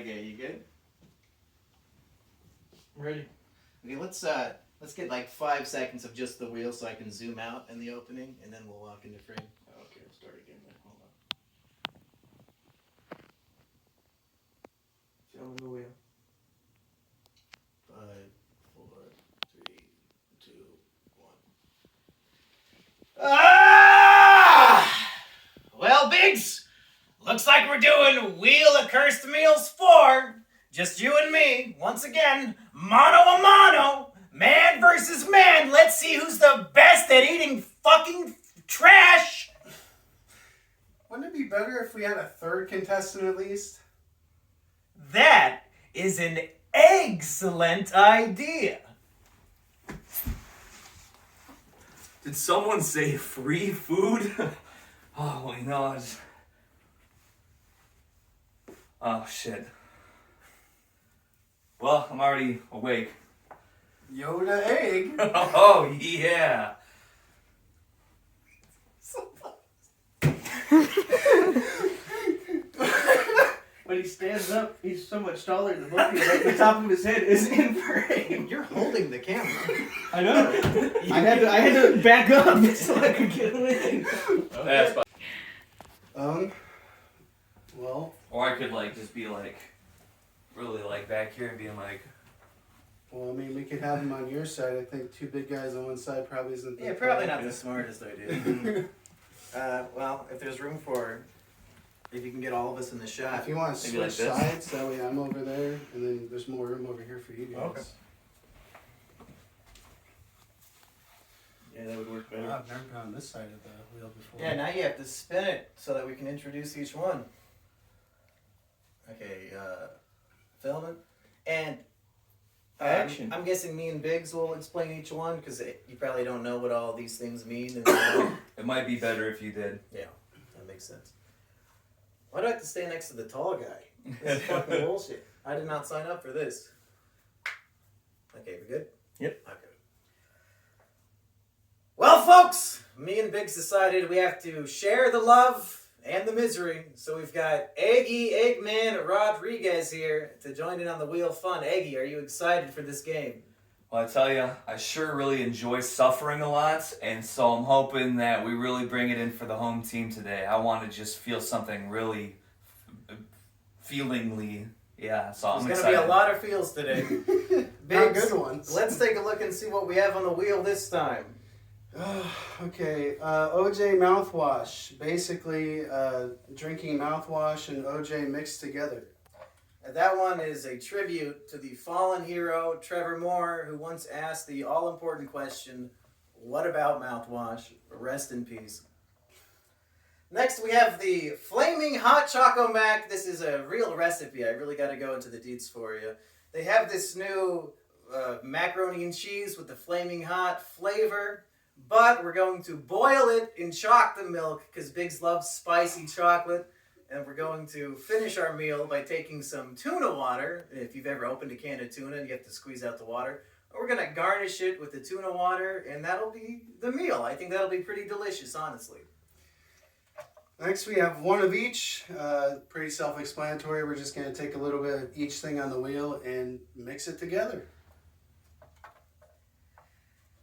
Okay, you good? I'm ready. Okay, let's get like 5 seconds of just the wheel so I can zoom out in the opening, and then we'll walk into frame. Okay, we'll start again then. Hold on. Filming the wheel. 5, 4, 3, 2, 1. Ah! Well, Biggs, looks like we're doing Wheel of Cursed Meals 4. Just you and me, once again, mano a mano, man versus man. Let's see who's the best at eating fucking trash. Wouldn't it be better if we had a third contestant at least? That is an excellent idea. Did someone say free food? Oh my god. Oh shit. Well, I'm already awake. Yoda egg. Oh yeah. When he stands up, he's so much taller than both of you. Like the top of his head is in frame. You're holding the camera. I know. I had to back up so I could get away. That's fine. Well, Or I could like just be like really like back here and being like, I mean, we could have him on your side. I think two big guys on one side probably isn't. Yeah, probably not the smartest idea. Well, if there's room for, if you can get all of us in the shot. If you want to maybe switch like this. sides, that way I'm over there, and then there's more room over here for you guys. Okay. Yeah, that would work better. I've never been on this side of the wheel before. Yeah, now you have to spin it so that we can introduce each one. Okay, film it. And Action. I'm guessing me and Biggs will explain each one because you probably don't know what all these things mean. And, it might be better if you did. yeah, that makes sense. Why do I have to stay next to the tall guy? This is fucking bullshit. I did not sign up for this. Okay, we good? Yep. Okay. Well, folks, me and Biggs decided we have to share the love and the misery. So we've got Eggman Rodriguez here to join in on the wheel fun. Eggy, are you excited for this game? Well, I tell you, I sure really enjoy suffering a lot, and so I'm hoping that we really bring it in for the home team today. I want to just feel something really feelingly, yeah, so I'm There's excited. going to be a lot of feels today. Not Biggs, good ones. let's take a look and see what we have on the wheel this time. Okay, OJ mouthwash. Basically, drinking mouthwash and OJ mixed together. And that one is a tribute to the fallen hero, Trevor Moore, who once asked the all-important question, what about mouthwash? Rest in peace. Next, we have the Flaming Hot Choco Mac. This is a real recipe. I really got to go into the deets for you. They have this new macaroni and cheese with the flaming hot flavor, but we're going to boil it in chocolate milk because Biggs loves spicy chocolate. And we're going to finish our meal by taking some tuna water. If you've ever opened a can of tuna, you have to squeeze out the water. We're going to garnish it with the tuna water, and that'll be the meal. I think that'll be pretty delicious, honestly. Next, we have one of each. Pretty self-explanatory. We're just going to take a little bit of each thing on the wheel and mix it together.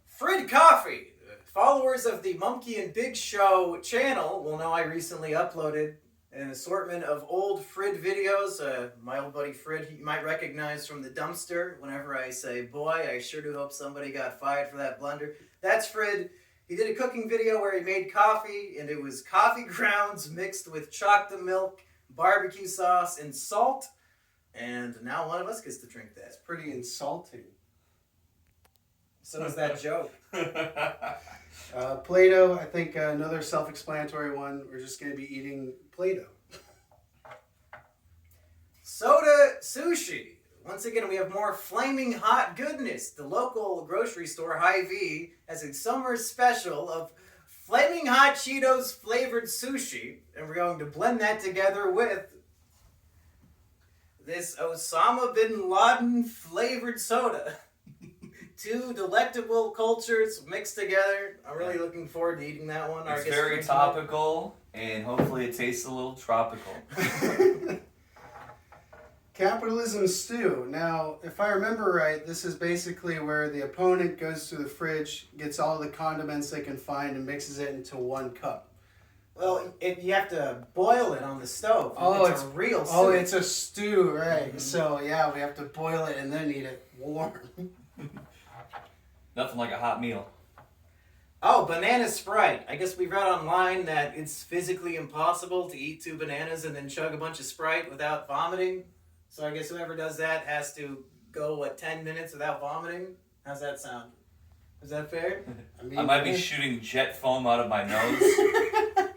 Frid Coffee. Followers of the Monkey and Big Show channel will know I recently uploaded an assortment of old Frid videos. My old buddy Frid, you might recognize from the dumpster. Whenever I say, boy, I sure do hope somebody got fired for that blunder. That's Frid. He did a cooking video where he made coffee, and it was coffee grounds mixed with chocolate milk, barbecue sauce, and salt. And now one of us gets to drink that. It's pretty insulting. So is that joke. Play-Doh, I think another self-explanatory one. We're just going to be eating Play-Doh. Soda Sushi. Once again, we have more flaming hot goodness. The local grocery store, Hy-Vee, has a summer special of flaming hot Cheetos flavored sushi. And we're going to blend that together with this Osama bin Laden flavored soda. Two delectable cultures mixed together. I'm really looking forward to eating that one. It's very topical, and hopefully it tastes a little tropical. Capitalism Stew. Now, if I remember right, this is basically where the opponent goes through the fridge, gets all the condiments they can find, and mixes it into one cup. Well, you have to boil it on the stove. Oh, it's a real soup. Oh, it's a stew, right. So, yeah, we have to boil it and then eat it warm. Nothing like a hot meal. Oh, banana Sprite. I guess we read online that it's physically impossible to eat 2 bananas and then chug a bunch of Sprite without vomiting. So I guess whoever does that has to go, 10 minutes without vomiting? How's that sound? Is that fair? I might be shooting jet foam out of my nose,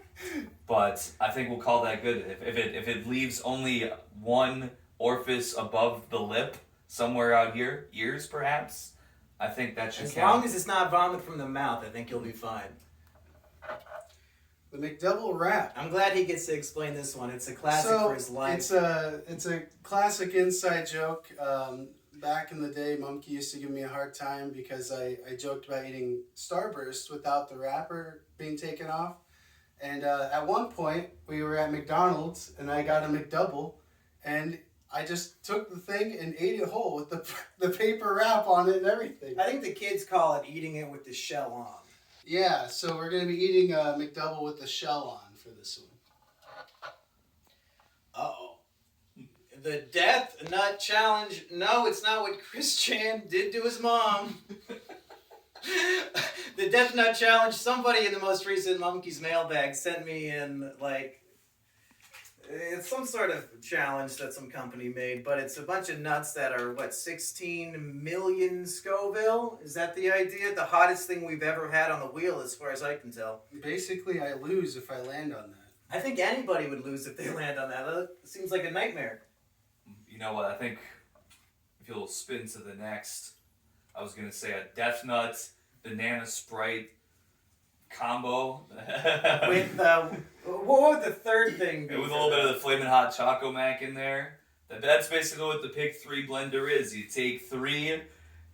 but I think we'll call that good. If it leaves only one orifice above the lip, somewhere out here, ears perhaps, I think that should As count. long as it's not vomit from the mouth, I think you'll be fine. The Mcdouble Wrap. I'm glad he gets to explain this one. It's a classic for his life. It's a classic inside joke. Back in the day, Mumke used to give me a hard time because I joked about eating Starburst without the wrapper being taken off. And at one point, we were at McDonald's, and I got a McDouble, and I just took the thing and ate it whole with the paper wrap on it and everything. I think the kids call it eating it with the shell on. Yeah, so we're going to be eating a McDouble with the shell on for this one. Uh-oh. The Death Nut Challenge. No, it's not what Chris Chan did to his mom. The Death Nut Challenge, somebody in the most recent Mumke's mailbag sent me in, it's some sort of challenge that some company made, but it's a bunch of nuts that are, 16 million Scoville? Is that the idea? The hottest thing we've ever had on the wheel, as far as I can tell. Basically, I lose if I land on that. I think anybody would lose if they land on that. It seems like a nightmare. You know what? I think if you'll spin to the next, I was going to say a Death Nut, Banana Sprite combo. With, what would the third thing be? With a little bit of the Flamin' Hot Choco Mac in there. That's basically what the Pick 3 blender is. You take 3,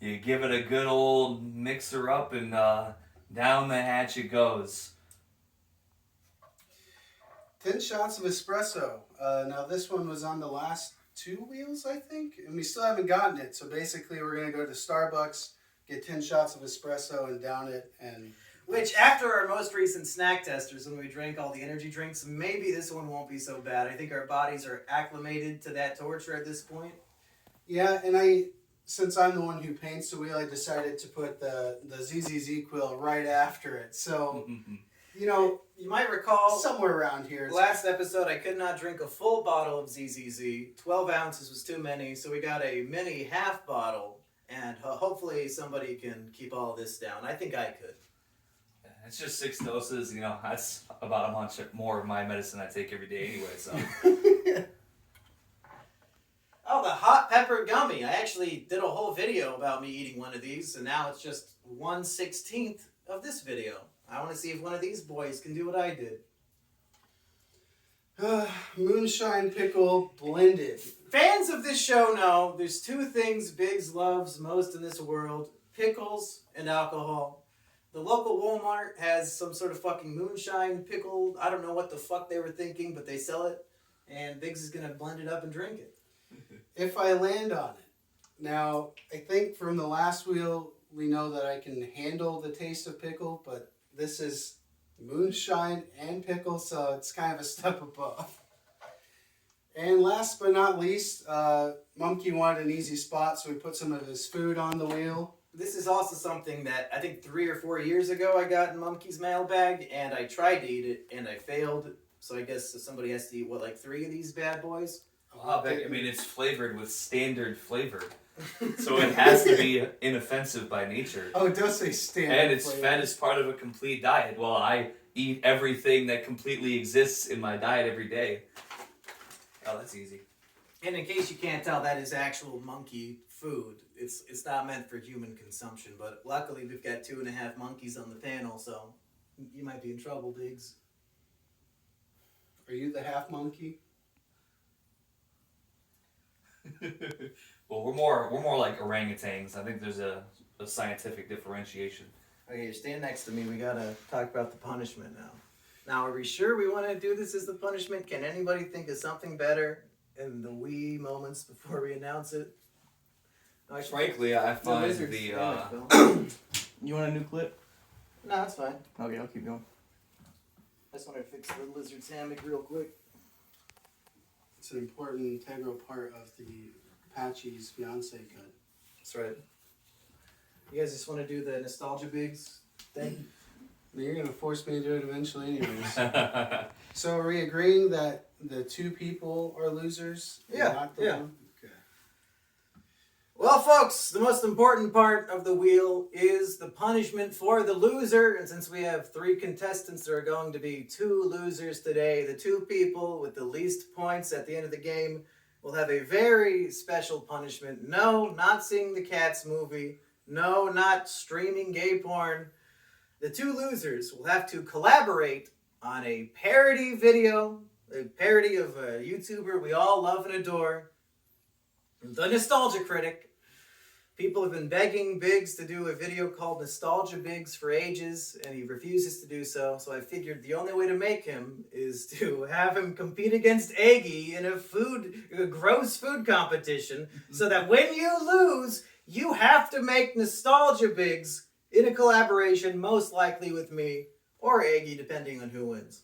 you give it a good old mixer up, and down the hatch it goes. 10 shots of espresso. Now this one was on the last 2 wheels, I think, and we still haven't gotten it. So basically we're going to go to Starbucks, get 10 shots of espresso and down it. And Which, after our most recent snack testers, when we drank all the energy drinks, maybe this one won't be so bad. I think our bodies are acclimated to that torture at this point. Yeah, and since I'm the one who paints the wheel, I decided to put the ZZZ quill right after it. So, You might recall, somewhere around here. last episode I could not drink a full bottle of ZZZ. 12 ounces was too many, so we got a mini half bottle, and hopefully somebody can keep all this down. I think I could. It's just 6 doses, that's about a month more of my medicine I take every day anyway, so. Oh, the Hot Pepper Gummy. I actually did a whole video about me eating one of these, and now it's just 1/16 of this video. I want to see if one of these boys can do what I did. Moonshine pickle blended. Fans of this show know there's 2 things Biggs loves most in this world: pickles and alcohol. The local Walmart has some sort of fucking moonshine pickle. I don't know what the fuck they were thinking, but they sell it. And Biggs is going to blend it up and drink it. If I land on it. Now, I think from the last wheel, we know that I can handle the taste of pickle, but this is moonshine and pickle, so it's kind of a step above. And last but not least, Mumke wanted an easy spot, so we put some of his food on the wheel. This is also something that I think 3 or 4 years ago I got in Mumke's mailbag, and I tried to eat it, and I failed. So I guess somebody has to eat, 3 of these bad boys? It's flavored with standard flavor. So it has to be inoffensive by nature. Oh, it does say standard. And it's flavor. fed as part of a complete diet. Well, I eat everything that completely exists in my diet every day. Oh, that's easy. And in case you can't tell, that is actual monkey food. It's not meant for human consumption, but luckily we've got 2.5 monkeys on the panel, so you might be in trouble, Biggs. Are you the half monkey? Well, we're more like orangutans. I think there's a scientific differentiation. Okay, you're standing next to me. We gotta talk about the punishment now. Now, are we sure we want to do this as the punishment? Can anybody think of something better? in the wee moments before we announce it. Frankly, I find lizard's the stomach, Phil. You want a new clip? No, it's fine. Okay, I'll keep going. I just wanted to fix the lizard's hammock real quick. It's an important integral part of the Patchy's Fiancée cut. That's right. You guys just want to do the nostalgia bigs thing? You're gonna force me to do it eventually, anyways. So are we agreeing that the two people are losers? and Yeah, Not the yeah. one? Okay. Well, folks, the most important part of the wheel is the punishment for the loser. And since we have 3 contestants, there are going to be 2 losers today. The 2 people with the least points at the end of the game will have a very special punishment. No, not seeing the Cats movie. No, not streaming gay porn. The 2 losers will have to collaborate on a parody video, a parody of a YouTuber we all love and adore, the Nostalgia Critic. People have been begging Biggs to do a video called Nostalgia Biggs for ages, and he refuses to do so. So I figured the only way to make him is to have him compete against Aggie in a gross food competition, so that when you lose, you have to make Nostalgia Biggs in a collaboration, most likely with me or Aggie, depending on who wins.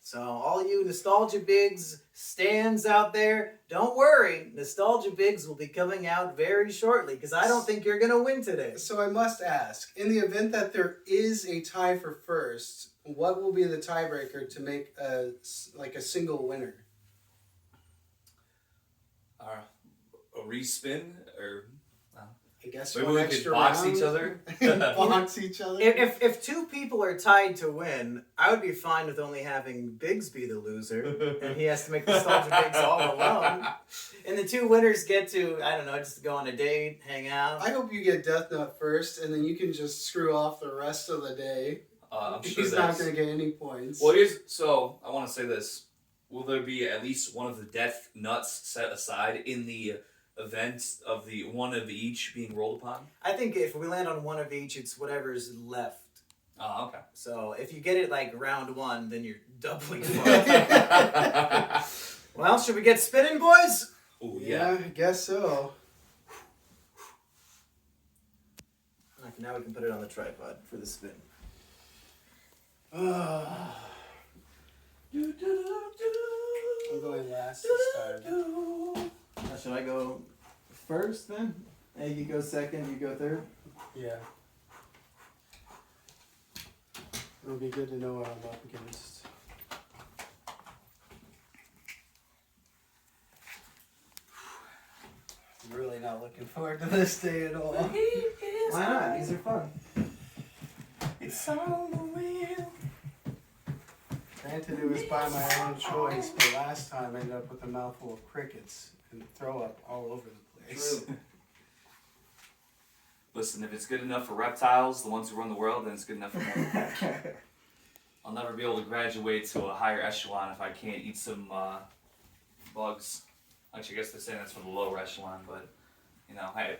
So all you Nostalgia Bigs stands out there, don't worry. Nostalgia Bigs will be coming out very shortly, because I don't think you're going to win today. So I must ask, in the event that there is a tie for first, what will be the tiebreaker to make a single winner? a respin or I guess maybe one we could extra box round. each other. Box each other. If 2 people are tied to win, I would be fine with only having Biggs be the loser, and he has to make Nostalgia Biggs all alone. And the 2 winners get to, I don't know, just go on a date, hang out. I hope you get Death Nut first, and then you can just screw off the rest of the day. I'm sure He's not going to get any points. Well, I want to say this. Will there be at least one of the death nuts set aside in the event of the one of each being rolled upon? I think if we land on one of each, it's whatever's left. Oh, okay. So if you get it like round 1, then you're doubling fucked. Well, should we get spinning, boys? Oh, Yeah, I guess so. Okay, now we can put it on the tripod for the spin. I'm going last this time. Should I go first then? Hey, you go second, you go third? Yeah. It'll be good to know what I'm up against. I'm really not looking forward to this day at all. Why not? These are fun. It's on the wheel. Granted, it was by my own choice, but last time I ended up with a mouthful of crickets and throw up all over the place. True. Listen, if it's good enough for reptiles, the ones who run the world, then it's good enough for me. I'll never be able to graduate to a higher echelon if I can't eat some bugs. Actually, I guess they're saying that's for the lower echelon, but, you know, hey,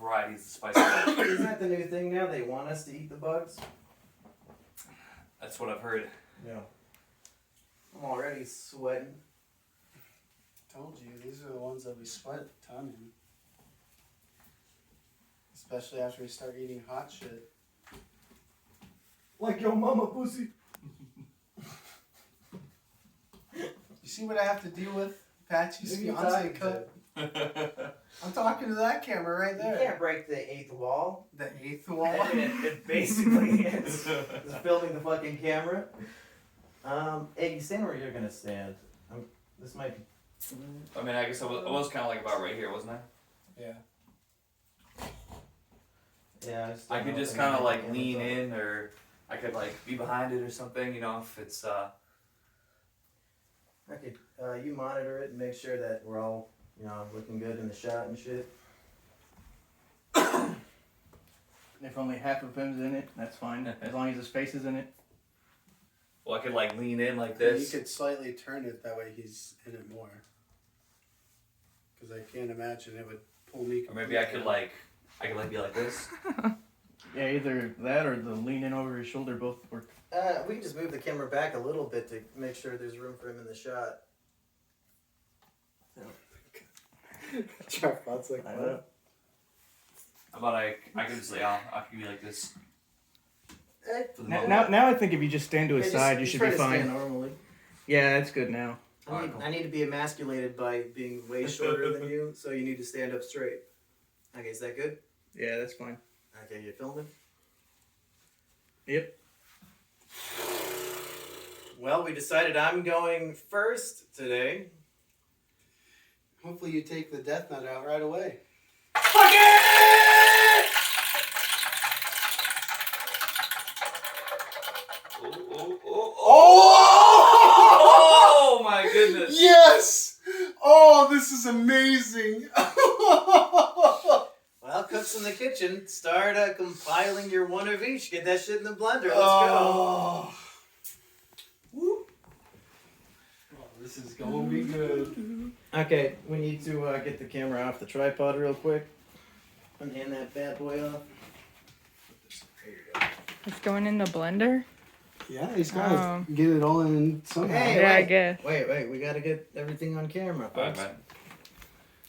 variety is the spice of life. Isn't that the new thing now? They want us to eat the bugs? That's what I've heard. Yeah. I'm already sweating. Told you, these are the ones that we sweat a ton in. Especially after we start eating hot shit. Like your mama pussy. You see what I have to deal with? Patchy's Who you fiance talking cut. I'm talking to that camera right You there. can't break the 8th wall. The 8th wall. I mean, it basically is. It's filming the fucking camera. Hey, you stand where you're gonna stand. This might be. I mean, I guess I was kind of like about right here, wasn't I? Yeah. Yeah, I could just kind of like lean in, or I could like be behind it or something, you know, if it's I could, you monitor it and make sure that we're all, you know, looking good in the shot and shit. If only half of him's in it, that's fine. As long as his face is in it. well, I could like lean in like You this. could slightly turn it, that way he's in it more. Because I can't imagine it would pull me. Or maybe I could like be like this. Yeah, either that or the leaning over his shoulder both work. We can just move the camera back a little bit to make sure there's room for him in the shot. Tripod's like I don't know. How about I can just I'll give you like this. For the moment. Now I think if you just stand to his side, you should be fine. Normally. Yeah, it's good now. I need to be emasculated by being way shorter than you, so you need to stand up straight. Okay, is that good? Yeah, that's fine. Okay, you filming? Yep. Well, we decided I'm going first today. Hopefully you take the death nut out right away. Fuck it! Oh my goodness! Yes! Oh, this is amazing! Well, cooks in the kitchen, start compiling your one of each. Get that shit in the blender. Let's go. Woo. Oh, this is gonna be good. Okay, we need to get the camera off the tripod real quick. Unhand that bad boy off. There you go. It's going in the blender? Yeah, he's gotta get it all in somehow. Hey, Yeah, I wait. guess. Wait, we gotta get everything on camera, folks. Alright, man.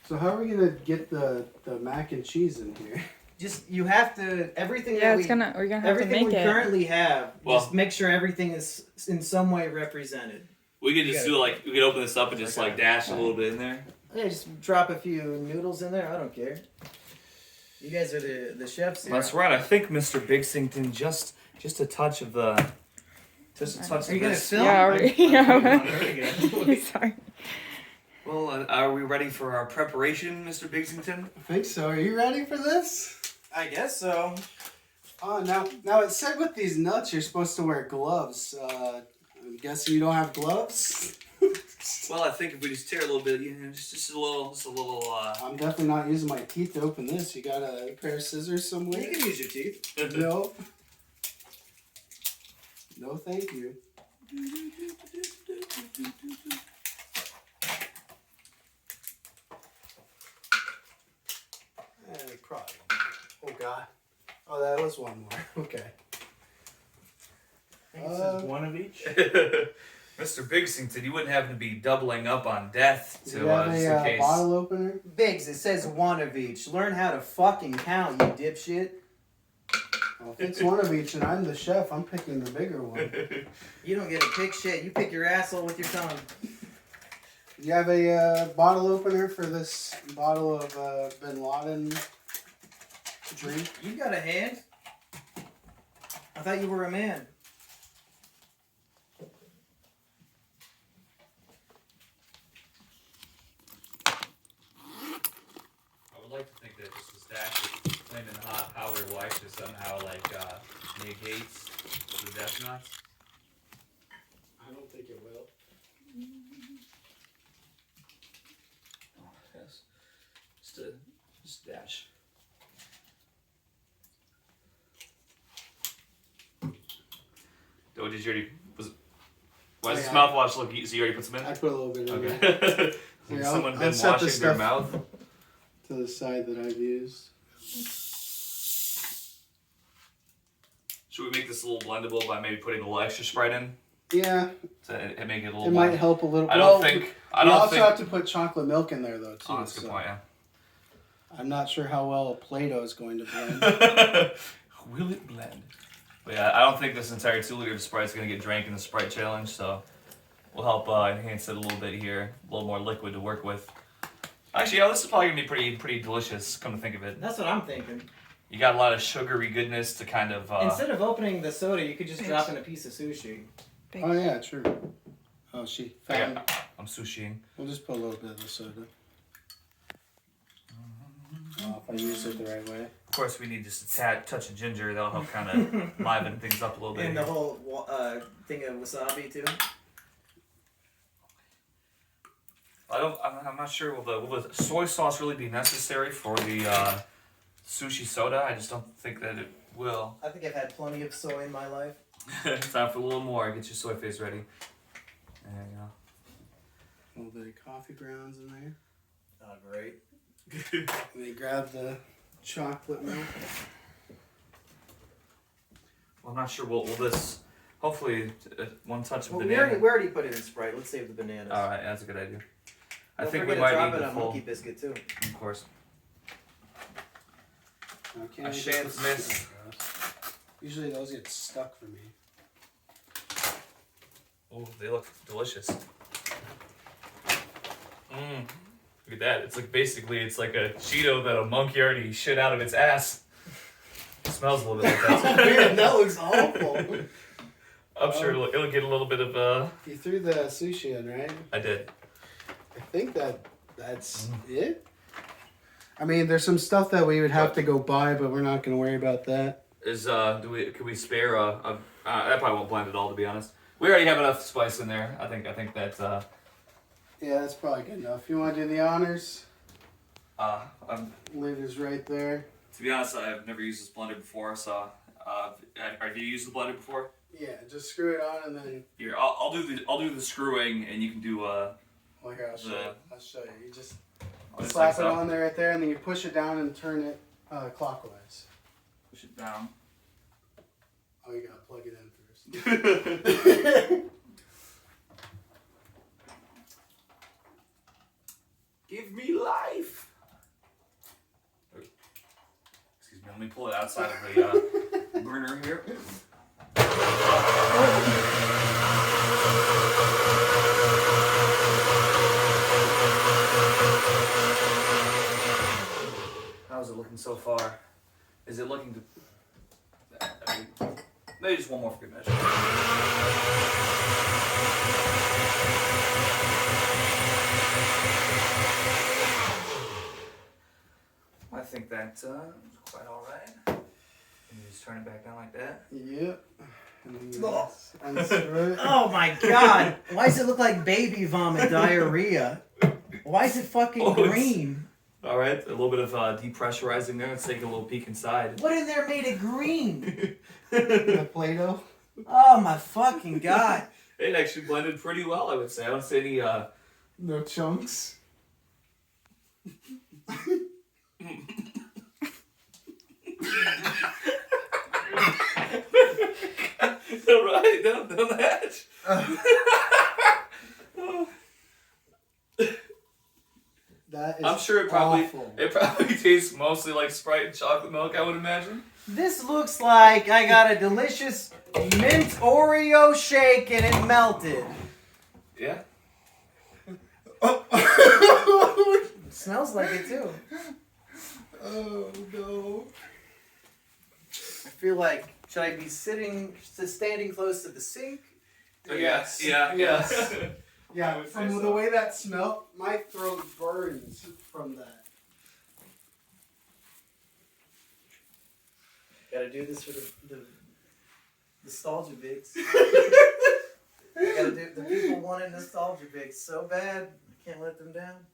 So how are we gonna get the mac and cheese in here? Just, you have to, everything Yeah, that we're gonna have to everything make we it. currently have, Well- just make sure everything is in some way represented. We could just do like we could open this up and just like dash a little bit in there. Yeah, just drop a few noodles in there. I don't care. You guys are the chefs here. That's right. I think Mr. Bigsington just a touch of the just a touch Are you of gonna this. film? Yeah, Yeah. Sorry. Well, are we ready for our preparation, Mr. Bigsington? I think so. Are you ready for this? I guess so. Oh, now it said with these nuts you're supposed to wear gloves. I'm guessing you don't have gloves? Well, I think if we just tear a little bit, just a little. I'm definitely not using my teeth to open this. You got a pair of scissors somewhere? You can use your teeth. No. No, thank you. Probably. Oh, God. Oh, that was one more. Okay. I think it says one of each. Mr. Bigsington, you wouldn't happen to be doubling up on death Do to you have just in a case. bottle opener? Biggs, it says one of each. Learn how to fucking count, you dipshit. Well, if it's one of each and I'm the chef, I'm picking the bigger one. You don't get to pick shit. You pick your asshole with your tongue. You have a bottle opener for this bottle of Bin Laden drink? You got a hand? I thought you were a man. I would like to think that just this dash of flaming hot powder will actually somehow negates the death nuts. I don't think it will. Oh, yes. Just a dash. Oh, did you already? Why does this mouthwash look? So you already put some in? I put a little bit in there. Okay. Here, Someone I'll been set washing this their stuff mouth? to the side that I've used. Should we make this a little blendable by maybe putting a little extra Sprite in Yeah, to make it a little it more? might help a little. I don't think. You also have to put chocolate milk in there though too. Oh, that's a good point. Yeah. I'm not sure how well Play-Doh is going to blend. Will it blend? But yeah, I don't think this entire 2 liter of Sprite is going to get drank in the Sprite challenge, so we'll help enhance it a little bit here. A little more liquid to work with. Actually, yeah, this is probably going to be pretty delicious, come to think of it. That's what I'm thinking. You got a lot of sugary goodness to kind of... Instead of opening the soda, you could just drop in a piece of sushi. Oh yeah, true. Oh, she found. I'm sushiing. We'll just put a little bit of the soda. Oh, if I use it the right way. Of course, we need just a touch of ginger. That'll help kind of liven things up a little bit. And the whole thing of wasabi, too. I'm not sure. Will the soy sauce really be necessary for the sushi soda? I just don't think that it will. I think I've had plenty of soy in my life. Time for a little more. Get your soy face ready. There you go. A little bit of coffee grounds in there. Oh, great. And they grab the chocolate milk. Well, I'm not sure. Will this? Hopefully, one touch of Well, we banana. already put it in Sprite. Let's save the bananas. All right, that's a good idea. I Don't think we forget to might drop need it the on full. monkey biscuit too. Of course. Okay, I shan't miss. Usually those get stuck for me. Oh, they look delicious. Look at that. It's like basically it's like a Cheeto that a monkey already shit out of its ass. It smells a little bit like that. Man, that looks awful. I'm sure it'll get a little bit of You threw the sushi in, right? I did. I think that's it. I mean, there's some stuff that we would have to go buy, but we're not going to worry about that. Can we spare that probably won't blend at all, to be honest. We already have enough spice in there. I think that Yeah, that's probably good enough. You want to do the honors? Lid is right there. to be honest, I've never used this blender before, so have you used the blender before? Yeah, just screw it on and then. Here, I'll do the screwing, and you can do Well, here, I'll show you. I'll show you. You just just slap like it so. on there right there, and then you push it down and turn it clockwise. Push it down. Oh, you gotta plug it in first. Give me life. Excuse me. Let me pull it outside of the burner here. How's it looking so far? Is it looking to... I mean, maybe just one more for good measure. I think that's quite alright. And you just turn it back down like that. Yep. And then you unscrew it. Oh my god! Why does it look like baby vomit diarrhea? Why is it fucking green? Alright, a little bit of depressurizing there. Let's take a little peek inside. What in there made it green? The Play-Doh. Oh my fucking god! It actually blended pretty well, I would say. I don't see any No chunks. Alright, down the hatch. That is I'm sure awful. it probably tastes mostly like Sprite and chocolate milk, I would imagine. This looks like I got a delicious mint Oreo shake and it melted. Yeah. It smells like it too. Oh no. I feel like, should I be standing close to the sink? Yes. Yeah. Yes. I Yeah, would say from so. the way that smelled, my throat burns from that. Gotta do this for the nostalgia bigs. I gotta do the people wanted nostalgia bigs so bad. I can't let them down.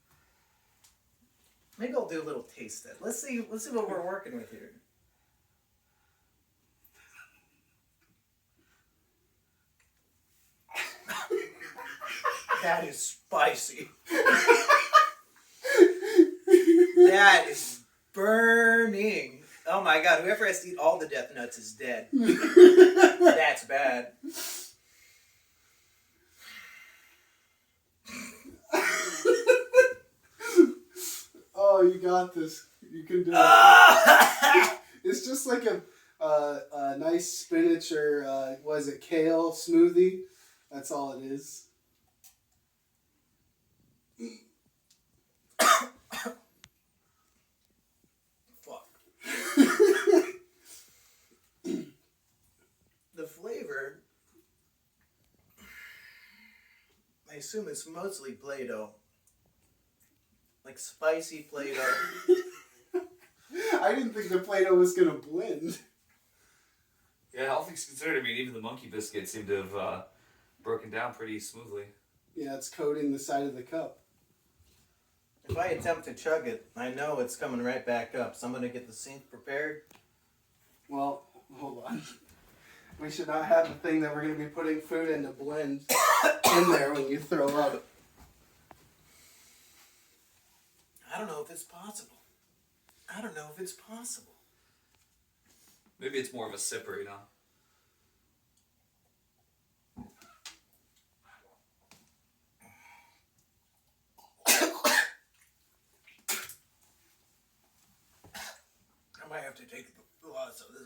Maybe I'll do a little taste test. Let's see what we're working with here. That is spicy. That is burning. Oh my god, whoever has to eat all the death nuts is dead. That's bad. Oh, you got this. You can do it. It's just like a nice spinach or was it kale smoothie? That's all it is. Fuck. The flavor, I assume it's mostly Play-Doh. Like spicy Play-Doh. I didn't think the Play-Doh was gonna blend. Yeah, all things considered, I mean, even the monkey biscuits seem to have broken down pretty smoothly. Yeah, it's coating the side of the cup. If I attempt to chug it, I know it's coming right back up. So I'm gonna get the sink prepared. Well, hold on. We should not have the thing that we're gonna be putting food in to blend in there when you throw up. I don't know if it's possible. I don't know if it's possible. Maybe it's more of a sipper, you know? to take lots of this.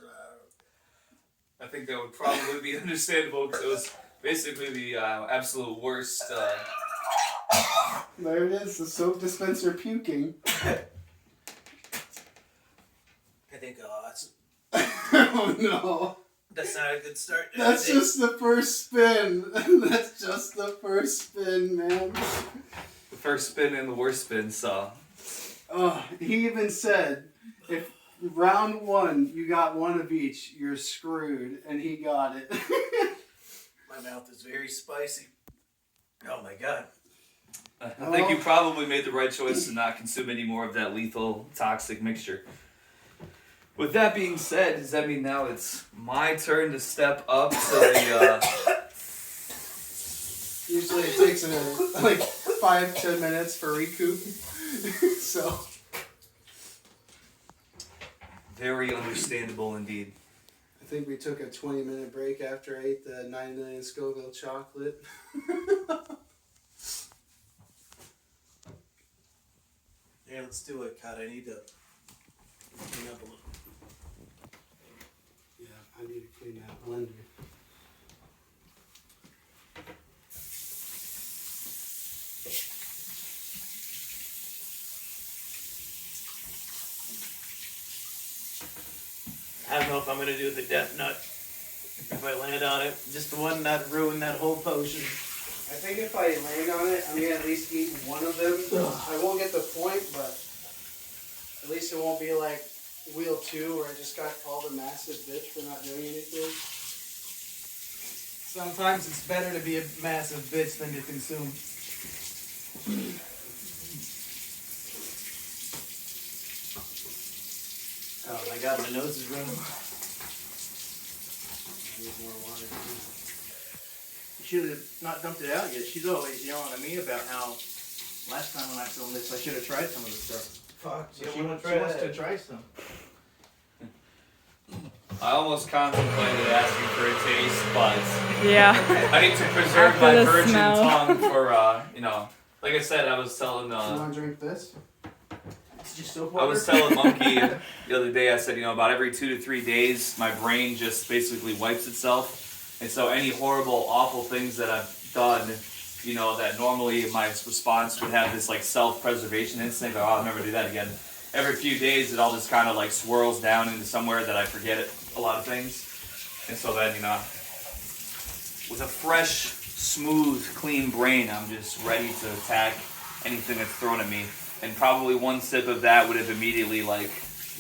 I think that would probably be understandable because it was basically the absolute worst. There it is, the soap dispenser puking. I think lots. Oh no. That's not a good start. That's just the first spin. That's just the first spin, man. The first spin and the worst spin, so. Oh, he even said, if round one you got one of each, you're screwed, and he got it. My mouth is very spicy. Oh my god. I think you probably made the right choice to not consume any more of that lethal, toxic mixture. With that being said, does that mean now it's my turn to step up to the, Usually it takes like 5-10 minutes for recoup. So. Very understandable indeed. I think we took a 20-minute break after I ate the 9 million Scoville chocolate. Yeah, let's do it, God. I need to clean up a little. Yeah, I need to clean that blender. I don't know if I'm gonna do the death nut. If I land on it, just the one not ruin that whole potion. I think if I land on it, I'm gonna at least eat one of them. I won't get the point, but at least it won't be like wheel 2 where I just got called a massive bitch for not doing anything. Sometimes it's better to be a massive bitch than to consume. Oh my god, my nose is running. I need more water. You should have not dumped it out yet. She's always yelling at me about how last time when I filmed this, I should have tried some of the stuff. Fuck, So she wants to try some. I almost contemplated asking for a taste, but Yeah. I need to preserve After my the virgin smell. tongue for, like I said, I was telling, Do you want to drink this? It's just soap I water. was telling Monkey the other day, I said, about every 2 to 3 days, my brain just basically wipes itself. And so any horrible, awful things that I've done, that normally my response would have this like self-preservation instinct, I'll never do that again. Every few days, it all just kind of like swirls down into somewhere that I forget a lot of things. And so then, with a fresh, smooth, clean brain, I'm just ready to attack anything that's thrown at me. And probably one sip of that would have immediately like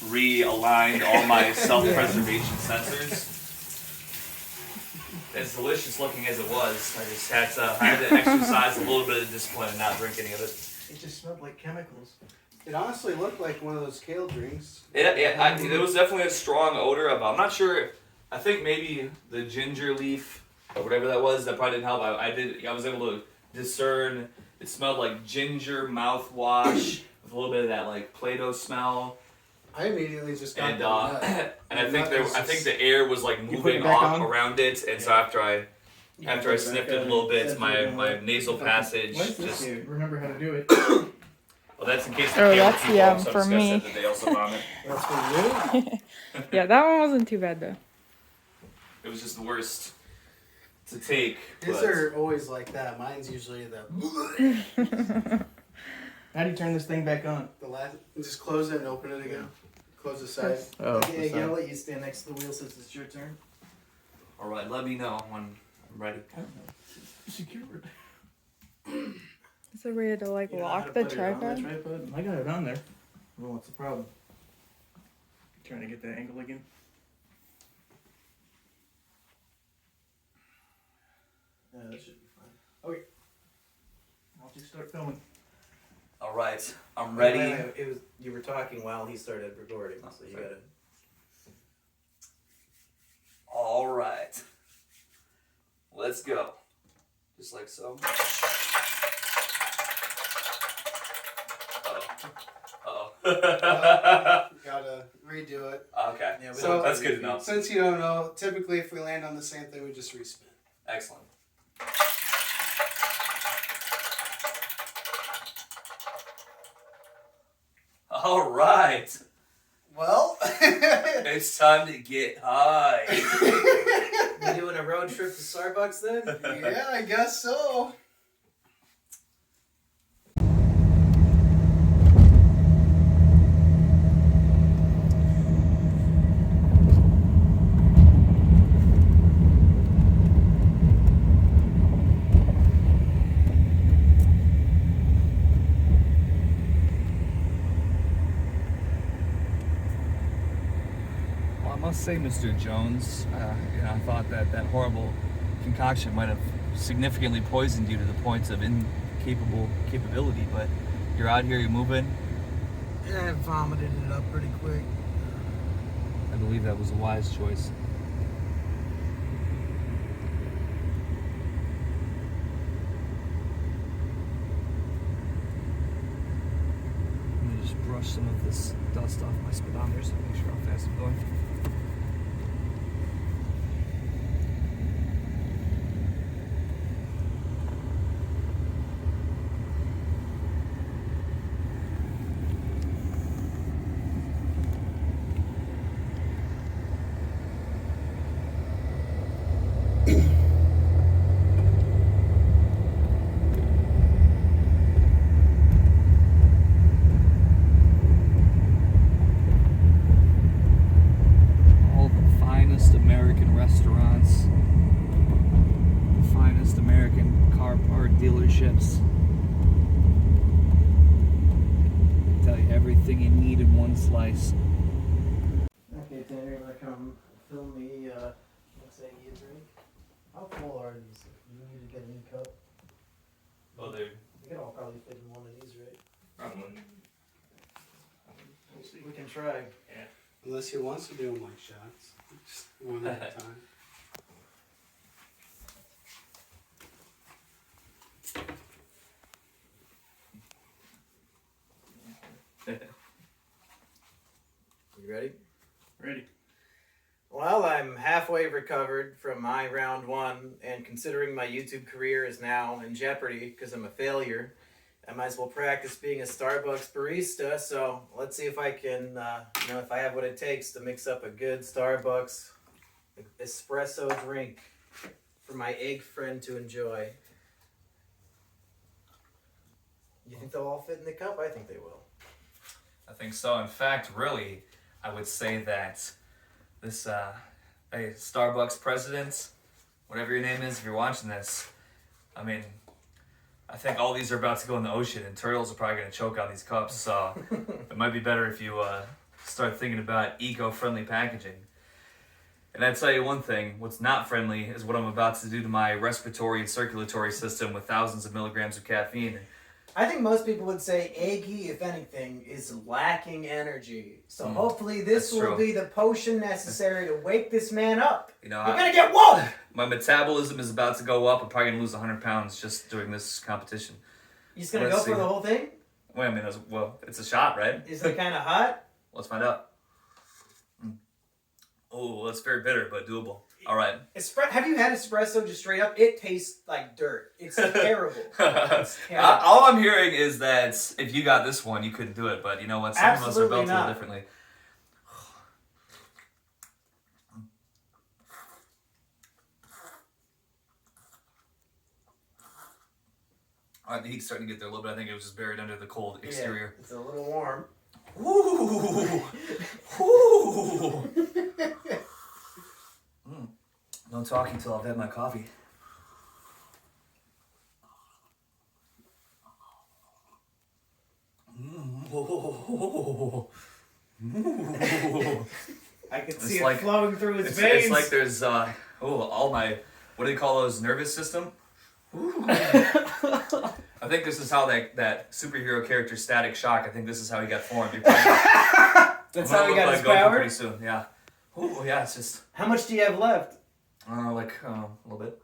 realigned all my self-preservation sensors. As delicious looking as it was, I just had to exercise a little bit of discipline and not drink any of it. It just smelled like chemicals. It honestly looked like one of those kale drinks. It was definitely a strong odor of, I'm not sure, I think maybe the ginger leaf or whatever that was, that probably didn't help. I was able to discern, it smelled like ginger mouthwash with a little bit of that like Play-Doh smell. I immediately just got And the nut. and I think the air was like put moving it back off on? around it, and so after I Put it sniffed back it a on. little bit, Said my you know, nasal passage What's this just. here? Remember how to do it. Well, that's in case the Oh, camera that's, people yeah, also for discuss me. it, that they also vomit. That's for you? Yeah, that one wasn't too bad though. It was just the worst to take. His but- are always like that. Mine's usually the How do you turn this thing back on? last. Just close it and open it again. Close the side. Oh, Yeah, I'll let you stand next to the wheel since it's your turn. All right, let me know when I'm ready. Secured. Is there a way to like You know how lock to the put it on the tripod? Tripod. I got it on there. Well, what's the problem? Trying to get that angle again. Yeah, that should be fine. I'll just start filming. All right, I'm ready. It was you were talking while he started recording, so you sorry. gotta. All right, let's go. Just like so. Uh-oh. Gotta redo it. Okay, Yeah, we So- don't that's have good to enough. Since you don't know, typically if we land on the same thing, we just respin. Excellent. All right. Well, It's time to get high. You doing a road trip to Starbucks then? yeah, I guess so. Well, I must say, Mr. Jones, I thought that horrible concoction might have significantly poisoned you to the point of capability, but you're out here, you're moving. Yeah, I vomited it up pretty quick. I believe that was a wise choice. Let me just brush some of this dust off my speedometer so make sure how fast I'm going. All the finest American restaurants, the finest American car part dealerships. Tell you everything you need in one slice. Okay, Tanner, you're gonna come fill me, let's say, a drink. How full are these? You need to get a new cup. Oh, You can all probably fit in one of these, right? probably. We can try. Unless he wants to do them like shots. Just one at a time. You ready? Ready. Well, I'm halfway recovered from my round one, and considering my YouTube career is now in jeopardy because I'm a failure, I might as well practice being a Starbucks barista. So let's see if I can, if I have what it takes to mix up a good Starbucks espresso drink for my egg friend to enjoy. You think they'll all fit in the cup? I think they will. I think so. In fact, really, I would say that this hey, Starbucks president, whatever your name is, if you're watching this, I mean, I think all these are about to go in the ocean, and turtles are probably going to choke on these cups. So it might be better if you start thinking about eco-friendly packaging. And I'd tell you one thing, what's not friendly is what I'm about to do to my respiratory and circulatory system with thousands of milligrams of caffeine. I think most people would say Aggie, if anything, is lacking energy. So hopefully this That's will true. be the potion necessary to wake this man up. You know, You're gonna get woke! my metabolism is about to go up. I'm probably going to lose 100 pounds just during this competition. You just gonna Let's go see. for the whole thing? Wait, I mean, it's a shot, right? Is it kind of hot? Let's find out. Oh, that's very bitter, but doable. All right. Have you had espresso just straight up? It tastes like dirt. It's terrible. It's terrible. All I'm hearing is that if you got this one, you couldn't do it. But you know what? Some of us are Absolutely built a little not. differently. All right, the heat's starting to get there a little bit. I think it was just buried under the cold exterior. Yeah, it's a little warm. Ooh. Ooh. No talking till I've had my coffee. I can see It's it like- flowing through his It's veins. like there's all my, what do you call those, nervous system? I think this is how that superhero character Static Shock, I think this is how he got formed. That's how he got his Goku power? pretty soon, yeah. Ooh, yeah, it's just, How much do you have left? a little bit.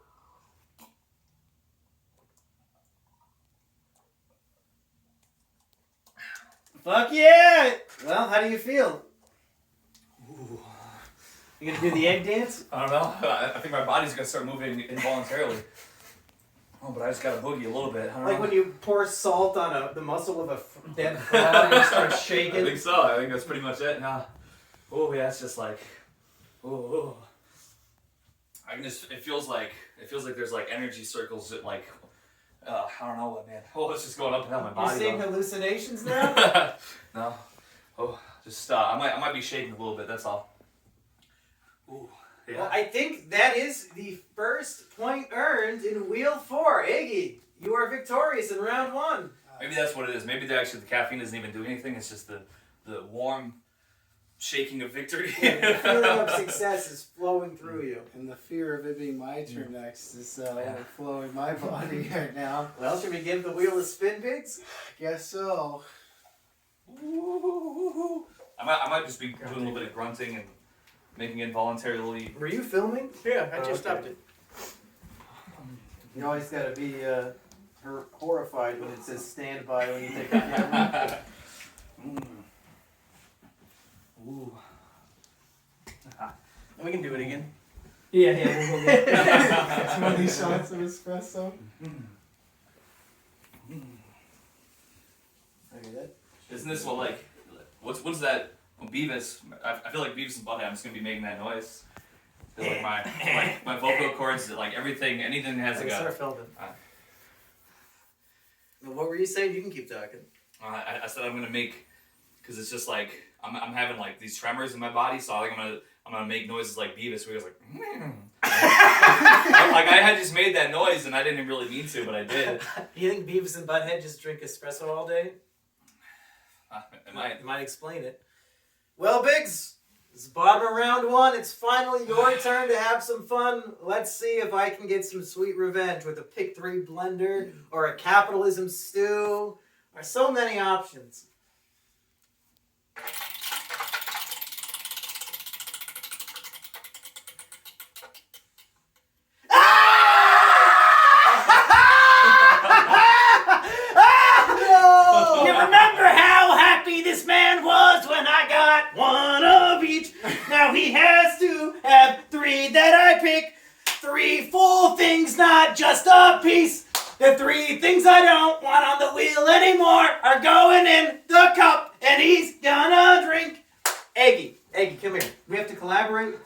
Fuck yeah! Well, how do you feel? You gonna do the egg dance? I don't know. I think my body's gonna start moving involuntarily. Oh, but I just gotta boogie a little bit. I don't Like know. when you pour salt on the muscle of a dead frog and you start I shaking? think so. I think that's pretty much it. Nah. Oh yeah, it's just like, oh. I can just. It feels like there's like energy circles that like, I don't know what, man. Oh, it's just going up and down my body. You're seeing hallucinations now? No. Oh, just I might be shaking a little bit. That's all. Ooh. Yeah. Well, I think that is the first point earned in Wheel 4. Iggy, you are victorious in round 1. Maybe that's what it is. Maybe the caffeine doesn't even do anything. It's just the warm shaking of victory. The feeling of success is flowing through you. And the fear of it being my turn next is overflowing my body right now. Well, should we give the wheel a spin, Biggs? Guess so. I might just be doing a little bit of grunting and making involuntarily. Were you filming? Yeah, I Oh, just okay. stopped it. You always gotta be horrified when it says stand by when you take the camera. Ooh. And we can do it again. Yeah, we'll go get 20 shots of espresso. Isn't this what like? What's that? Beavis. I feel like Beavis and Butthead. I'm just gonna be making that noise. 'Cause, like my vocal cords, like anything has like Start a. filming. What were you saying? You can keep talking. I said I'm gonna make, because it's just like I'm having like these tremors in my body, so I think I'm gonna make noises like Beavis, where he was like, like I had just made that noise and I didn't really mean to, but I did. You think Beavis and Butthead just drink espresso all day? It might. You might explain it. Well, Biggs, it's the bottom of round 1. It's finally your turn to have some fun. Let's see if I can get some sweet revenge with a Pick 3 blender or a Capitalism Stew. There are so many options. You remember how happy this man was when I got one of each? Now he has to have 3 that I pick. 3 full things, not just a piece. The 3 things I don't want on the wheel anymore are going in the cup, and he's gonna drink. Eggy, come here. We have to collaborate.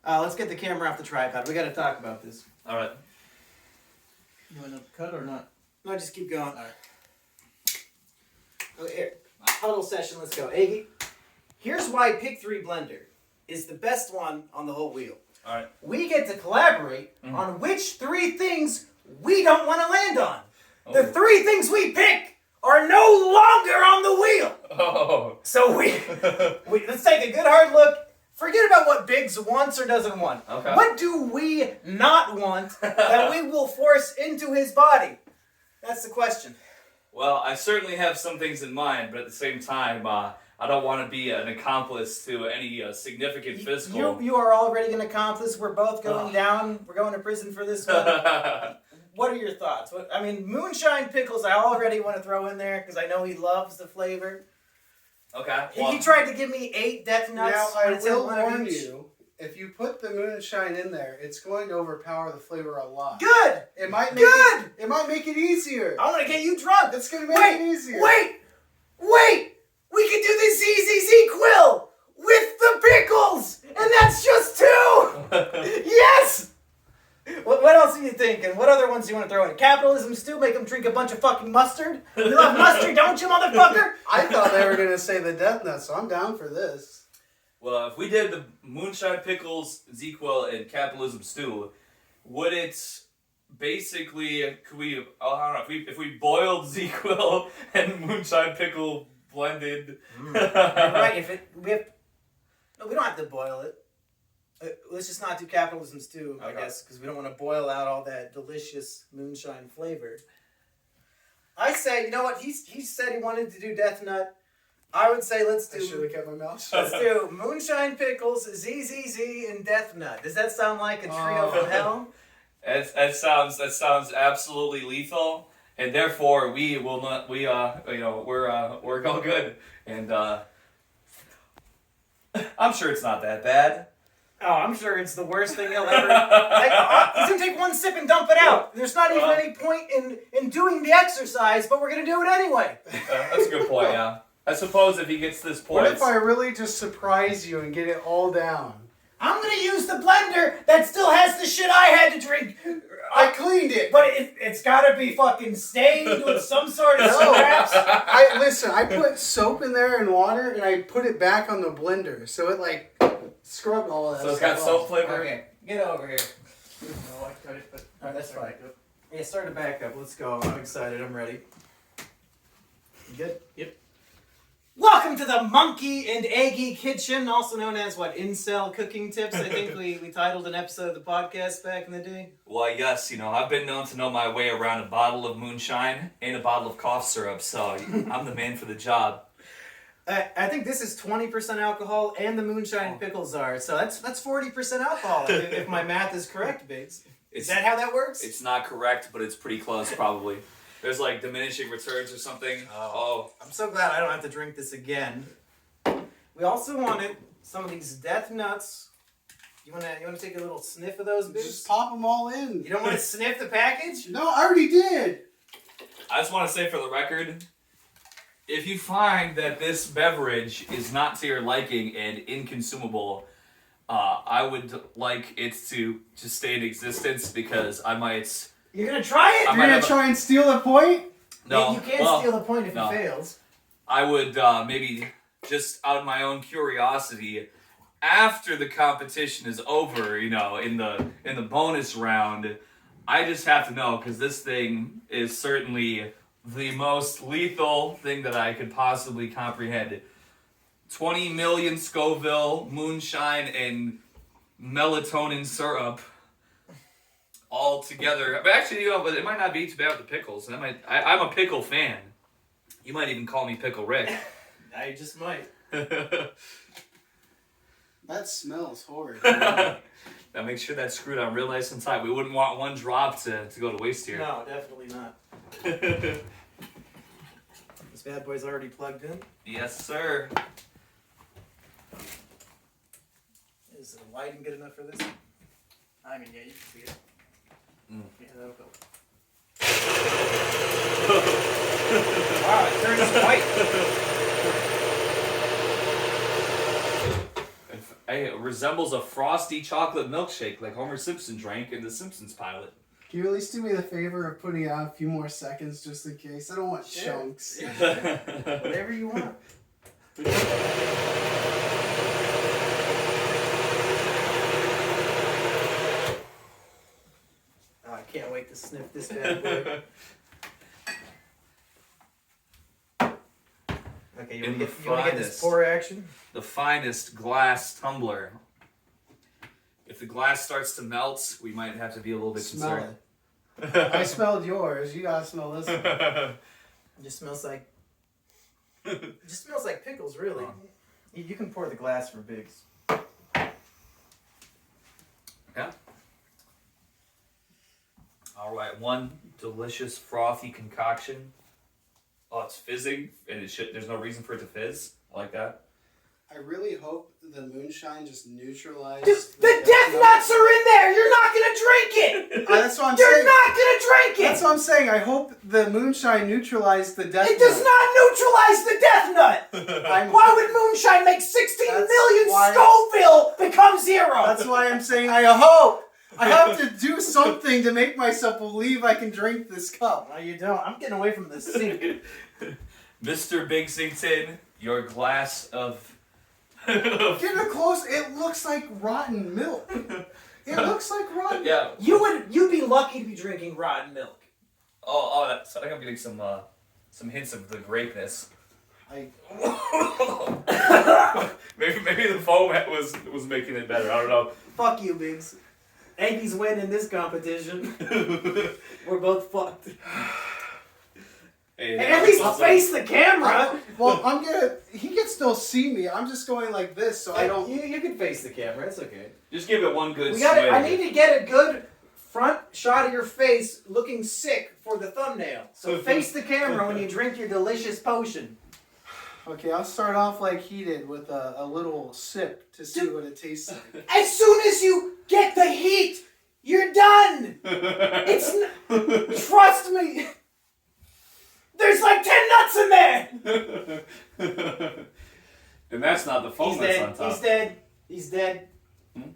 Let's get the camera off the tripod. We gotta talk about this. All right. You want to cut or not? No, just keep going. All right. Okay, here. Huddle session, let's go. Iggy, here's why Pick 3 Blender is the best one on the whole wheel. All right. We get to collaborate on which 3 things we don't want to land on. The 3 things we pick are no longer on the wheel. Oh. So we let's take a good hard look. Forget about what Biggs wants or doesn't want. Okay. What do we not want that we will force into his body? That's the question. Well, I certainly have some things in mind, but at the same time, I don't want to be an accomplice to any significant physical. You are already an accomplice. We're both going down. We're going to prison for this one. What are your thoughts? Moonshine pickles I already want to throw in there because I know he loves the flavor. Okay. He tried to give me 8 death nuts. Now, I but it's in will one of warn each. you, if you put the moonshine in there, it's going to overpower the flavor a lot. Good! It might make Good! it might make it easier. I want to get you drunk. It's going to make it easier. Wait! We can do the ZZZ Quill with the pickles! And that's just 2! Yes! What else are you thinking? What other ones do you want to throw in? Capitalism Stew, make them drink a bunch of fucking mustard? You love mustard, don't you, motherfucker? I thought they were going to say the death nut, so I'm down for this. Well, if we did the moonshine pickles, ZQL, and capitalism stew, would it basically? Could we? I don't know. If we boiled ZQL and moonshine pickle blended. Right? No, we don't have to boil it. Let's just not do capitalism stew, I Okay. guess, because we don't want to boil out all that delicious moonshine flavor. I say, you know what? He said he wanted to do Death Nut. I would say I should let's have kept my mouth shut. do moonshine pickles, ZZZ, and Death Nut. Does that sound like a trio from hell? That sounds absolutely lethal, and therefore we will not. We're all good, and I'm sure it's not that bad. Oh, I'm sure it's the worst thing he'll ever. He's gonna take one sip and dump it out. There's not even any point in doing the exercise, but we're gonna do it anyway. That's a good point. Yeah. I suppose if he gets this point. What if I really just surprise you and get it all down? I'm gonna use the blender that still has the shit I had to drink. I cleaned it. But it's gotta be fucking stained with some sort of scraps. I put soap in there and water, and I put it back on the blender, so it like scrubbed all of that. So it's got soap flavor. Okay, get over here. No, I cut it, but Alright, that's fine. Yeah, start to back up. Let's go. I'm excited. I'm ready. You good? Yep. Welcome to the Monkey and Eggy Kitchen, also known as Incel Cooking Tips. I think we titled an episode of the podcast back in the day. Well, yes, I've been known to know my way around a bottle of moonshine and a bottle of cough syrup, so I'm the man for the job. I think this is 20% alcohol, and the moonshine pickles are, so that's 40% alcohol, if my math is correct, Biggs. Is that how that works? It's not correct, but it's pretty close, probably. There's like diminishing returns or something. Oh. I'm so glad I don't have to drink this again. We also wanted some of these death nuts. You wanna take a little sniff of those, Biggs? Just pop them all in. You don't want to sniff the package? No, I already did. I just want to say for the record, if you find that this beverage is not to your liking and inconsumable, I would like it to just stay in existence because I might... You're gonna try it? You're gonna try and steal a point? No. You can't steal the point if no. it fails. I would maybe just out of my own curiosity, after the competition is over, in the bonus round, I just have to know because this thing is certainly the most lethal thing that I could possibly comprehend. 20 million Scoville moonshine and melatonin syrup. All together. But actually, but it might not be too bad with the pickles. I'm a pickle fan. You might even call me Pickle Rick. I just might. That smells horrid. Now make sure that's screwed on real nice and tight. We wouldn't want one drop to go to waste here. No, definitely not. This bad boy's already plugged in. Yes, sir. Is the lighting good enough for this? I mean, yeah, you can see it. Yeah, that'll go. Wow, it turns white. It resembles a frosty chocolate milkshake like Homer Simpson drank in the Simpsons pilot. Can you at least do me the favor of putting out a few more seconds just in case? I don't want chunks. Whatever you want. Oh, I can't wait to sniff this bad boy. Okay, you want to get this pour action? The finest glass tumbler. If the glass starts to melt, we might have to be a little bit Smell concerned. it. I smelled yours. You gotta smell this one. It just smells like pickles, really. You can pour the glass for Biggs. Yeah. All right, one delicious frothy concoction. Oh, it's fizzing, and there's no reason for it to fizz. I like that. I really hope the moonshine just neutralized. Dude, the death nuts are in there! You're not gonna drink it! That's what I'm You're saying. not gonna drink it! That's what I'm saying. I hope the moonshine neutralized the death It does not neutralize the death nut! Why would moonshine make 16 million Scoville become 0? That's why I'm saying I hope. I have to do something to make myself believe I can drink this cup. No, you don't. I'm getting away from the sink. Mr. Bigsington, your glass of... Get it close. It looks like rotten milk. It looks like rotten milk. Yeah. You'd be lucky to be drinking rotten milk. So I think I'm getting some hints of the grapeness. Maybe the foam was making it better. I don't know. Fuck you, Biggs. Eggy's winning this competition. We're both fucked. Hey, at least face the camera. Well, he can still see me. I'm just going like this, so I don't. You can face the camera. It's okay. Just give it one good swig. I need to get a good front shot of your face looking sick for the thumbnail. So face the camera when you drink your delicious potion. Okay, I'll start off like he did with a little sip to see what it tastes like. As soon as you get the heat, you're done. Trust me. There's like 10 nuts in there! And that's not the foam He's that's dead. on top. He's dead. He's dead. Hmm?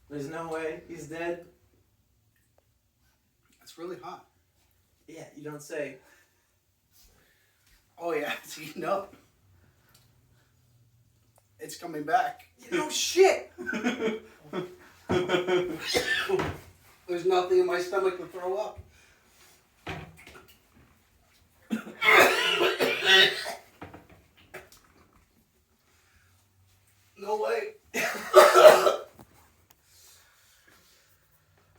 There's no way. He's dead. It's really hot. Yeah, you don't say. Oh yeah, see, no. It's coming back. No shit! There's nothing in my stomach to throw up. No way.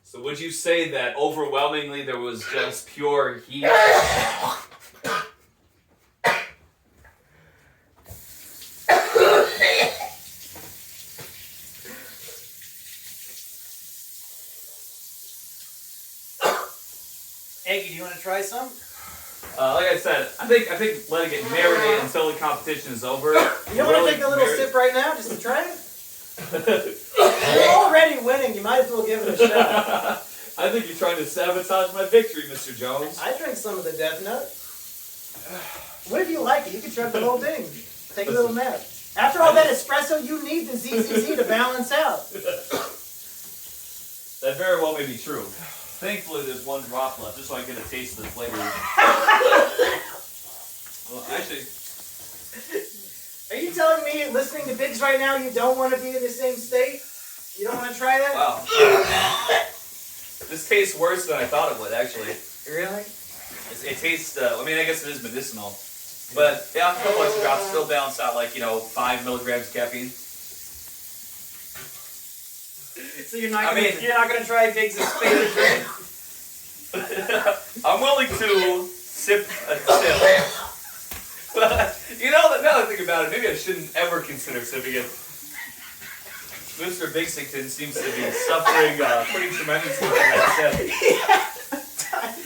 So would you say that overwhelmingly there was just pure heat? Eggy, do you want to try some? Like I said, I think letting it marinate until the competition is over. You don't want to take a little sip right now just to try it? You're already winning. You might as well give it a shot. I think you're trying to sabotage my victory, Mr. Jones. I drank some of the Death Nut. What if you like it? You can chug the whole thing. Take a little nap. After all that espresso, you need the ZZZ to balance out. That very well may be true. Thankfully, there's one drop left, just so I can get a taste of the flavor. Well, actually, Are you telling me, listening to Biggs right now, you don't want to be in the same state? You don't want to try that? wow. This tastes worse than I thought it would, actually. Really? It tastes, I mean, I guess it is medicinal. But, yeah, a couple extra drops still balance out, 5 milligrams of caffeine. So you're not gonna try Biggs' favorite drink? I'm willing to sip a sip. But, now that I think about it, maybe I shouldn't ever consider sipping it. Mr. Bixington seems to be suffering pretty tremendously from that sip. Yeah.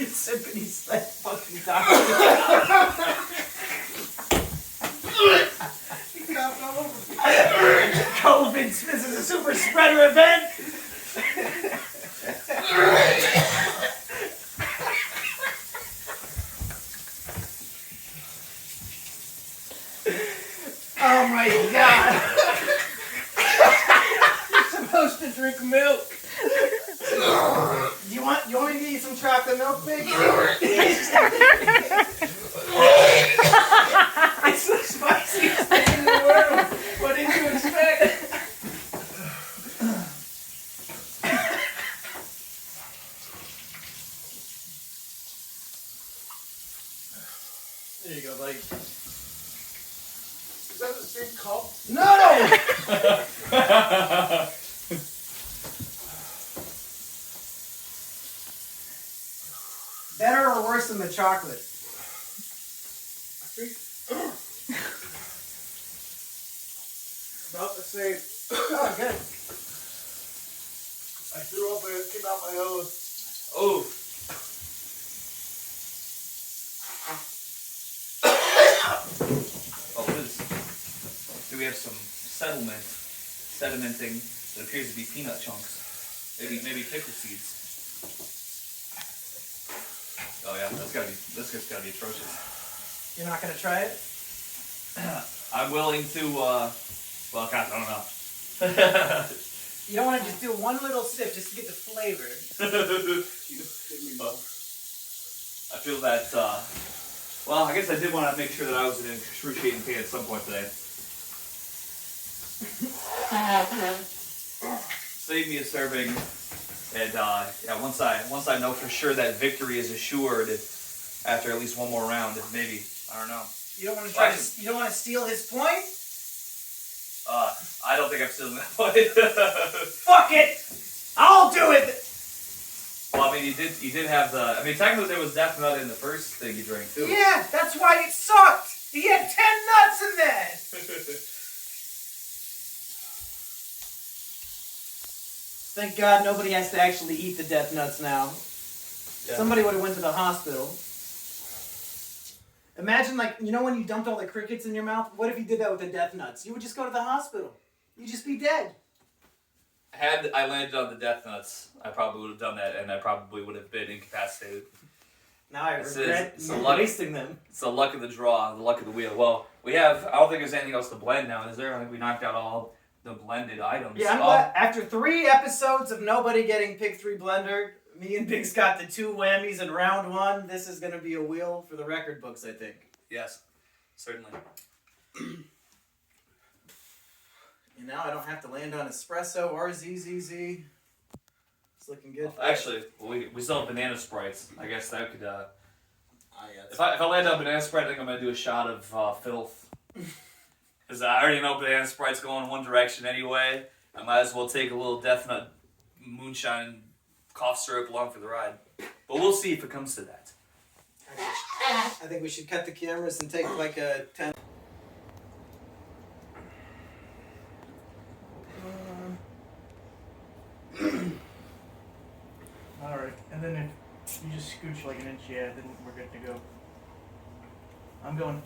Sipping, he's like fucking dying. COVID, this is a super spreader event. Oh my god. You're supposed to drink milk. Do you want me to get you some chocolate milk, Big? It's the spiciest thing in the world. What did you expect? There you go, buddy. Is that the same cup? No! Better or worse than the chocolate? I think about the same. Oh, good. I threw up and it came out my nose. Oh. Oh, do we have some sedimenting that appears to be peanut chunks? Maybe pickle seeds. Oh yeah, this just gotta be atrocious. You're not gonna try it? I'm willing to, well, God, I don't know. You don't want to just do one little sip just to get the flavor. I feel that, well, I guess I did want to make sure that I was in excruciating pain at some point today. Save me a serving, and yeah, once I know for sure that victory is assured after at least one more round, maybe, I don't know. You don't want to try to. You don't want to steal his point? I don't think I'm stealing that point. Fuck it! I'll do it! Well, I mean, you did have the. I mean, technically there was death nut in the first thing you drank too. Yeah, that's why it sucked! He had 10 nuts in there! Thank God nobody has to actually eat the death nuts now. Yeah. Somebody would have went to the hospital. Imagine, when you dumped all the crickets in your mouth? What if you did that with the death nuts? You would just go to the hospital. You'd just be dead. Had I landed on the death nuts, I probably would have done that, and I probably would have been incapacitated. Now I It's regret a luck. wasting them. It's the luck of the draw, the luck of the wheel. Well, I don't think there's anything else to blend now, is there? I think we knocked out all the blended items. Yeah, I'm glad. After 3 episodes of nobody getting Pick 3 blender, me and Biggs got the 2 whammies in round 1. This is going to be a wheel for the record books, I think. Yes, certainly. And now I don't have to land on espresso or ZZZ. It's looking good. Actually, we still have banana sprites. I guess that could. Yeah, If I land on banana sprite, I think I'm gonna do a shot of filth. Because I already know banana sprite's going one direction anyway. I might as well take a little Death Nut moonshine and cough syrup along for the ride. But we'll see if it comes to that. I think we should cut the cameras and take like a 10. Alright, and then if you just scooch like an inch, yeah, then we're good to go. I'm going.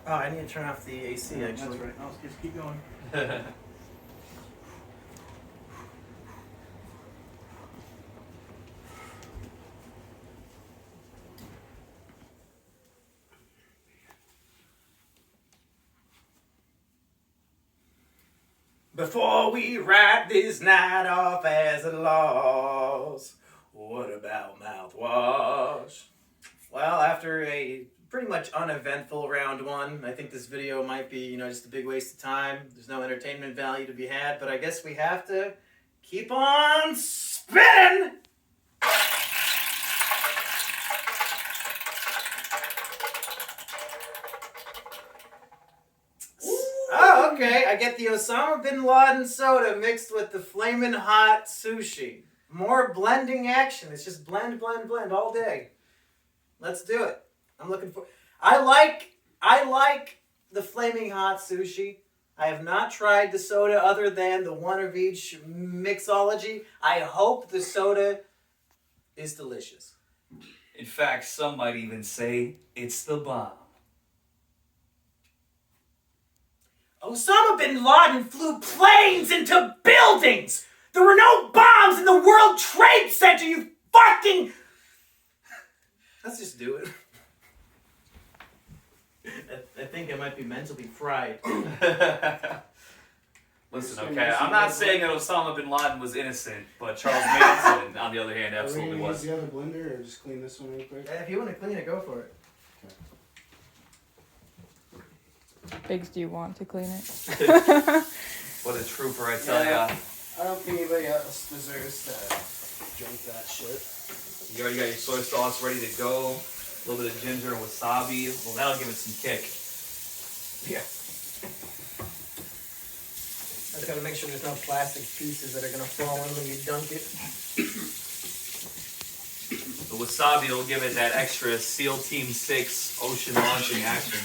Oh, I need to turn off the AC actually. That's right. I'll just keep going. Before we write this night off as a loss, what about mouthwash? Well, after a pretty much uneventful round 1, I think this video might be, just a big waste of time. There's no entertainment value to be had, but I guess we have to keep on spinning! Oh, okay. I get the Osama bin Laden soda mixed with the flamin' hot sushi. More blending action. It's just blend, blend, blend all day. Let's do it. I'm looking for. I like the flaming hot sushi. I have not tried the soda other than the one of each mixology. I hope the soda is delicious. In fact, some might even say it's the bomb. Osama bin Laden flew planes into buildings! There were no bombs in the World Trade Center, you fucking... Let's just do it. I think I might be mentally fried. Listen, okay, I'm not saying that Osama bin Laden was innocent, but Charles Manson, on the other hand, absolutely was. Do you have a blender or just clean this one real quick? If you want to clean it, go for it. Biggs, do you want to clean it? What a trooper, I tell ya. I don't think anybody else deserves to drink that shit. You already got your soy sauce ready to go. A little bit of ginger and wasabi. Well, that'll give it some kick. Yeah. I just gotta make sure there's no plastic pieces that are gonna fall in when you dunk it. The wasabi will give it that extra SEAL Team 6 ocean launching action.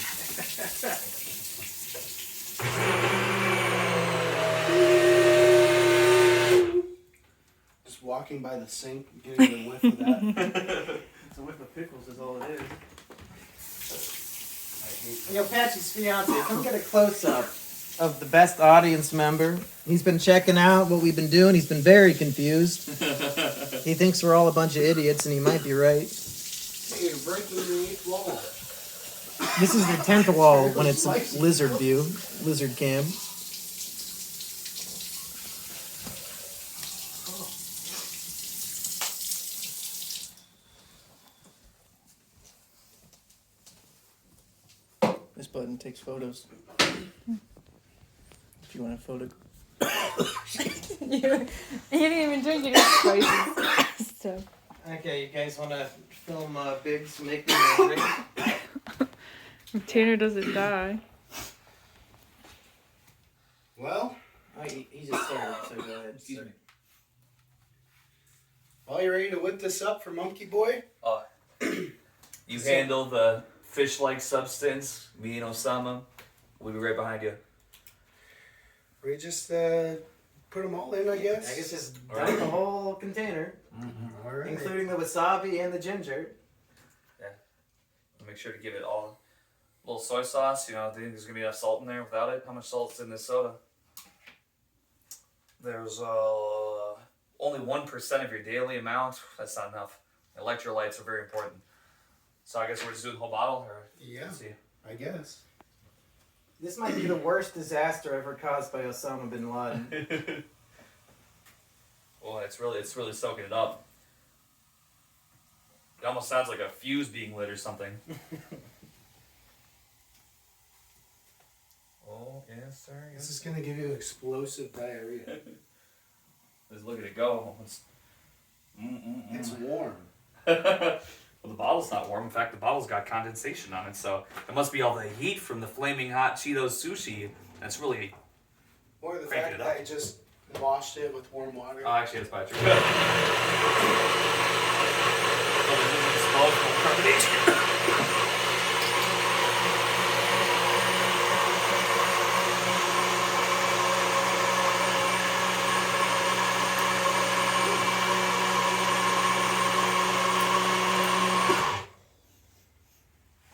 Just walking by the sink, getting a whiff of that. It's a whip of pickles is all it is. Patchy's fiancée, come get a close-up of the best audience member. He's been checking out what we've been doing. He's been very confused. He thinks we're all a bunch of idiots, and he might be right. Hey, you're breaking the 8th wall. This is the 10th wall when it's lizard view, lizard cam. This button takes photos. If you want a photo. You didn't even drink it. It's spicy. So. Okay, you guys want to film Biggs making a drink? If Tanner doesn't die. Well, Oh, he just started, so go ahead. Excuse me. are you ready to whip this up for Monkey Boy? You handle the fish-like substance, me and Osama. We'll be right behind you. We just put them all in, I guess. I guess just dump the whole container, All right. including the wasabi and the ginger. Make sure to give it all a little soy sauce. Do you think there's going to be enough salt in there without it? How much salt's in this soda? There's only 1% of your daily amount. That's not enough. Electrolytes are very important. So I guess we're just doing the whole bottle, or Yeah, let's see. I guess. This might be the worst disaster ever caused by Osama bin Laden. Well, it's really soaking it up. It almost sounds like a fuse being lit or something. Oh, yes, sir. Yes. This is gonna give you explosive diarrhea. Let's look at it go. It's warm. Well, the bottle's not warm. In fact, the bottle's got condensation on it, so it must be all the heat from the flaming hot Cheetos sushi that's really... Or the Cranking fact it that up. I just washed it with warm water. Oh, actually, that's probably true. So this is disposable carbonation.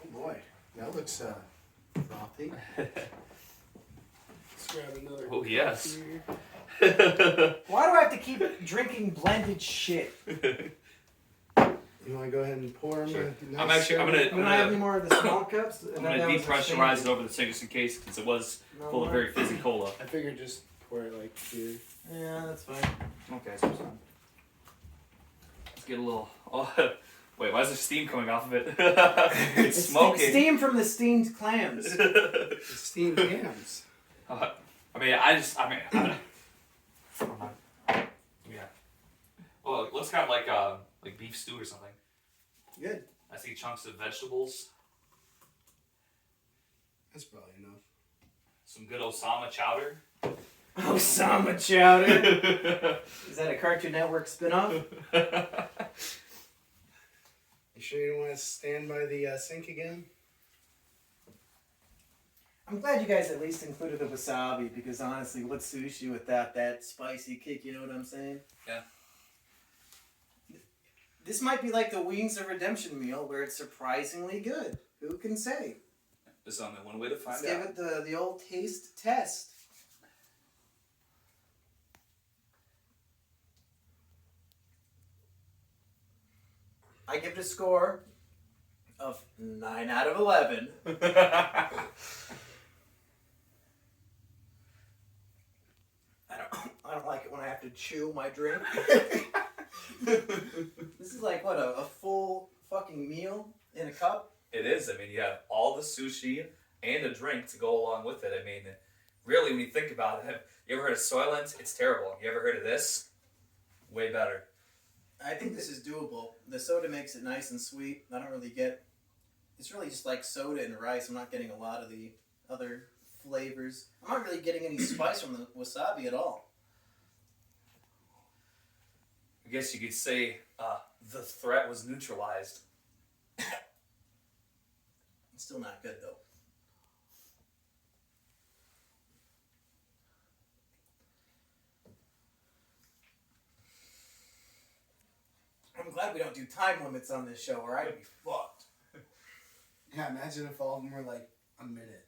Oh boy, that looks frothy. Let's grab another. Oh, yes. here. Why do I have to keep drinking blended shit? You want to go ahead and pour them? Sure. Nice I'm gonna Do I have any more of the small cups? I'm gonna depressurize it over the sink just in case, because it was full of very fizzy cola. I figured just pour it like here. Yeah, that's fine. Okay, so let's get a little. Oh, wait, why is there steam coming off of it? It's smoking. Steam from the steamed clams. It's steamed hams. I mean, yeah. Well, it looks kind of like beef stew or something. Good. I see chunks of vegetables, That's probably enough. some good Osama chowder. Osama chowder. Is that a Cartoon Network spinoff? You sure you don't want to stand by the sink again? I'm glad you guys at least included the wasabi, because honestly, what's sushi without that spicy kick, you know what I'm saying? Yeah. This might be like the Wings of Redemption meal, where it's surprisingly good. Who can say? There's only one way to find Let's give out. it the old taste test. I give it a score of 9 out of 11. I don't like it when I have to chew my drink. This is like, what, a full fucking meal in a cup? It is. I mean, you have all the sushi and a drink to go along with it. I mean, really, when you think about it, you ever heard of Soylent? It's terrible. You ever heard of this? Way better. I think this is doable. The soda makes it nice and sweet. I don't really get... It's really just like soda and rice. I'm not getting a lot of the other flavors. I'm not really getting any spice from the wasabi at all. I guess you could say the threat was neutralized. It's still not good, though. I'm glad we don't do time limits on this show, or I'd be fucked. Yeah, imagine if all of them were like a minute.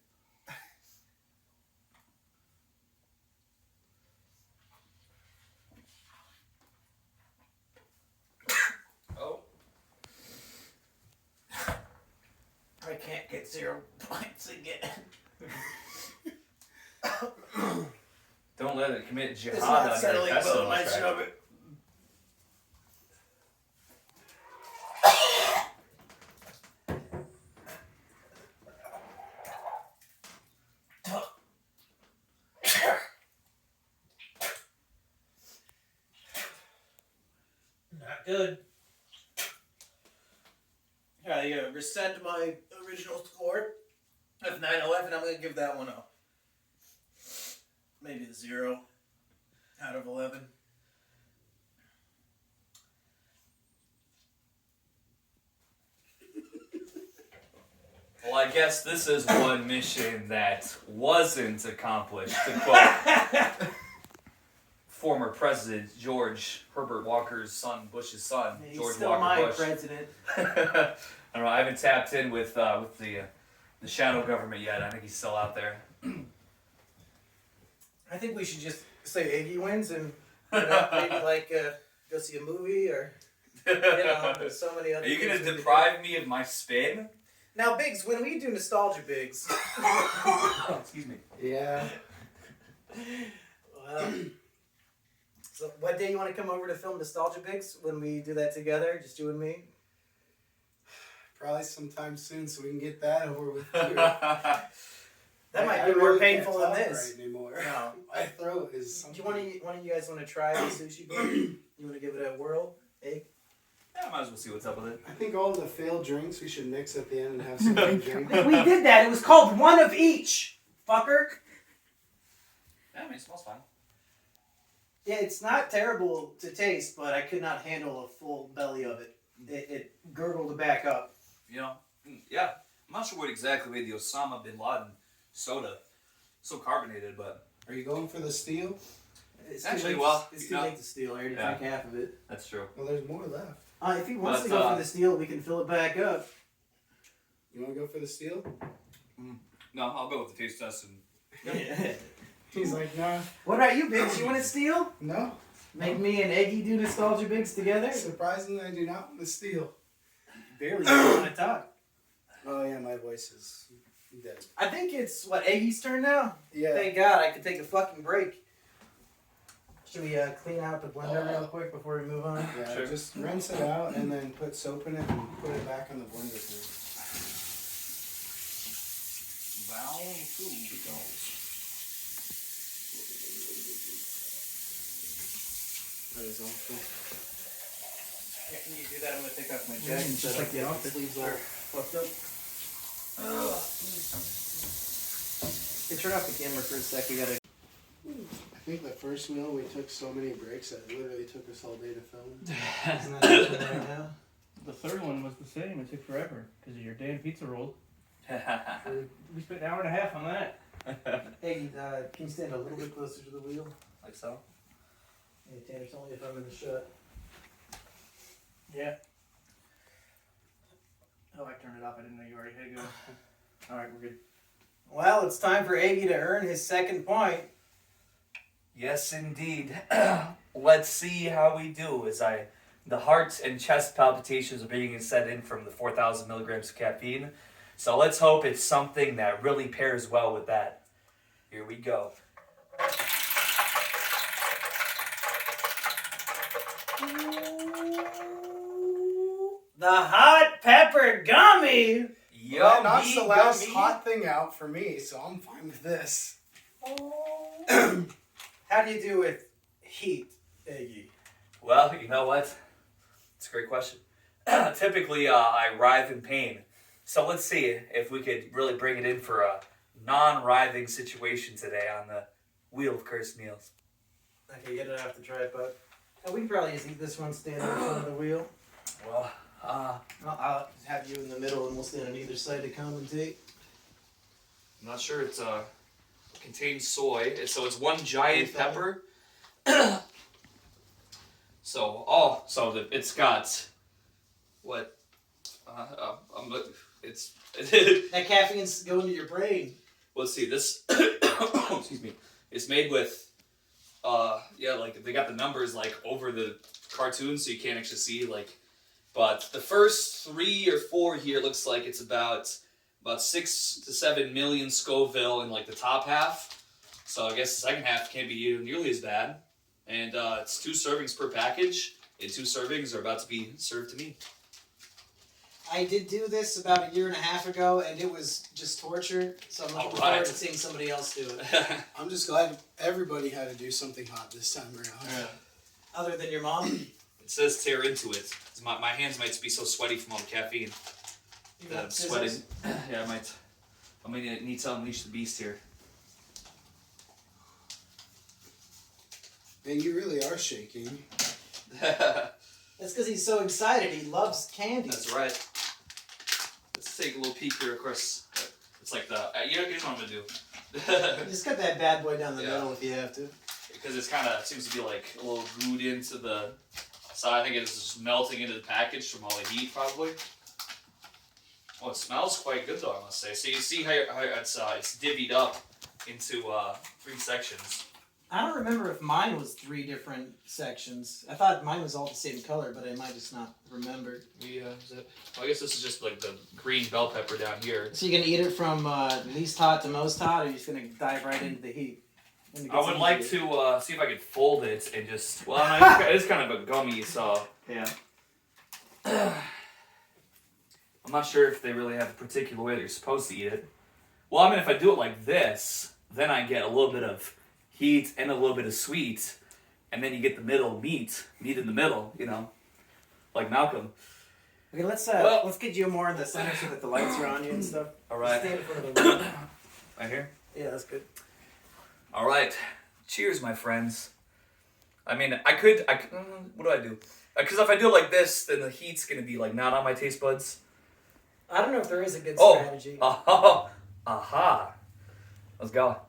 Oh. I can't get 0 points again. Don't let it commit It's jihad not on your settling intestinal bone. I tract. shove it. Not good. I rescind my original score of 9/11. I'm going to give that one a maybe a 0 out of 11. Well, I guess this is one mission that wasn't accomplished, to quote former President George Herbert Walker's son, Bush's son, He's George still Walker my Bush. president. I don't know. I haven't tapped in with the shadow government yet. I think he's still out there. I think we should just say Iggy wins and maybe like go see a movie or There's so many other Are you things gonna we could deprive me of my spin? do. Now, Biggs, when we do Nostalgia Biggs, Excuse me. Yeah. well, so what day you want to come over to film Nostalgia Biggs when we do that together, just you and me? Probably sometime soon so we can get that over with. Too. That might I be more really painful can't than talk this. right anymore. No. My throat is. Do one of you guys want to try the sushi burger? You want to give it a whirl? Egg? Yeah, might as well see what's up with it. I think all the failed drinks we should mix at the end and have some good drink. We did that. It was called one of each, fucker. Yeah, I mean, it smells fine. Yeah, it's not terrible to taste, but I could not handle a full belly of it. It gurgled back up. You know, yeah. I'm not sure what exactly made the Osama bin Laden soda so carbonated, but Are you going for the steel? It's Actually, too late, well, it's you too know- late to steal. I already drank half of it. that's true. Well, there's more left. If he wants to But, go for the steal, we can fill it back up. You want to go for the steel? No, I'll go with the taste test and He's like, nah. What about you, Biggs? You want to steal? No. Make me and Eggy do Nostalgia Biggs together? Surprisingly, I do not want to steal. Barely want to talk. Oh, yeah, my voice is dead. I think it's, Eggy's turn now? Yeah. Thank God, I could take a fucking break. Should we clean out the blender real quick before we move on? Yeah, Sure. just rinse it out and then put soap in it and put it back on the blender thing. down to the dolls. That is awful. Yeah, can you do that? I'm gonna take off my jacket. Just like the office. Sleeves are fucked up. Hey, turn off the camera for a sec. We gotta. I think the first meal we took so many breaks that it literally took us all day to film. Isn't that happening right now? The third one was the same. It took forever because of your damn pizza rolls. We spent an hour and a half on that. Hey, can you stand a little bit closer to the wheel? Like so? Hey, Tanner, tell me if I'm in the shot. Yeah. Oh, I turned it off. I didn't know you already had to go. All right, we're good. Well, it's time for Aggie to earn his second point. Yes, indeed. Let's see how we do. The heart and chest palpitations are being set in from the 4,000 milligrams of caffeine. So let's hope it's something that really pairs well with that. Here we go. The Hot Pepper Gummy! Well, that knocks the last gummy. hot thing out for me, so I'm fine with this. How do you do with heat, Aggie? Well, you know what? It's a great question. Typically, I writhe in pain. So let's see if we could really bring it in for a non-writhing situation today on the Wheel of Cursed Meals. Okay, get it off the tripod. Oh, we can probably just eat this one standing in front of the wheel. Well, I'll have you in the middle and we'll stand on either side to commentate. I'm not sure it contains soy. So it's one giant pepper. It's got what? It's That caffeine's going to your brain. let's see this. Excuse me. It's made with like they got the numbers like over the cartoon, so you can't actually see But the first 3 or 4 here looks like it's about 6 to 7 million Scoville in like the top half. So I guess the second half can't be nearly as bad. And it's 2 servings per package, and 2 servings are about to be served to me. I did do this about 1.5 years ago, and it was just torture. So I'm looking forward to seeing somebody else do it. I'm just glad everybody had to do something hot this time around. Other than your mom. It says tear into it. My hands might be so sweaty from all the caffeine. You That got I'm sweating. scissors? Yeah, I might need to unleash the beast here. And you really are shaking. That's because he's so excited. He loves candy. That's right. Let's take a little peek here. Of course, it's like you know what I'm gonna do. Just cut that bad boy down the Yeah. middle if you have to. Because it's kind of seems to be like a little glued into the side. I think it's just melting into the package from all the heat, probably. Oh, it smells quite good though, I must say. So you see how it's divvied up into 3 sections. I don't remember if mine was 3 different sections. I thought mine was all the same color, but I might just not remember. Yeah, I guess this is just like the green bell pepper down here. So you're gonna eat it from least hot to most hot, or you're just gonna dive right into the heat? I would like to see if I could fold it and just. Well, it is kind of a gummy, so. Yeah. I'm not sure if they really have a particular way that you're supposed to eat it. Well, I mean, if I do it like this, then I get a little bit of heat and a little bit of sweet, and then you get the middle meat in the middle, you know, like Malcolm. Okay, let's get you more in the center so that the lights are on you and stuff. All right. Stand in front of the window. Right here? Yeah, that's good. All right. Cheers, my friends. I mean, what do I do? Because if I do it like this, then the heat's going to be like not on my taste buds. I don't know if there is a good strategy. Oh, aha. Let's go.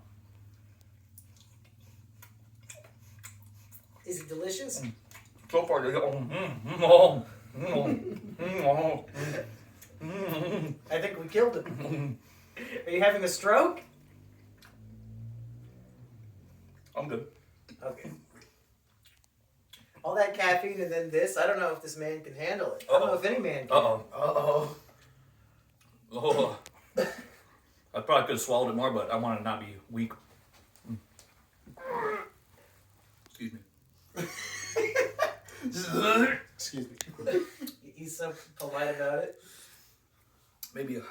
Is it delicious? So far, I think we killed it. Are you having a stroke? I'm good. Okay. All that caffeine and then this, I don't know if this man can handle it. I don't know if any man can. Uh-oh. I probably could have swallowed it more, but I want to not be weak. Excuse me. Excuse me. He's so polite about it. Maybe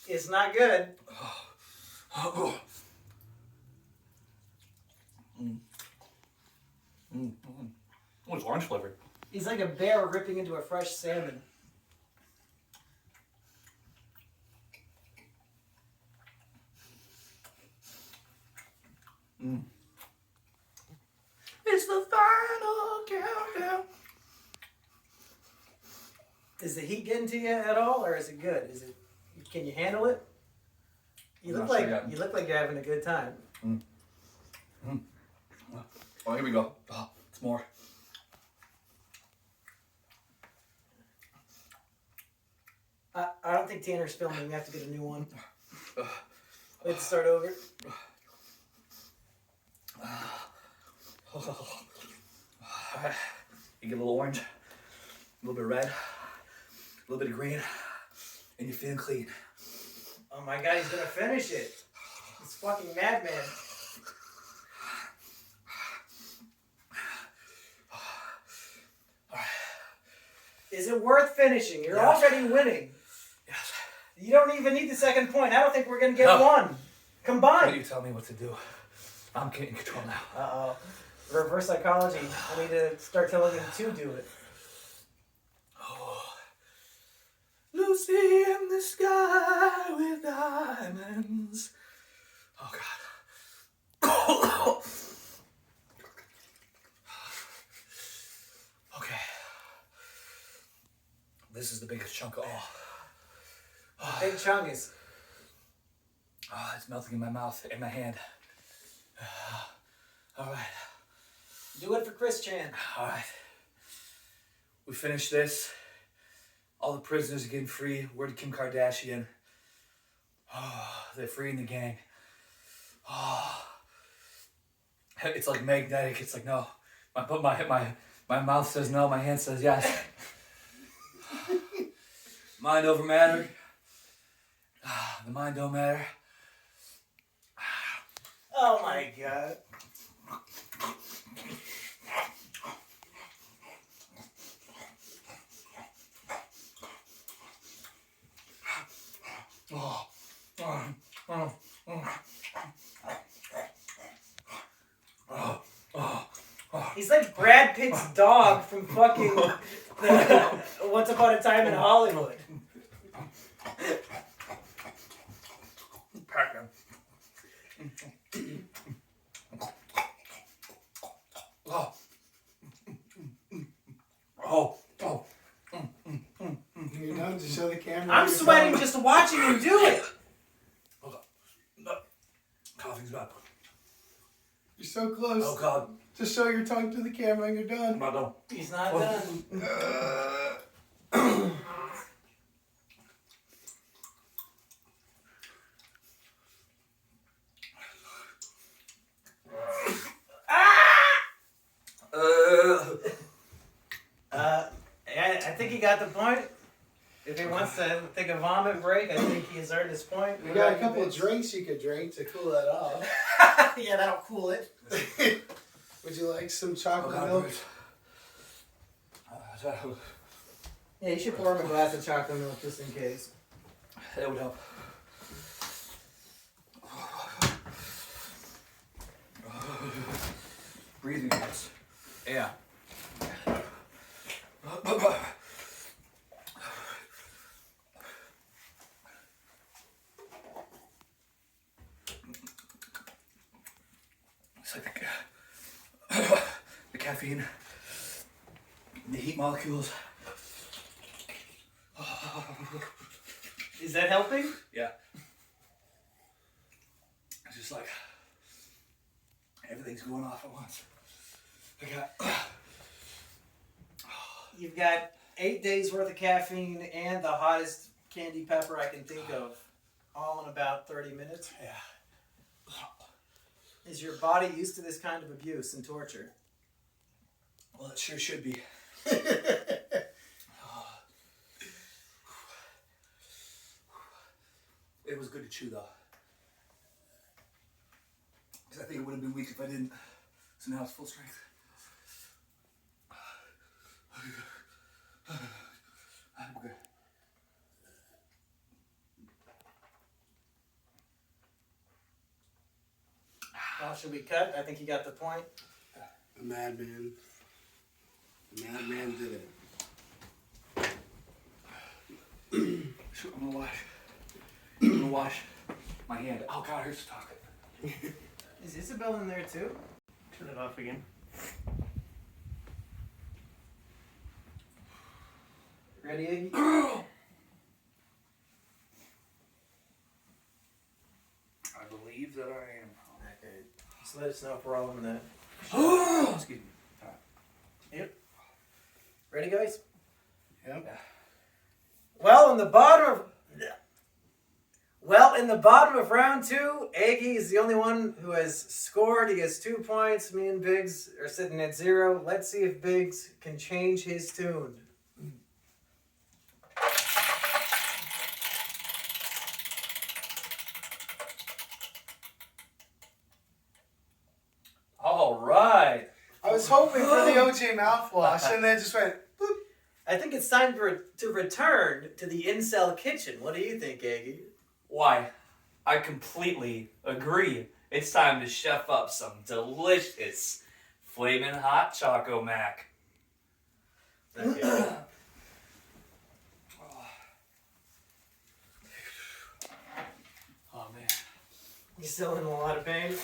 It's not good. Oh, it's orange flavored. He's like a bear ripping into a fresh salmon. It's the final countdown. Is the heat getting to you at all, or is it good? Can you handle it? You look like you're having a good time. Oh, here we go. Oh, it's more. I don't think Tanner's filming. We have to get a new one. Let's start over. You get a little orange, a little bit of red, a little bit of green, and you're feeling clean. Oh my god, he's gonna finish it. He's fucking madman. Is it worth finishing? You're already winning. Yes. You don't even need the second point. I don't think we're gonna get one. Why Combined. do you tell me what to do? I'm getting control now. Uh-oh. Reverse psychology. I need to start telling him to do it. Oh. Lucy in the sky with diamonds. Oh, God. Okay. This is the biggest chunk of all. Big chungus. Oh, it's melting in my mouth, in my hand. All right. Do it for Chris Chan. All right. We finished this. All the prisoners are getting free. Word to Kim Kardashian. Oh, they're freeing the gang. Oh, it's like magnetic. It's like no. My mouth says no. My hand says yes. Mind over matter. The mind don't matter. Oh my god. He's like Brad Pitt's dog from fucking Once Upon a Time in Hollywood. You're done to show the camera. I'm sweating just watching him do it. Hold on. Coughing's bad. You're so close. Oh, God. Just show your tongue to the camera and you're done. I'm not done. He's not done. he got the point. If he wants to take a vomit break, I think he's earned his point. We got a couple of drinks you could drink to cool that off. Yeah, that'll cool it. Would you like some chocolate milk? Yeah, you should pour him a glass of chocolate milk just in case. That would help. Breathing helps. Yeah. It's like the caffeine, the heat molecules. Is that helping? Yeah. It's just like everything's going off at once. You've got 8 days worth of caffeine and the hottest candy pepper I can think of, all in about 30 minutes. Yeah. Is your body used to this kind of abuse and torture? Well, it sure should be. It was good to chew, though. Because I think it would have been weak if I didn't. So now it's full strength. I'm good. Well, should we cut? I think you got the point. A madman. A madman did it. Shoot, I'm gonna wash my hand. Oh God, it hurts to talk. Is Isabel in there too? Turn it off again. Ready, Iggy? I believe that I am. Okay. Just let us know if we're all in that. Excuse me. Yep. Ready, guys? Yep. Well, in the bottom of round 2, Aggie is the only one who has scored. He gets 2 points. Me and Biggs are sitting at 0. Let's see if Biggs can change his tune. All right. I was hoping for the OJ mouthwash, and then just went. Boop. I think it's time to return to the incel kitchen. What do you think, Aggie? Why? I completely agree. It's time to chef up some delicious flaming hot Choco Mac. Thank you. Oh man. You still in a lot of pain?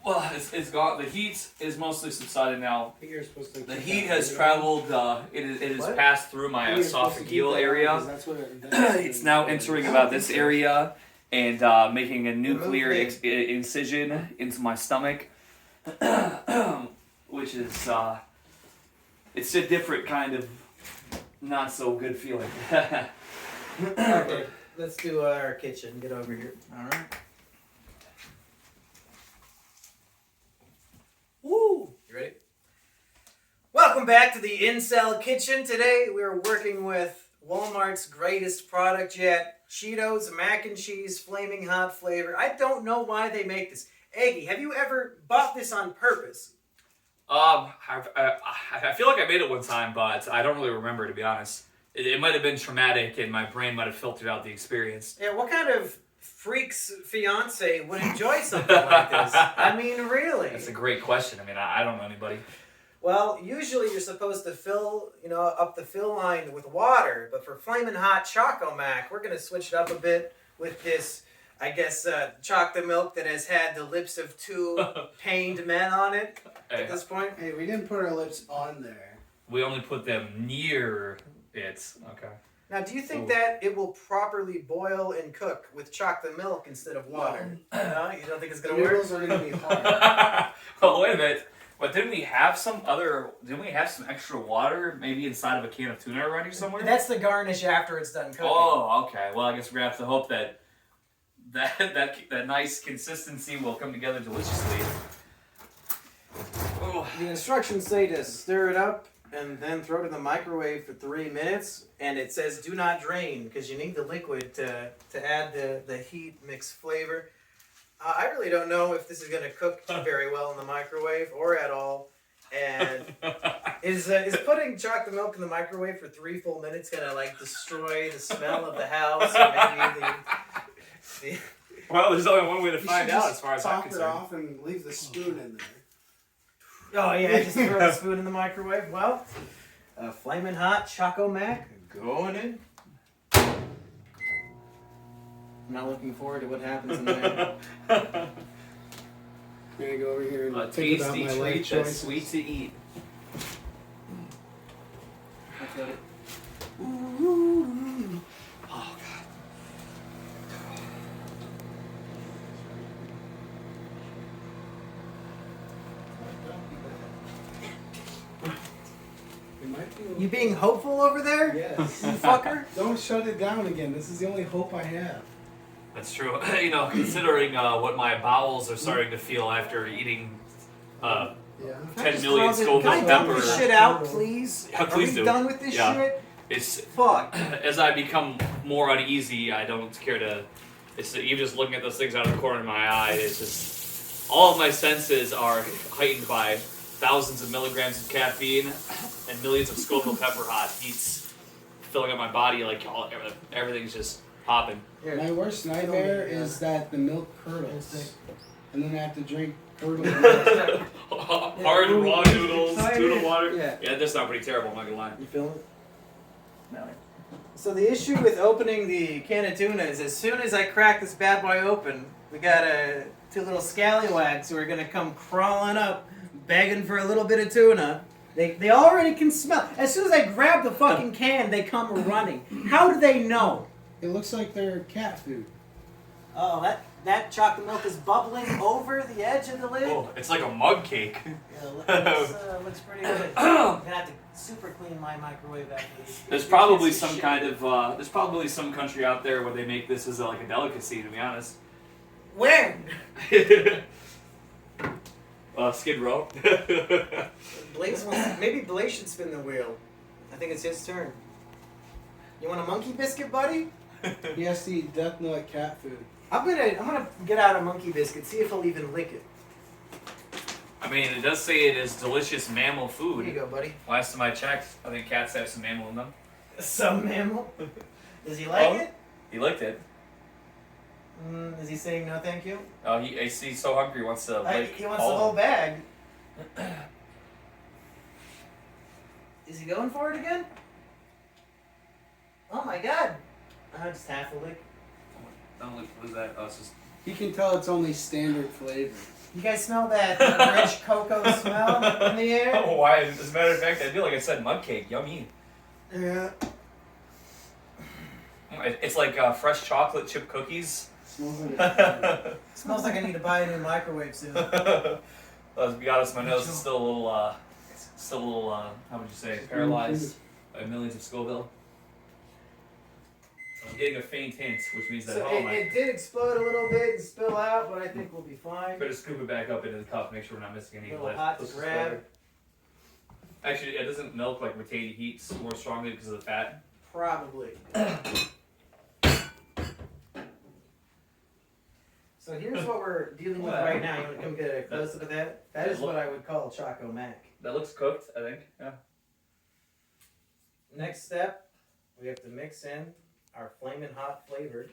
Well, it's gone. The heat is mostly subsided now. I think you're supposed to. The heat has traveled. It has What? passed through my esophageal area. That's what It's now entering about this area and making a nuclear incision into my stomach, which is it's a different kind of not so good feeling. Okay, let's do our kitchen. Get over here. All right. Woo! You ready? Welcome back to the Incel Kitchen. Today we're working with Walmart's greatest product yet, Cheetos Mac and Cheese Flaming Hot flavor. I don't know why they make this. Aggie, have you ever bought this on purpose? I feel like I made it one time, but I don't really remember, to be honest. It might have been traumatic, and my brain might have filtered out the experience. Yeah, what kind of freak's fiance would enjoy something like this? I mean, really? That's a great question. I mean, I don't know anybody. Well, usually you're supposed to fill, up the fill line with water, but for Flamin' Hot Choco Mac, we're going to switch it up a bit with this, I guess, chocolate milk that has had the lips of 2 pained men on it at this point. Hey, we didn't put our lips on there. We only put them near it. Okay. Now, do you think that it will properly boil and cook with chocolate milk instead of water? No, you don't think it's The going to work? noodles are going to be hard. Oh, wait a minute. But didn't we have some extra water maybe inside of a can of tuna already somewhere? That's the garnish after it's done cooking. Oh, okay. Well, I guess we're going to have to hope that nice consistency will come together deliciously. Oh. The instructions say to stir it up and then throw it in the microwave for 3 minutes. And it says do not drain because you need the liquid to add the heat mix flavor. I really don't know if this is going to cook very well in the microwave or at all. And is putting chocolate milk in the microwave for 3 full minutes going to like destroy the smell of the house or maybe the Well, there's only one way to You find should out just as far as I'm top it concerned. off and leave the spoon in there. Oh yeah, just throw the spoon in the microwave. Well, flaming hot Choco Mac going in. I'm not looking forward to what happens in there. I'm gonna go over here and A think about tasty my life treat that's choices. sweet to eat. Oh god. It might be a little- You being hopeful over there? Yes. You fucker? Don't shut it down again. This is the only hope I have. That's true. You know, considering what my bowels are starting to feel after eating Yeah. 10 million Can I Scoville dump pepper. this shit out, please? Yeah, please Are we do. done with this Yeah. shit? It's Fuck. as I become more uneasy, I don't care to. It's even just looking at those things out of the corner of my eye. It's just all of my senses are heightened by thousands of milligrams of caffeine and millions of Scoville pepper hot heats filling up my body. Like everything's just popping. My worst nightmare me, is that the milk curdles, and then I have to drink curdled milk. Hard raw noodles, tuna water. Yeah. Yeah, that's not pretty terrible. I'm not gonna lie. You feeling it? No. So the issue with opening the can of tuna is as soon as I crack this bad boy open, we got two little scallywags who are gonna come crawling up, begging for a little bit of tuna. They already can smell. As soon as I grab the fucking can, they come running. How do they know? It looks like they're cat food. Oh, that chocolate milk is bubbling over the edge of the lid. Oh, it's like a mug cake. Yeah, looks pretty good. I'm gonna have to super clean my microwave after this. There's probably some kind of there's probably some country out there where they make this as like a delicacy. To be honest. Where? Skid Row. Maybe Blaze should spin the wheel. I think it's his turn. You want a monkey biscuit, buddy? He has to eat death nut cat food. I'm gonna get out a monkey biscuit. See if he'll even lick it. I mean, it does say it is delicious mammal Here you food. go, buddy. Last time I checked, I think cats have some mammal in them. Some mammal. Does he like Oh. it? He licked it. Is he saying no, thank you? Oh, he's so hungry. He wants to lick He wants all the of whole it. bag. Is he going for it again? Oh my god! Just half a lick. Don't look. What is that? Oh, it's just. He can tell it's only standard flavor. You guys smell that rich cocoa smell in the air? Oh, why? As a matter of fact, I feel like I said mug cake. Yummy. Yeah. It's like fresh chocolate chip cookies. Smells like Smells like I need to buy a new microwave soon. Let's be honest, my nose is still a little, how would you say, paralyzed by millions of Scoville. I'm getting a faint hint, which means that So it did explode a little bit and spill out, but I think we'll be fine. better scoop it back up into the cup, make sure we're not missing any A little left. hot to grab. Actually, it doesn't milk like retain heat more strongly because of the fat. Probably. So here's what we're dealing with right now. You want to come get a close up of that? That is what I would call Choco Mac. That looks cooked, I think. Yeah. Next step, we have to mix in our flaming hot flavor.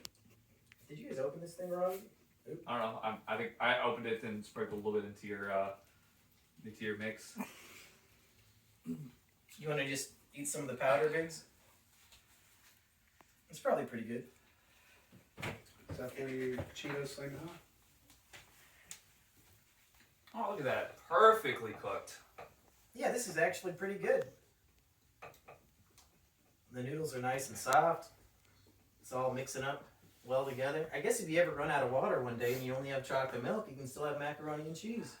Did you guys open this thing wrong? I don't know. I think I opened it and sprinkled a little bit into your mix. You want to just eat some of the powder, Biggs? It's probably pretty good. Is that for your Cheetos flaming hot? Oh, look at that. Perfectly cooked. Yeah, this is actually pretty good. The noodles are nice and soft. It's all mixing up well together. I guess if you ever run out of water one day and you only have chocolate milk, you can still have macaroni and cheese.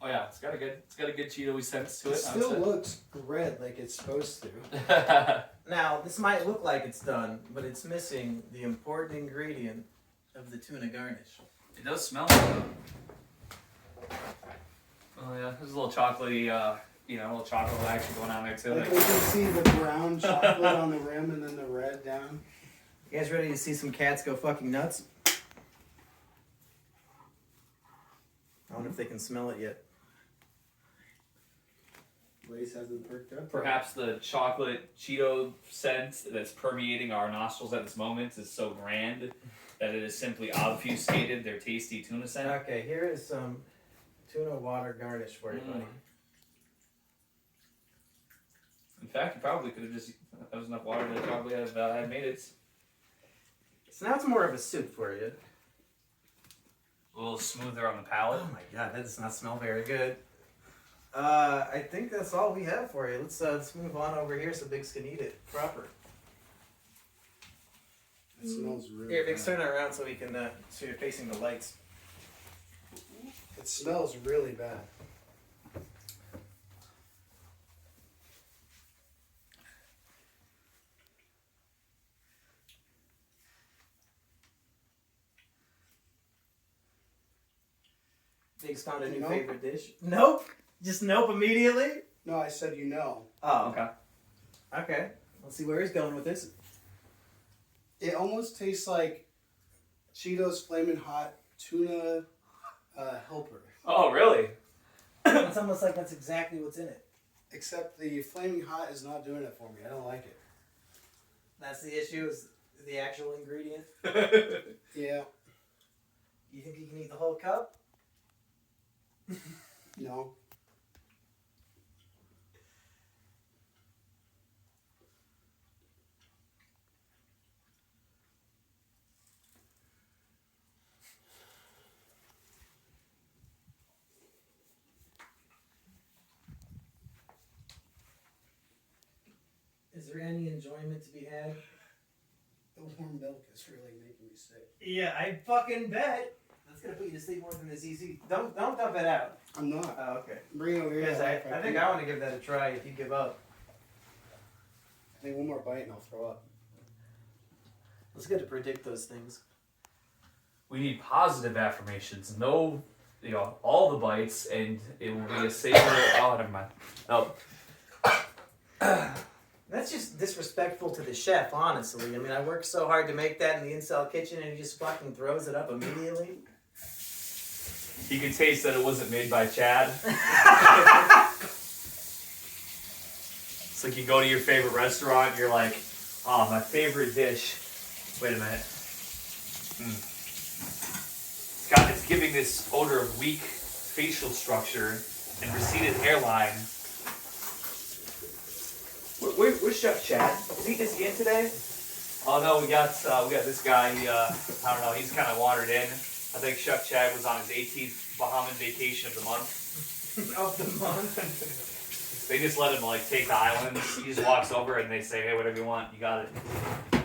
Oh yeah, it's got a good Cheeto-y sense to It it. still looks red like it's supposed to. Now, this might look like it's done, but it's missing the important ingredient of the tuna garnish. It does smell good. Oh yeah, there's a little chocolatey, a little chocolate action going on there too. Like we can see the brown chocolate on the rim and then the red down. You guys ready to see some cats go fucking nuts? I wonder if they can smell it yet. Blaze hasn't perked up. Perhaps the chocolate Cheeto scent that's permeating our nostrils at this moment is so grand that it has simply obfuscated their tasty tuna scent. Okay, here is some tuna water garnish for you, buddy. In fact, you probably could have just, that was enough water to probably have had made it. So now it's more of a soup for you. A little smoother on the palate. Oh my god, that does not smell very good. I think that's all we have for you. Let's move on over here so Biggs can eat it proper. It smells really Here, Biggs, bad. turn it around so we can so you're facing the lights. It smells really bad. Biggs found a new Nope. favorite dish. Nope. Just nope immediately. No, I said you know. Oh, Okay. okay. Let's see where he's going with this. It almost tastes like Cheetos Flamin' Hot Tuna Helper. Oh, really? It's almost like that's exactly what's in it. Except the Flaming Hot is not doing it for me. I don't like it. That's the issue, is the actual ingredient. Yeah. You think you can eat the whole cup? No. Is there any enjoyment to be had? The warm milk is really making me sick. Yeah, I fucking bet. That's gonna put you to sleep more than this easy. Don't dump it out. I'm not. Oh, okay. Bring it over here. Because I think I want to give that a try if you give up. I think one more bite and I'll throw up. Let's get to predict those things. We need positive affirmations. No, all the bites, and it will be a safer. Oh, never mind. Oh, That's just disrespectful to the chef, honestly. I mean, I worked so hard to make that in the Incel kitchen and he just fucking throws it up immediately. you can taste that it wasn't made by Chad. It's like you go to your favorite restaurant, and you're like, oh, my favorite dish. Wait a minute. It's giving this odor of weak facial structure and receded hairline. Where's Chef Chad? Is he in today? Oh no, we got this guy. I don't know. He's kind of wandered in. I think Chef Chad was on his 18th Bahaman vacation of the month. Of the month. They just let him take the islands. He just walks over and they say, "Hey, whatever you want, you got it."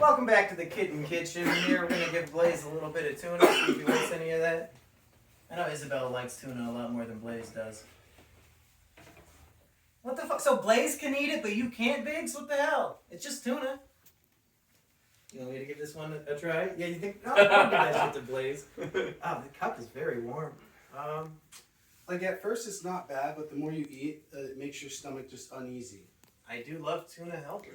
Welcome back to the Kitten Kitchen. Here we're gonna give Blaze a little bit of tuna. See if he wants any of that. I know Isabella likes tuna a lot more than Blaze does. What the fuck? So Blaze can eat it, but you can't, Biggs? What the hell? It's just tuna. You want me to give this one a try? Yeah, you think? No, I'll give that shit to Blaze. Oh, the cup is very warm. Like at first it's not bad, but the more you eat, it makes your stomach just uneasy. I do love tuna helper.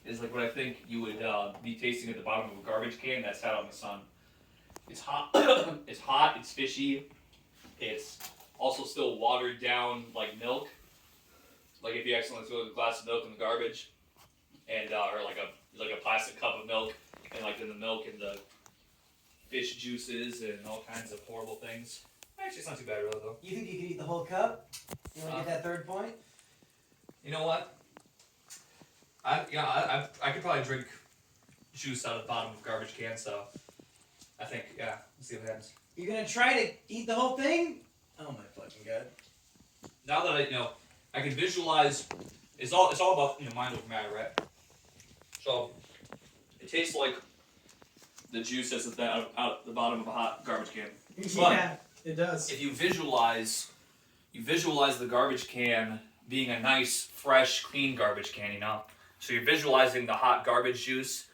Is like what I think you would be tasting at the bottom of a garbage can that's out in the sun. It's hot. It's hot. It's fishy. It's also still watered down like milk. Like if you accidentally throw a glass of milk in the garbage, and or like a plastic cup of milk, and then the milk and the fish juices and all kinds of horrible things. Actually, it's not too bad really though. You think you could eat the whole cup? You want to get that third point? You know what? I could probably drink juice out of the bottom of a garbage can, so I think, let's see what happens. You're gonna try to eat the whole thing? Oh my fucking god. Now that I can visualize, it's all about, mind over matter, right? So, it tastes like the juice that's out the bottom of a hot garbage can. Yeah, it does. If you visualize the garbage can being a nice, fresh, clean garbage can, So you're visualizing the hot garbage juice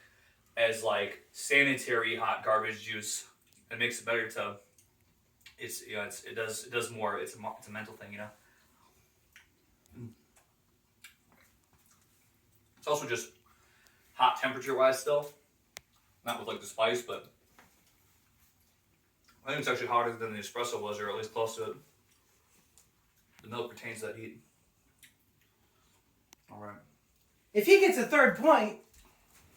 as like sanitary hot garbage juice. It makes it better to. It does more. It's a mental thing, you know. It's also just hot temperature wise still, not with like the spice, but I think it's actually hotter than the espresso was, or at least close to it. The milk retains that heat. All right. If he gets a third point,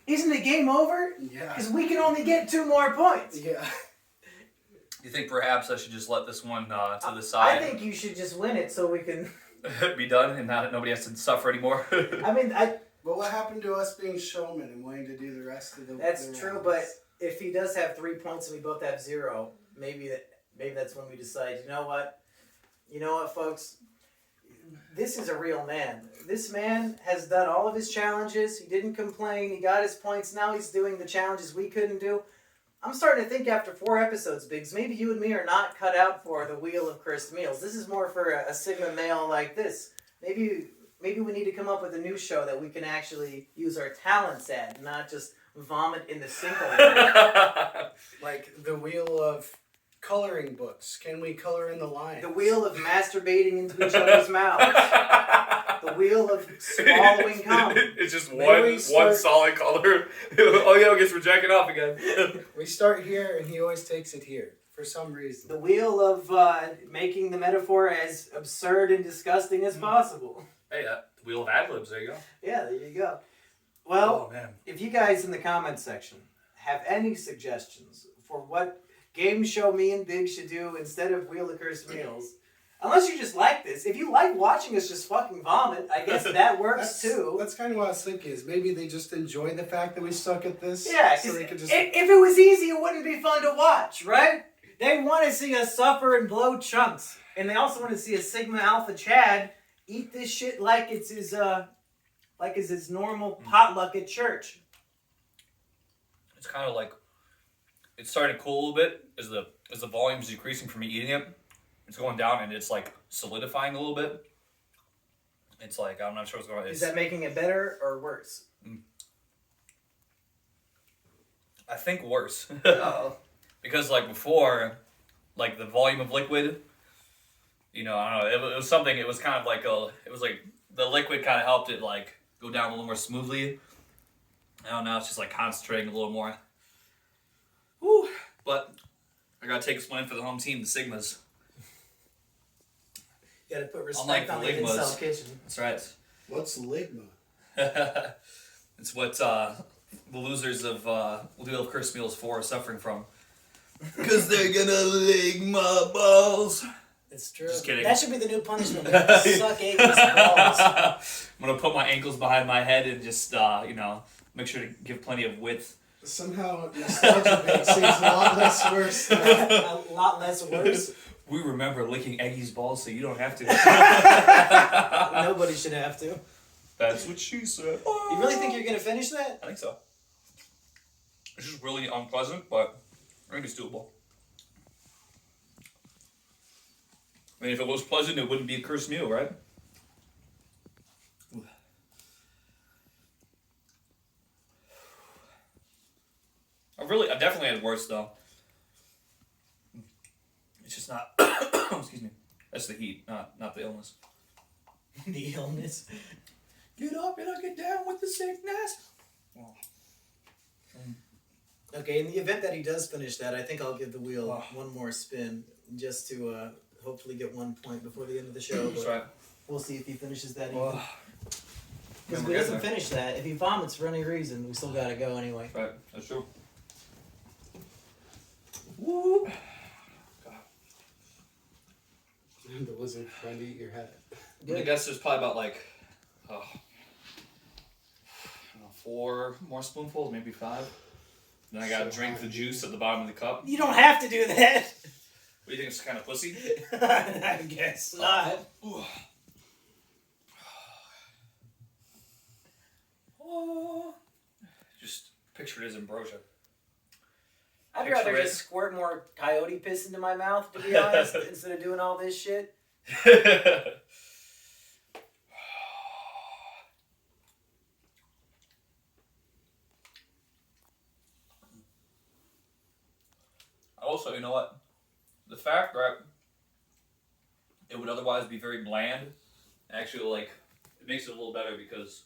isn't the game over? Yeah. Because we can only get 2 more points. Yeah. You think perhaps I should just let this one to the side? I think you should just win it so we can be done and nobody has to suffer anymore. I mean, But what happened to us being showmen and wanting to do the rest of the that's the true, rounds? but if he does have 3 points and we both have 0, maybe that's when we decide, you know what, folks, this is a real man. This man has done all of his challenges. He didn't complain. He got his points. Now he's doing the challenges we couldn't do. I'm starting to think after 4 episodes, Biggs, maybe you and me are not cut out for the wheel of cursed meals. This is more for a Sigma male like this. Maybe we need to come up with a new show that we can actually use our talents at, not just vomit in the sink all day. Like the wheel of coloring books. Can we color in the lines? The wheel of masturbating into each other's mouths. The wheel of swallowing cum. It's just Maybe we one start- solid color. Oh yeah, I guess we're jacking off again. We start here and he always takes it here for some reason. The wheel of making the metaphor as absurd and disgusting as possible. Hey, wheel of ad libs. There you go. Yeah, there you go. Well, Oh man. if you guys in the comments section have any suggestions for what game show me and Big should do instead of Wheel of Cursed Meals, unless you just like this, if you like watching us just fucking vomit, I guess that works too. That's kind of what I was thinking. Is maybe they just enjoy the fact that we suck at this. Yeah, so 'cause they could just. if it was easy, it wouldn't be fun to watch, right? They want to see us suffer and blow chunks, and they also want to see a Sigma Alpha Chad eat this shit like it's his normal potluck at church. It's kind of like it's starting to cool a little bit as the volume's decreasing from me eating it. It's going down and it's like solidifying a little bit. It's like I'm not sure what's going on. Is that making it better or worse? I think worse. Oh. Because like before, like the volume of liquid, I don't know. It was something. It was kind of like it was like the liquid kind of helped it like go down a little more smoothly. I don't know. It's just like concentrating a little more. Whew. But I gotta take this one in for the home team, the Sigmas. You gotta put respect Unlike on the the Ligmas. incel kitchen. That's right. What's ligma? It's what the losers of Wheel of Cursed Meals 4 are suffering from. Because they're gonna lick my balls. It's true. Just kidding. That should be the new punishment. Suck Aiden's balls. I'm gonna put my ankles behind my head and just, make sure to give plenty of width. Somehow nostalgia makes things a lot less worse. A lot less worse. We remember licking Eggy's balls, so you don't have to. Nobody should have to. That's what she said. You really think you're gonna finish that? I think so. It's just really unpleasant, but I think it's doable. I mean, if it was pleasant, it wouldn't be a cursed meal, right? I definitely had worse though. It's just not. Excuse me. That's the heat, not the illness. The illness. Get up and I'll get down with the sickness. Oh. Okay, in the event that he does finish that, I think I'll give the wheel one more spin just to hopefully get 1 point before the end of the show. That's But right. we'll see if he finishes that. Oh. Because if he doesn't finish that, if he vomits for any reason, we still gotta go anyway. Right, that's true. Woo! The lizard trying to eat your head. I guess there's probably about like, I don't know, 4 more spoonfuls, maybe 5. Then I gotta drink the juice at the bottom of the cup. You don't have to do that. What do you think? It's kind of pussy? I guess not. Just picture it as ambrosia. I'd rather Picture it. just squirt more coyote piss into my mouth, to be honest, instead of doing all this shit. Also, you know what? The fact that it would otherwise be very bland, actually, like, it makes it a little better because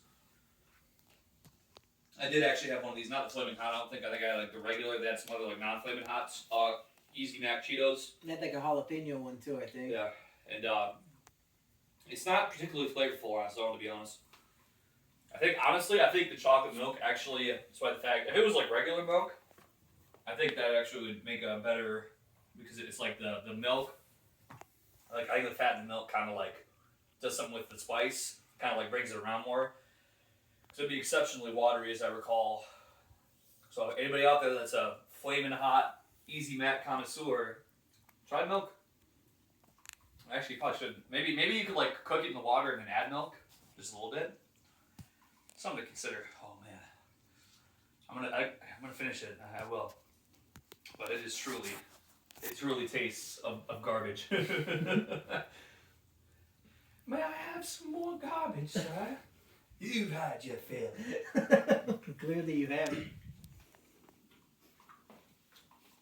I did actually have one of these, not the Flaming Hot, I think I had like the regular, they had some other like non-Flaming Hots, Easy Mac Cheetos. And had like a jalapeno one too, I think. Yeah, and it's not particularly flavorful on its own, to be honest. I think the chocolate milk actually, despite the fact, if it was like regular milk, I think that actually would make a better, because it's like the milk, like I think the fat in the milk kind of like does something with the spice, kind of like brings it around more. So it'd be exceptionally watery, as I recall. So anybody out there that's a flaming hot, Easy Mac connoisseur, try milk. Actually, you probably should. Maybe you could like cook it in the water and then add milk, just a little bit. Something to consider. Oh man, I'm gonna finish it. I will. But it truly tastes of garbage. May I have some more garbage, sir? You've had your fill. Clearly you have.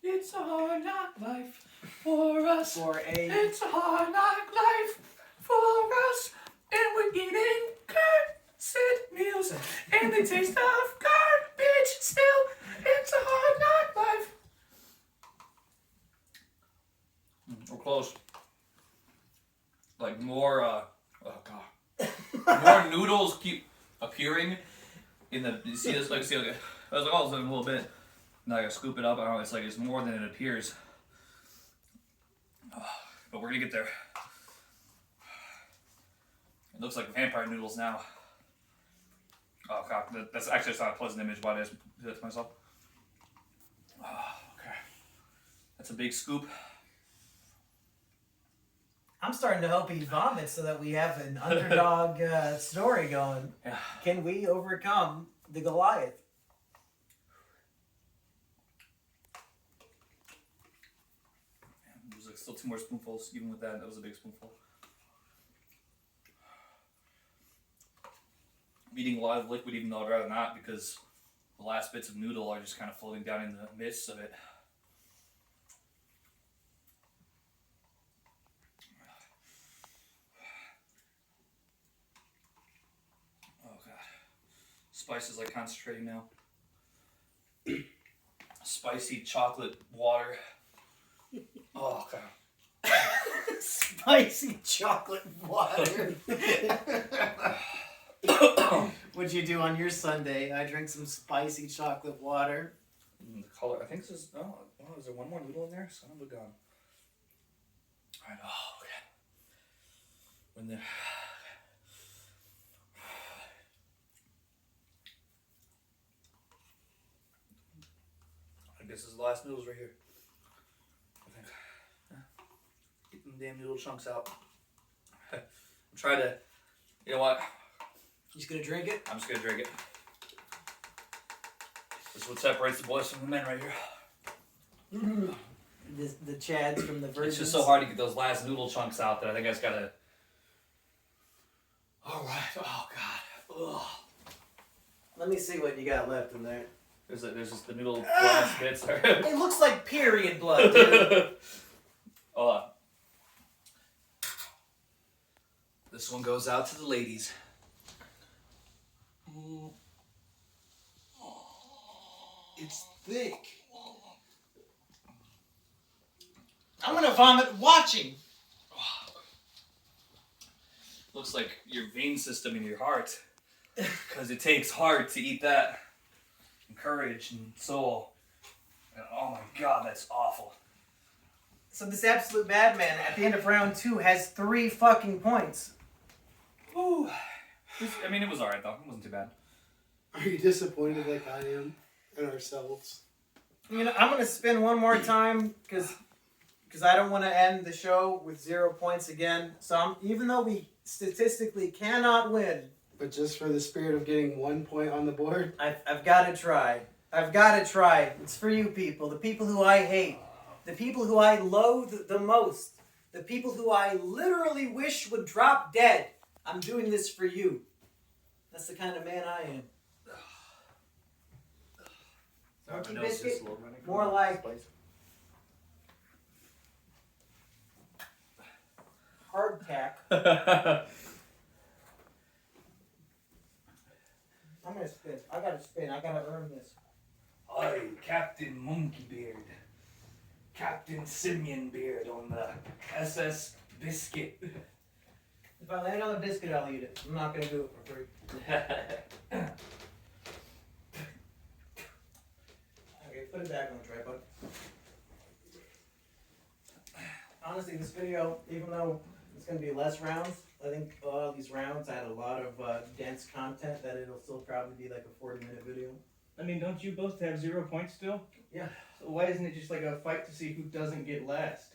It's a hard knock life for us. It's a hard knock life for us. And we're eating cursed meals. And the taste of garbage still. It's a hard knock life. We're close. Like more, oh god. More noodles keep appearing in the. You see this? Like, see, like, I was like, oh, it's like a little bit. Now I gotta scoop it up. I don't know. It's like it's more than it appears. Oh, but we're gonna get there. It looks like vampire noodles now. Oh god, that's actually not a pleasant image. Why did I do that to myself? Oh, okay. That's a big scoop. I'm starting to hope he vomits so that we have an underdog story going. Yeah. Can we overcome the Goliath? There's like still 2 more spoonfuls. Even with that, that was a big spoonful. I'm eating a lot of liquid, even though I'd rather not, because the last bits of noodle are just kind of floating down in the midst of it. Spice is like concentrating now. Spicy chocolate water. Oh god. Spicy chocolate water. What'd you do on your Sunday? I drank some spicy chocolate water. The color, I think this is, oh, is there one more noodle in there? Son of a gun. Alright, oh, okay. When the... This is the last noodles right here. I think. Get them damn noodle chunks out. I'm trying to, you know what? You just gonna drink it? I'm just gonna drink it. This is what separates the boys from the men right here. The Chads from the virgins. It's just so hard to get those last noodle chunks out that I think I just gotta. Alright, oh god. Ugh. Let me see what you got left in there. There's just the noodle last bits there. It looks like period blood, dude. This one goes out to the ladies. It's thick. I'm gonna vomit watching. Looks like your vein system in your heart. Because it takes heart to eat that. And courage and soul. And oh my god, that's awful. So this absolute madman at the end of round 2 has 3 fucking points. Ooh. I mean, it was alright though. It wasn't too bad. Are you disappointed like I am in ourselves? You know, I'm gonna spin one more time because I don't want to end the show with 0 points again. So even though we statistically cannot win, But just for the spirit of getting 1 point on the board? I've got to try. I've got to try. It's for you people, the people who I hate, the people who I loathe the most, the people who I literally wish would drop dead. I'm doing this for you. That's the kind of man I am. Sorry, Monkey my nose is biscuit, a little running. more like hardtack. I'm gonna spin. I gotta spin. I gotta earn this. I, Captain Monkey Beard. Captain Simeon Beard on the SS Biscuit. If I land on the biscuit, I'll eat it. I'm not gonna do it for free. Okay, put it back on the tripod. Honestly, this video, even though it's gonna be less rounds, I think a lot of these rounds had a lot of dense content that it'll still probably be like a 40-minute video. I mean, don't you both have 0 points still? Yeah. So why isn't it just like a fight to see who doesn't get last?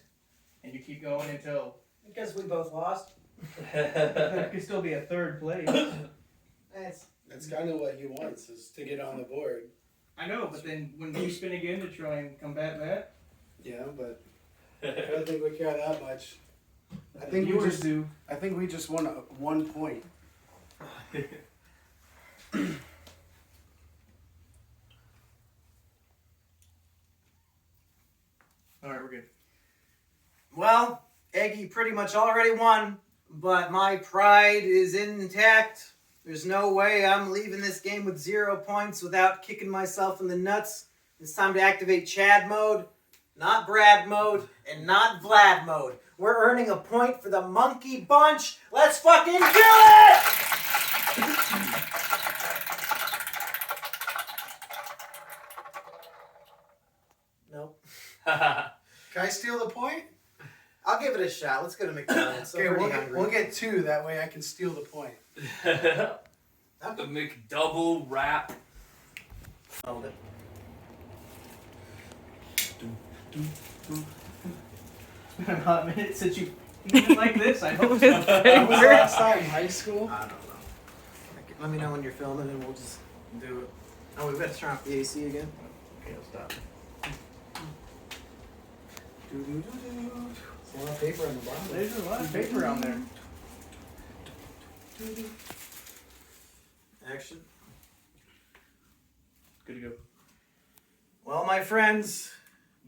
And you keep going until Because we both lost. there could still be a third place. That's kind of what he wants, is to get on the board. I know, but then when you spin again to try and combat that, Yeah, but I don't think we care that much. I think we viewers just do. I think we just won 1 point. Alright, we're good. Well, Eggy pretty much already won, but my pride is intact. There's no way I'm leaving this game with 0 points without kicking myself in the nuts. It's time to activate Chad mode, not Brad mode, and not Vlad mode. We're earning a point for the monkey bunch. Let's fucking do it! Nope. Can I steal the point? I'll give it a shot. Let's go to McDonald's. Okay, I'm pretty hungry. we'll get 2. That way I can steal the point. The Mcdouble Wrap. Hold it. It's been a hot minute since you did it like this, I hope With so. When was the paper. last time? High school? I don't know. Let me know when you're filming and we'll just do it. Oh, we've got to turn off the AC again. Okay, I'll stop. There's a lot of paper on the bottom. There's a lot of paper on there. Action. Good to go. Well, my friends,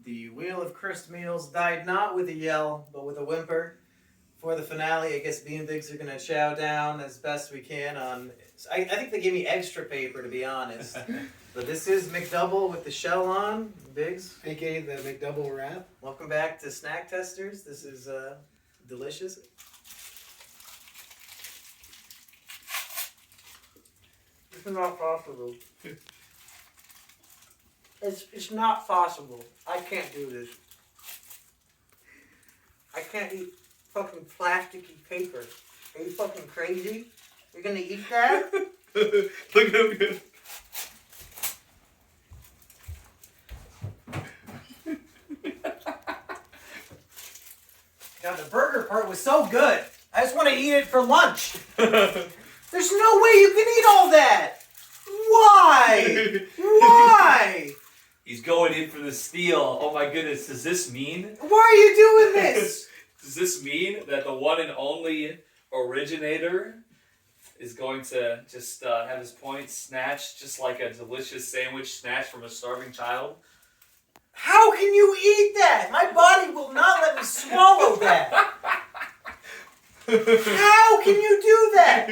the Wheel of Cursed Meals died not with a yell, but with a whimper. For the finale, I guess Bean Bigs are going to chow down as best we can on... I think they gave me extra paper, to be honest. But this is McDouble with the shell on. Biggs, AKA the Mcdouble Wrap. welcome back to Snack Testers. This is delicious. It's not possible. It's not possible. I can't do this. I can't eat fucking plasticky paper. Are you fucking crazy? You're gonna eat that? Look at him. God, the burger part was so good. I just want to eat it for lunch. There's no way you can eat all that. Why? Why? He's going in for the steal. Oh my goodness, does this mean? Why are you doing this? Does this mean that the one and only originator is going to just have his points snatched just like a delicious sandwich snatched from a starving child? How can you eat that? My body will not let me swallow that. How can you do that?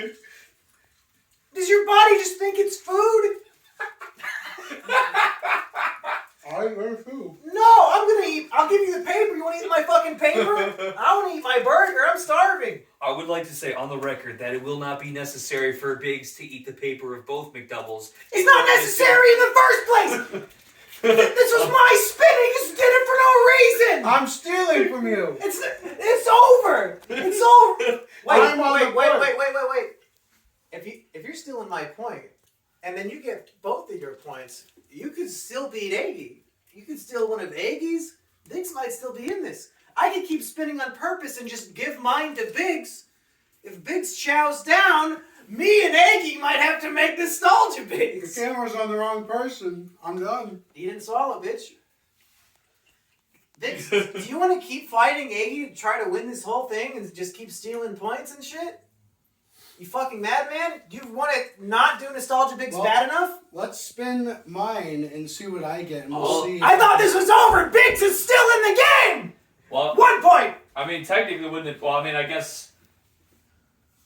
Does your body just think it's food? I eat food. No, I'm gonna eat. I'll give you the paper. You want to eat my fucking paper? I want to eat my burger. I'm starving. I would like to say on the record that it will not be necessary for Biggs to eat the paper of both McDoubles. It's not necessary in the first place. This was my spinning. You just did it for no reason. I'm stealing from you. It's over. It's over. I'm on the board. Wait. If you're stealing my point, and then you get both of your points, you could still beat Aggie. You could steal one of Aggie's. Biggs might still be in this. I could keep spinning on purpose and just give mine to Biggs. If Biggs chows down, me and Aggie might have to make nostalgia The Biggs. camera's on the wrong person. I'm done. You didn't swallow, bitch. Biggs, do you want to keep fighting Aggie to try to win this whole thing and just keep stealing points and shit? You fucking madman? Do you want to not do nostalgia Biggs Well, bad enough? Let's spin mine and see what I get, and we'll Oh, see. I thought this was over. Biggs is still in the game. Well, 1 point! I mean, technically, wouldn't it? Well, I mean, I guess.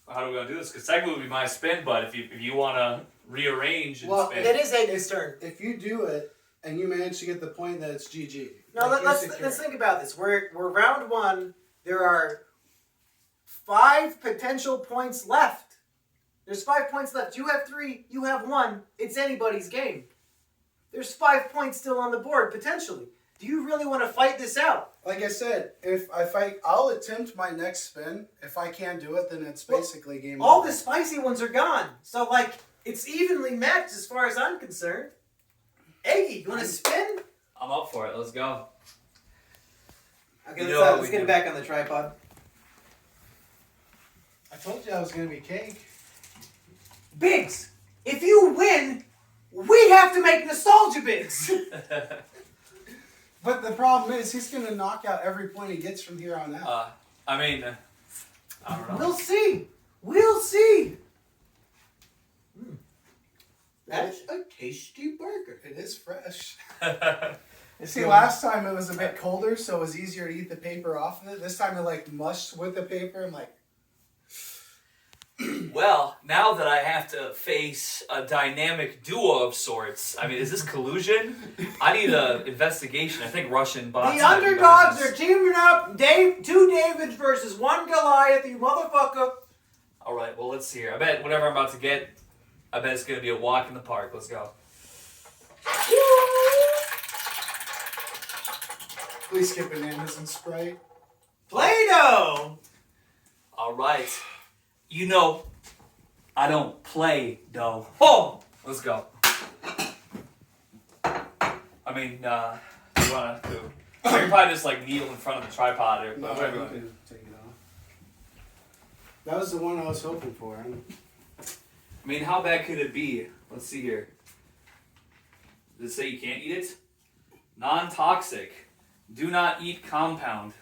How do we gonna do this? Because technically, it would be my spin. But if you want to rearrange and Well, spin, It is Aiden's turn. If you do it and you manage to get the point, then it's GG. Now Like, you're let's secure. think about this. We're round 1. There are 5 potential points left. There's 5 points left. You have 3. You have 1. It's anybody's game. There's 5 points still on the board potentially. Do you really want to fight this out? Like I said, if I fight, I'll attempt my next spin. If I can't do it, then it's basically game All over. the spicy ones are gone. So like it's evenly matched as far as I'm concerned. Eggy, you want to spin? I'm up for it. Let's go. Okay, You know how let's we get do. it back on the tripod. I told you I was gonna be cake. Biggs, if you win, we have to make nostalgia Biggs. But the problem is, he's gonna knock out every point he gets from here on out. I mean, I don't know. We'll see. We'll see. That's a tasty burger. It is fresh. It's See, good. last time it was a bit colder, so it was easier to eat the paper off of it. This time it like mushed with the paper. I'm like, Well, now that I have to face a dynamic duo of sorts, I mean, is this collusion? I need an investigation. I think Russian bots. The might be underdogs behind are this. teaming up. 2 Davids versus 1 Goliath, you motherfucker. All right, well, let's see here. I bet whatever I'm about to get, I bet it's gonna be a walk in the park. Let's go. please skip bananas and Sprite. Play-Doh. All right. You know, I don't play dough. Oh, let's go. I mean, you wanna do? You can probably just like kneel in front of the tripod or No, whatever. you you wanna do. can take it off. That was the one I was hoping for. I mean, how bad could it be? Let's see here. Does it say you can't eat it? Non-toxic. Do not eat compound.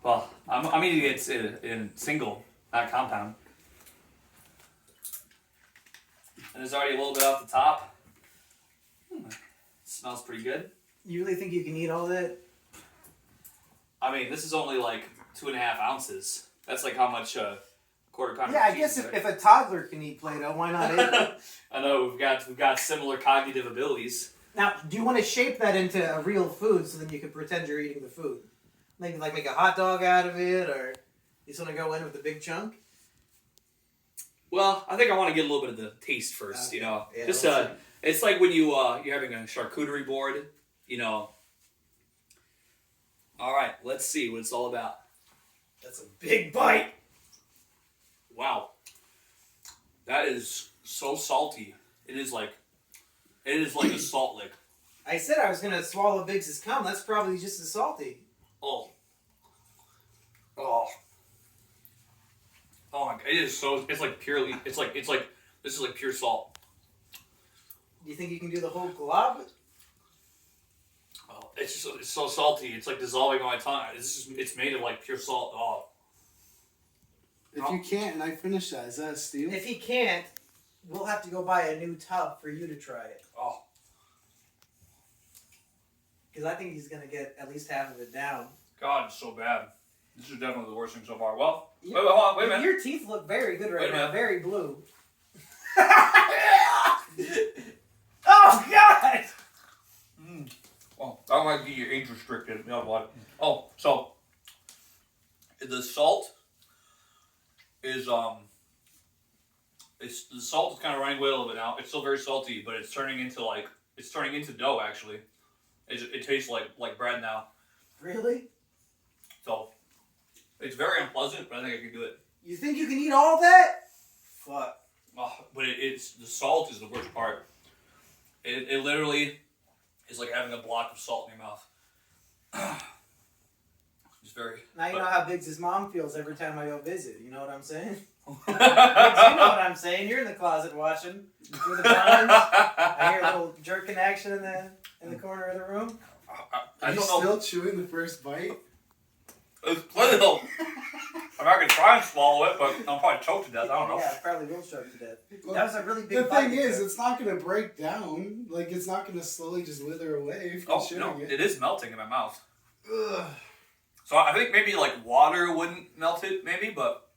Well, I'm eating it in single, not compound. And there's already a little bit off the top. Smells pretty good. You really think you can eat all that? I mean, this is only like 2.5 ounces. That's like how much quarter pound. Yeah, I of cheese guess is if there. a toddler can eat Play-Doh, why not it? I know we've got similar cognitive abilities. Now, do you want to shape that into a real food so then you can pretend you're eating the food? Maybe like make a hot dog out of it, or you just want to go in with a big chunk? Well, I think I want to get a little bit of the taste first, you know. Yeah, Just let's see. it's like when you're having a charcuterie board, you know. All right, let's see what it's all about. That's a big bite. Wow, that is so salty. It is like a salt lick. I said I was gonna swallow Biggs' cum. That's probably just as salty. Oh, oh my god! It is so. It's like purely. It's like this is like pure salt. Do you think you can do the whole glob? Oh, it's so salty. It's like dissolving on my tongue. It's made of like pure salt. Oh. If you can't and I finish that, is that a steal? If he can't, we'll have to go buy a new tub for you to try it. Oh. Because I think he's gonna get at least half of it down. God, it's so bad. This is definitely the worst thing so far. Well, You- hold on, wait a minute. Your teeth look very good right Wait a now. minute. Very blue. Oh God! Oh, that might be age restricted. You know what? Oh, so the salt is it's the salt is kind of running away a little bit now. It's still very salty, but it's turning into dough actually. It tastes like bread now. Really? So it's very unpleasant, but I think I can do it. You think you can eat all that? Fuck. Oh, but it's the salt is the worst part. It literally is like having a block of salt in your mouth. It's very. Now you but- know how Biggs' mom feels every time I go visit. You know what I'm saying? Biggs, you know what I'm saying. You're in the closet watching through the blinds. I hear a little jerking action in the corner of the room. I Are you don't know. still chewing the first bite? It's plenty though. I'm not gonna try and swallow it, but I'll probably choke to death. I don't know. Yeah, I probably will choke to death. Well, That was a really big The bite. thing is, it's not going to break down. Like, it's not going to slowly just wither away from Oh chewing no, it. it is melting in my mouth. Ugh. So I think maybe like water wouldn't melt it, maybe, but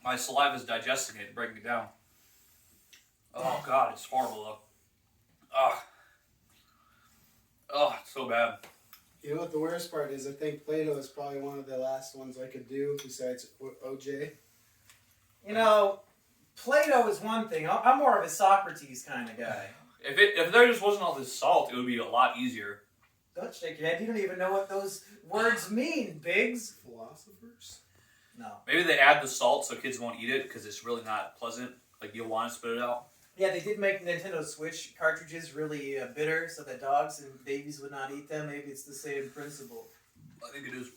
my saliva is digesting it and breaking it down. Oh God, it's horrible though. Oh, it's so bad. You know what the worst part is? I think Play-Doh is probably one of the last ones I could do besides OJ. You know, Play-Doh is one thing. I'm more of a Socrates kind of guy. If there just wasn't all this salt, it would be a lot easier. Don't shake your head. You don't even know what those words mean, Biggs. Philosophers? No. Maybe they add the salt so kids won't eat it because it's really not pleasant. Like you'll want to spit it out. Yeah, they did make Nintendo Switch cartridges really bitter so that dogs and babies would not eat them. Maybe it's the same principle. I think it is.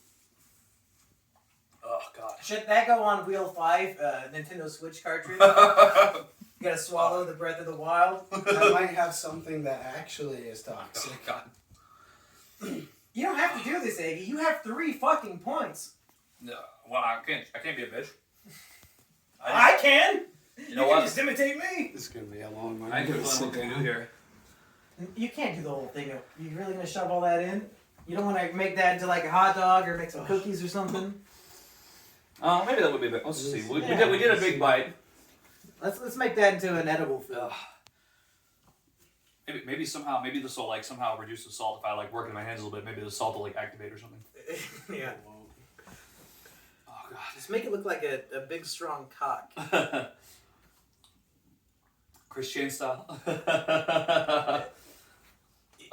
Oh God. Should that go on Wheel 5, Nintendo Switch cartridge? You gotta swallow the Breath of the Wild. I might have something that actually is toxic. Oh God. You don't have to do this, Aggie. You have 3 fucking points. No, well, I can't be a bitch. I can! You know can what? just imitate me! This is going to be a long one. I ain't gonna what to do here. You can't do the whole thing. You really gonna shove all that in? You don't want to make that into like a hot dog or make some cookies or something? Maybe that would be a bit. Let's see. We Yeah. did a big bite. Let's make that into an edible food. Maybe somehow this will like somehow reduce the salt if I like work in my hands a little bit. Maybe the salt will like activate or something. Yeah. Oh God. Just make it look like a big strong cock. Christian style.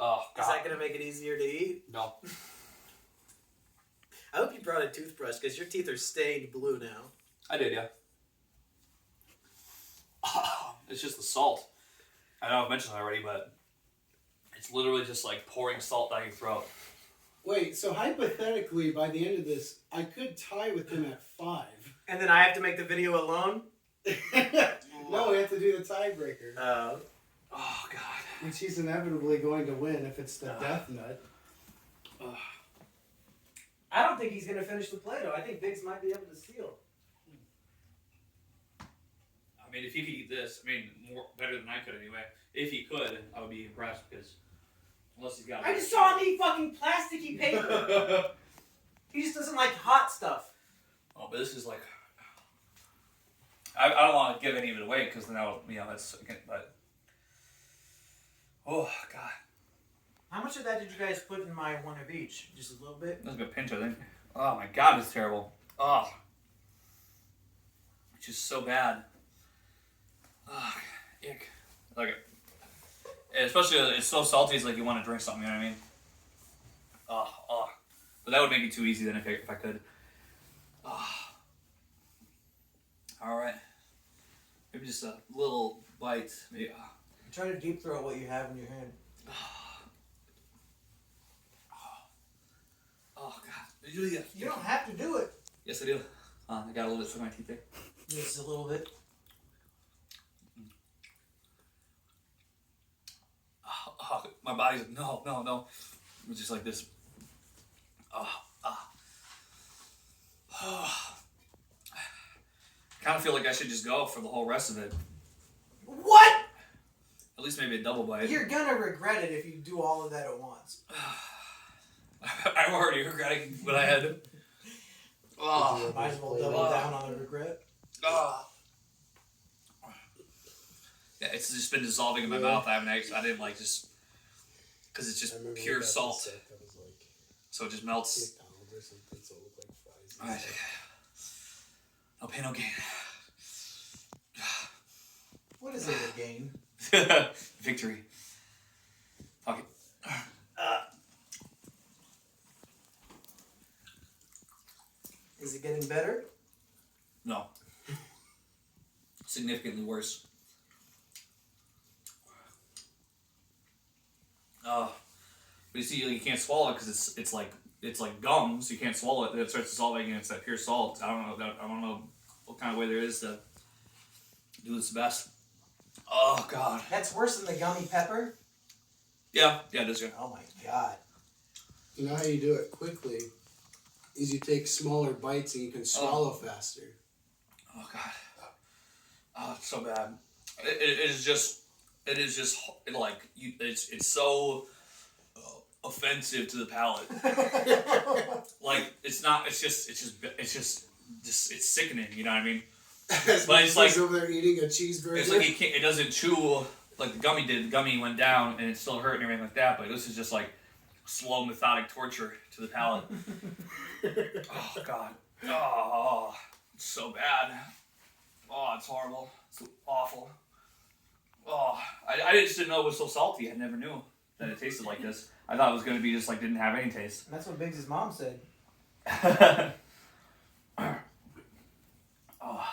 Oh God. Is that gonna make it easier to eat? No. I hope you brought a toothbrush because your teeth are stained blue now. I did, yeah. It's just the salt. I know I've mentioned it already, but it's literally just like pouring salt down your throat. Wait, so hypothetically, by the end of this, I could tie with him at 5. And then I have to make the video alone? No, we have to do the tiebreaker. Oh God. Which he's inevitably going to win if it's the death nut. I don't think he's gonna finish the Play-Doh. I think Biggs might be able to steal. I mean, if he could eat this, better than I could anyway. If he could, I would be impressed because unless he's got. I just saw him eat fucking plasticky paper. He just doesn't like hot stuff. Oh, but this is like. I don't want to give any of it away because then that's but. Oh God. How much of that did you guys put in my one of each? Just a little bit? That's a good pinch, I think. Oh my God, it's terrible. Oh. It's just so bad. Oh, ick. Like, especially it's so salty. It's like you want to drink something. You know what I mean? Oh. But that would make it too easy then if I could. Oh. All right. Maybe just a little bite. Maybe. Try to deep throat what you have in your hand. Oh God. You don't have to do it. Yes, I do. I got a little bit stuck in my teeth there. Just a little bit. Oh, my body's no. It's just like this. Kind of feel like I should just go for the whole rest of it. What? At least maybe a double bite. You're gonna regret it if you do all of that at once. I'm already regretting what I had. Might as well double down on the regret. Yeah, it's just been dissolving in my mouth. I didn't like just because it's just pure salt, so it just melts. McDonald's or something, so it looked like fries. All right. No pain, no gain. What is it again? Victory. Fuck it. Is it getting better? No. Significantly worse. But you see, you can't swallow it because it's like gum, so you can't swallow it. It starts dissolving, and it's that pure salt. I don't know what kind of way there is to do this best. Oh God. That's worse than the gummy pepper? Yeah, it is. Yeah. Oh my God. You know how you do it quickly is you take smaller bites and you can swallow faster. Oh God. Oh, it's so bad. It is just like it's so offensive to the palate. Like it's not. It's just it's sickening. You know what I mean? But it's like over there eating a cheeseburger. it's like it doesn't chew like the gummy did. The gummy went down and it still hurt and everything like that. But this is just like slow, methodic torture to the palate. Oh God. Oh, it's so bad. Oh, it's horrible. It's awful. Oh, I just didn't know it was so salty. I never knew that it tasted like this. I thought it was going to be just like didn't have any taste. That's what Biggs' mom said. Oh. Oh.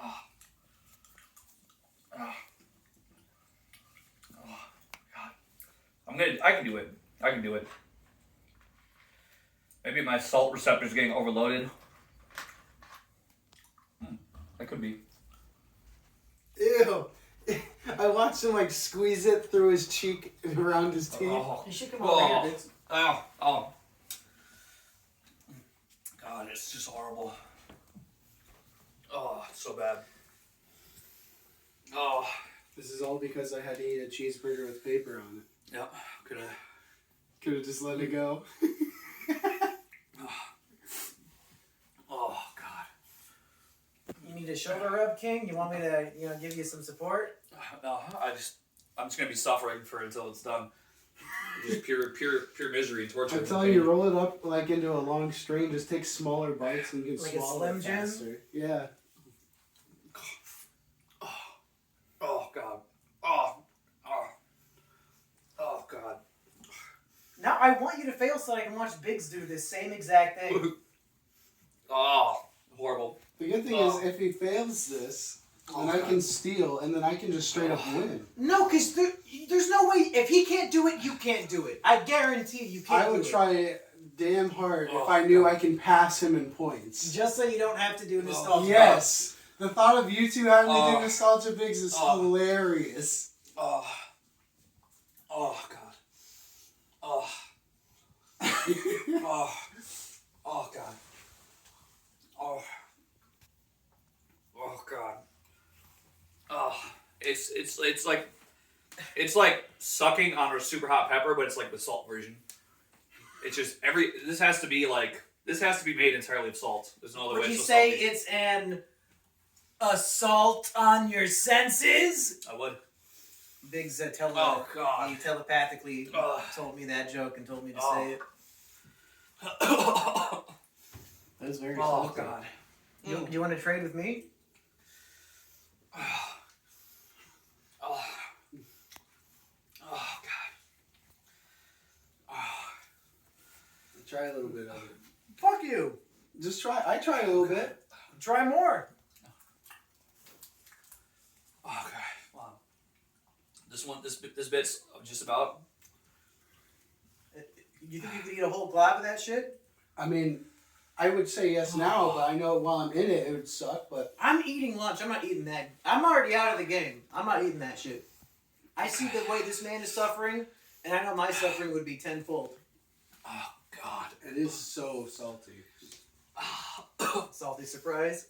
Oh. Oh. Oh. God. I can do it. I can do it. Maybe my salt receptor's getting overloaded. That could be. Ew. I watched him like squeeze it through his cheek and around his teeth. Oh. You should come over here, Biggs. Oh. Oh. God, it's just horrible. Oh, it's so bad. Oh. This is all because I had to eat a cheeseburger with paper on it. Yep. Could have just let it go. Oh, God. You need a shoulder rub, King? You want me to, give you some support? No, I'm just gonna be suffering until it's done. Just pure misery and torture. I'm telling you, roll it up like into a long string. Just take smaller bites and you can Like a swallow Slim it Jim? faster. Yeah. Oh God. Oh. Oh. Oh God. Now I want you to fail so I can watch Biggs do this same exact thing. Oh, horrible. The good thing is, if he fails this, then I can steal, and then I can just straight up win. No, because there's no way. If he can't do it, you can't do it. I guarantee you can't I would do try it damn hard if I knew I can pass him in points. Just so you don't have to do nostalgia. Yes! The thought of you two having to do Nostalgia Bigs is hilarious. Oh. Oh God. Oh. Oh. Oh God. Oh. Oh God. Oh. It's like sucking on a super hot pepper, but it's like the salt version. It's just this has to be made entirely of salt. There's no other way. Would you so say salty. it's an assault on your senses? I would. Biggs Oh, God. he telepathically told me that joke and told me to say it. That is very Oh salty. God. Do you want to trade with me? Oh. Oh God. Oh. Try a little bit of it. Fuck you. Just try. I tried a little bit. Try more. Okay. Wow. This bit's just about. You think you could eat a whole glob of that shit? I mean, I would say yes now, but I know while I'm in it, it would suck. But I'm eating lunch. I'm not eating that. I'm already out of the game. I'm not eating that shit. I see the way this man is suffering, and I know my suffering would be tenfold. Oh God. it is so salty. Salty surprise.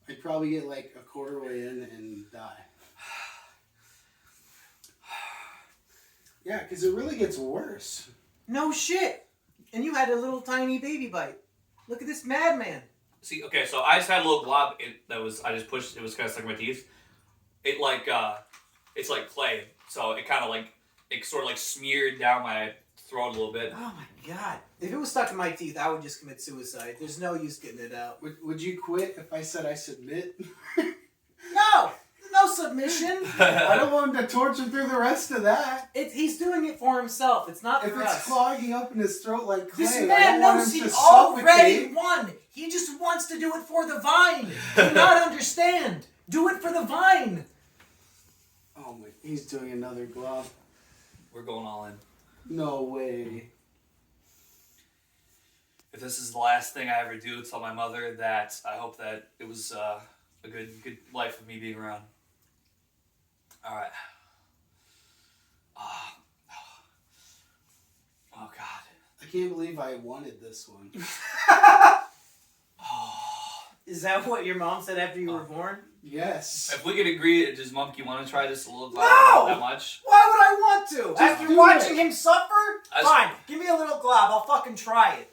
I'd probably get like a quarter way in and die. Yeah, because it really gets worse. No shit. And you had a little tiny baby bite. Look at this madman. See, okay, so I just had a little glob I just pushed, it was kind of stuck in my teeth. It it's like clay, so it kind of like, it sort of like smeared down my throat a little bit. Oh my god. If it was stuck in my teeth, I would just commit suicide. There's no use getting it out. Would you quit if I said I submit? No! No submission. I don't want him to torture through the rest of that. He's doing it for himself. It's not If for it's us. clogging up in his throat like clay, This I man don't want knows him he to already suffocate. won. He just wants to do it for the vine. Do you not understand? Do it for the vine. Oh my, he's doing another glove. We're going all in. No way. If this is the last thing I ever do, tell my mother that I hope that it was a good life of me being around. All right. Oh God. I can't believe I wanted this one. Is that what your mom said after you were born? Yes. If we could agree, does Mumk, you want to try this a little glob? No! That much? Why would I want to? After do watching it. him suffer? Fine, give me a little glob. I'll fucking try it.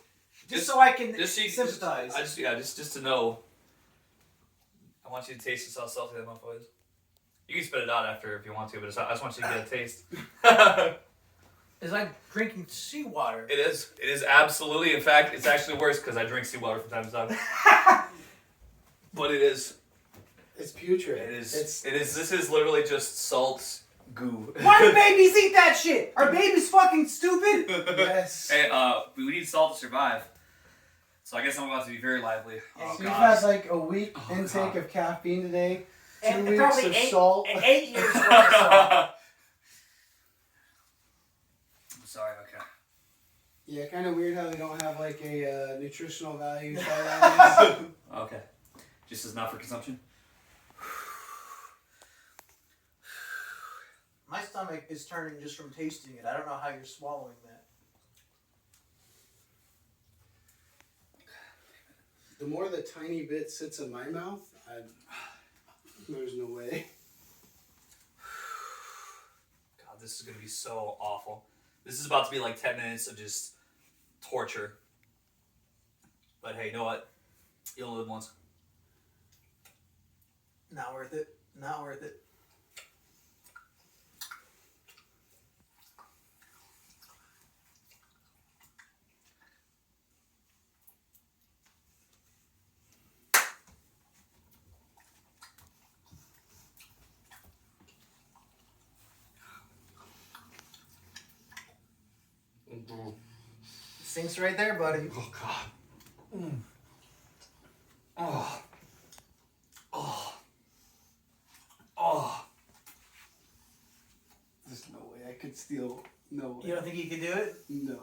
Just so I can Just so you sympathize. Just to know. I want you to taste just how salty that motherfucker is. You can spit it out after if you want to, but I just want you to get a taste. It's like drinking seawater. It is. It is absolutely. In fact, it's actually worse because I drink seawater from time to time. But it is. It's putrid. It is. It's, It is. This is literally just salt goo. Why do babies eat that shit? Are babies fucking stupid? yes. Hey, we need salt to survive. So I guess I'm about to be very lively. Oh, So you've God. had like a week intake of caffeine today, 2 And weeks probably of salt. 8 years worth of salt. I'm sorry. Okay. Yeah, kind of weird how they don't have like a nutritional value chart on this. Okay. Just as not for consumption. My stomach is turning just from tasting it. I don't know how you're swallowing that. The more the tiny bit sits in my mouth, there's no way. God, this is gonna be so awful. This is about to be like 10 minutes of just torture. But hey, you know what? You only live once. Not worth it. Not worth it. Sinks right there, buddy. Oh God. Mm. Oh. Oh. Oh. There's no way I could steal. No way. You don't think you could do it? No.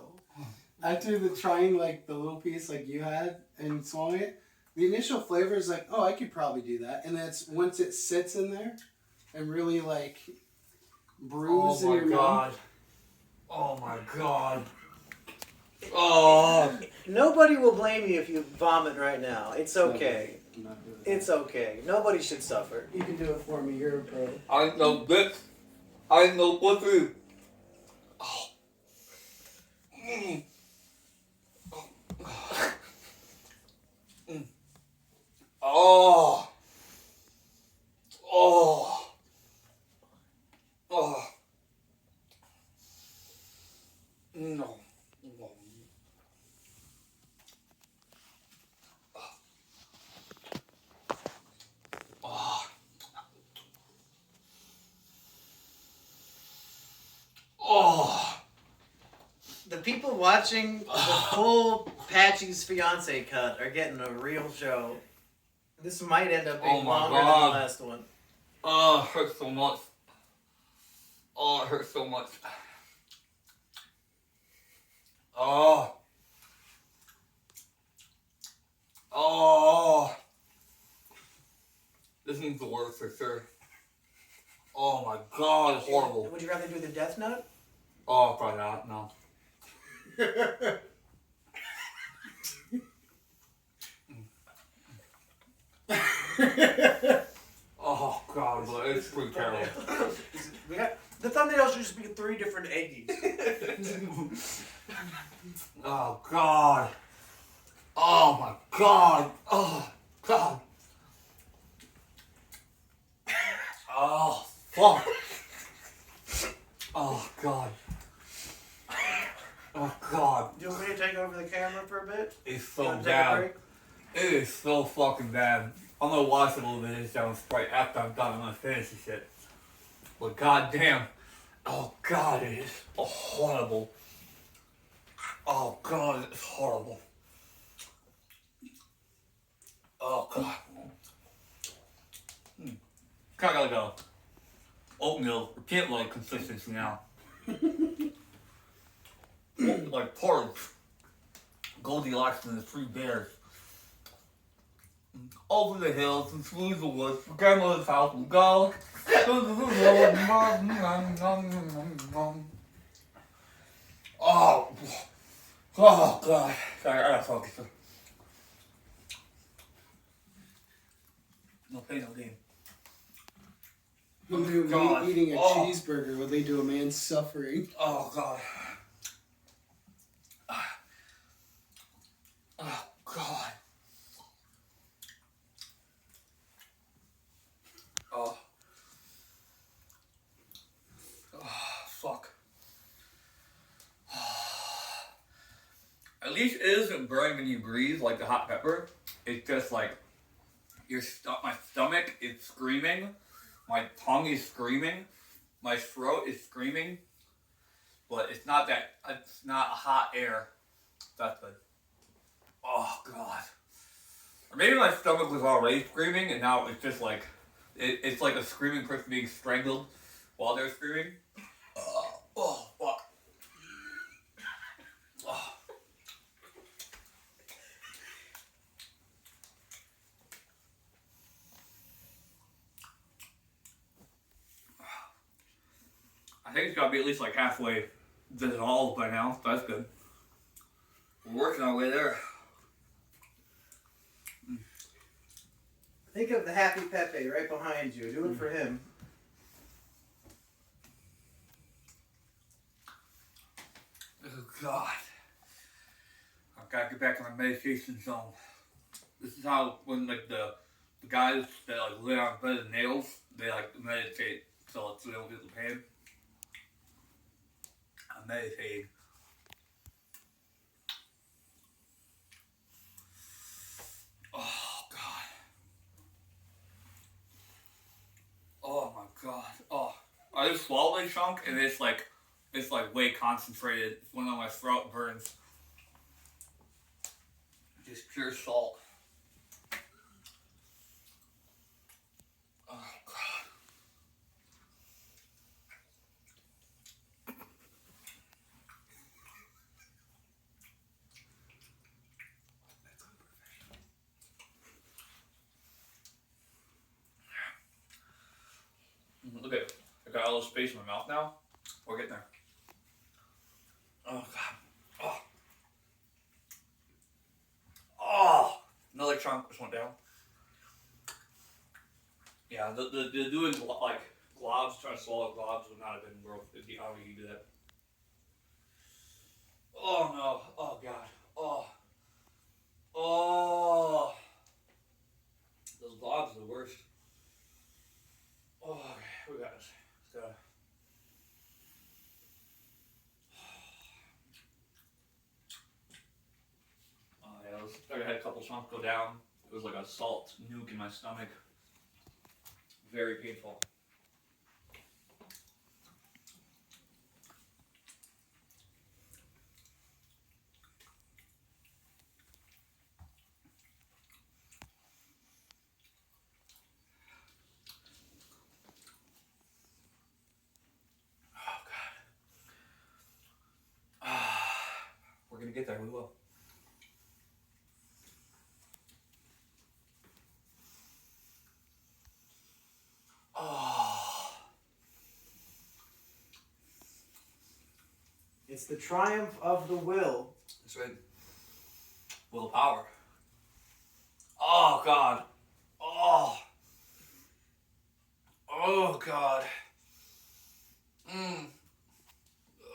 After the trying like the little piece like you had and swallowing it, the initial flavor is like, oh, I could probably do that. And then it's once it sits in there and really like brews in your mouth. Oh my God. Oh. Nobody will blame you if you vomit right now. It's okay. I'm not doing that. It's okay. Nobody should suffer. You can do it for me. You're a pro. I know this. I know what to do. Oh. Mm. Mm. Oh. Oh. Oh. No. No. Oh. Oh. The people watching the full Patchy's Fiancée cut are getting a real show. This might end up being Oh my longer than God. the last one. Oh, it hurts so much. Oh, it hurts so much. Oh. Oh. This is the worst for sure. Oh my God, it's horrible. Would you rather do the Death Note? Oh, probably not, no. Oh God, but it's pretty terrible. We got, the thumbnail should just be 3 different eggies. Oh God. Oh my God. Oh God. Oh fuck. Oh God. Oh God. Do you want me to take over the camera for a bit? It's You so wanna take a bad. break? It is so fucking bad. I'm gonna watch it a little bit of this down Sprite after I'm done. I'm gonna finish this shit. But goddamn. Oh God, it is horrible. Oh God, it's horrible. Oh God. Kinda got like a oatmeal or peanut butter consistency now. Like porridge. Goldilocks and the 3 bears. Over the hills and through the woods, grandmother's house we go. Oh, oh God. Sorry, I gotta focus. No pain, no gain. When they God. were eating a Oh. cheeseburger would lead to a man suffering. Oh God. Oh God. Oh. Oh, fuck. At least it isn't burning when you breathe like the hot pepper. It's just like my stomach is screaming, my tongue is screaming, my throat is screaming, but it's not that. It's not hot air. That's good. Oh God. Or maybe my stomach was already screaming, and now it's just like it's like a screaming person being strangled while they're screaming. Oh fuck. Oh. I think it's gotta be at least like halfway dissolved by now. So that's good. We're working our way there. Think of the happy Pepe right behind you. Do it for him. Oh God. I've gotta get back in my meditation zone. This is how when like the guys that like lay on bed of nails, they like meditate so they don't get the pain. I'm meditating. Oh God. Oh my God. Oh, I just swallowed a chunk and it's like way concentrated. When my throat burns. Just pure salt. Oh God. Look at it. I got all this space in my mouth now. We're getting there. Oh God. Oh. Oh. Another chunk just went down. Yeah, the doing like globs, trying to swallow globs would not have been worth it. I don't think you can do that. Oh no. Oh God. Oh. Oh. Those globs are the worst. Oh, okay. We got this. Let's go. Oh yeah, I had a couple chunks go down. It was like a salt nuke in my stomach. Very painful. Oh God. We're gonna get there. We will. Oh. It's the triumph of the will. That's right. Willpower. Oh God. Oh. Oh God.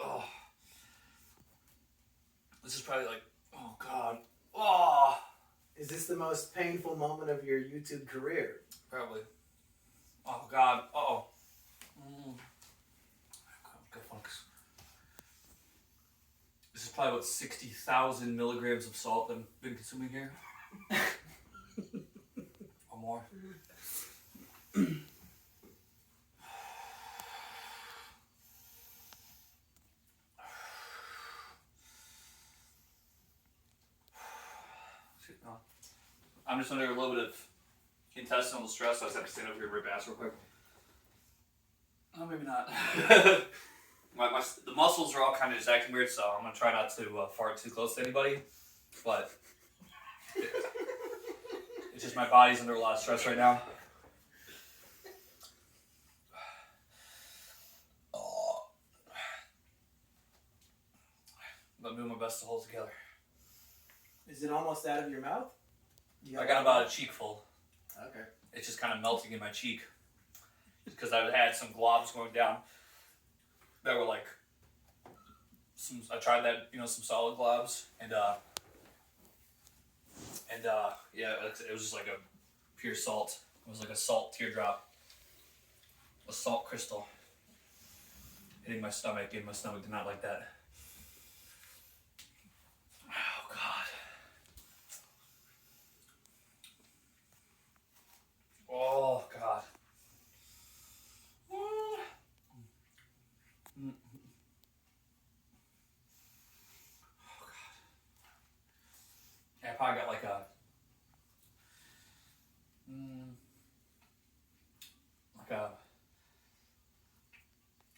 Oh. This is probably like, oh God. Oh. Is this the most painful moment of your YouTube career? Probably. Oh God. Oh. Good funks. This is probably about 60,000 milligrams of salt that I've been consuming here. Or more. I'm just under a little bit of intestinal stress, so I just have to stand over here and rip ass real quick. Oh, maybe not. The muscles are all kind of just acting weird, so I'm going to try not to fart too close to anybody. But it's just my body's under a lot of stress right now. I'm doing my best to hold it together. Is it almost out of your mouth? I got about a cheek full. Okay. it's just kind of melting in my cheek because I had some globs going down that were like I tried that, some solid globs, and yeah, it was just like a pure salt. It was like a salt teardrop, a salt crystal hitting my stomach, and my stomach did not like that. Oh God. Oh God. Yeah, I probably got like a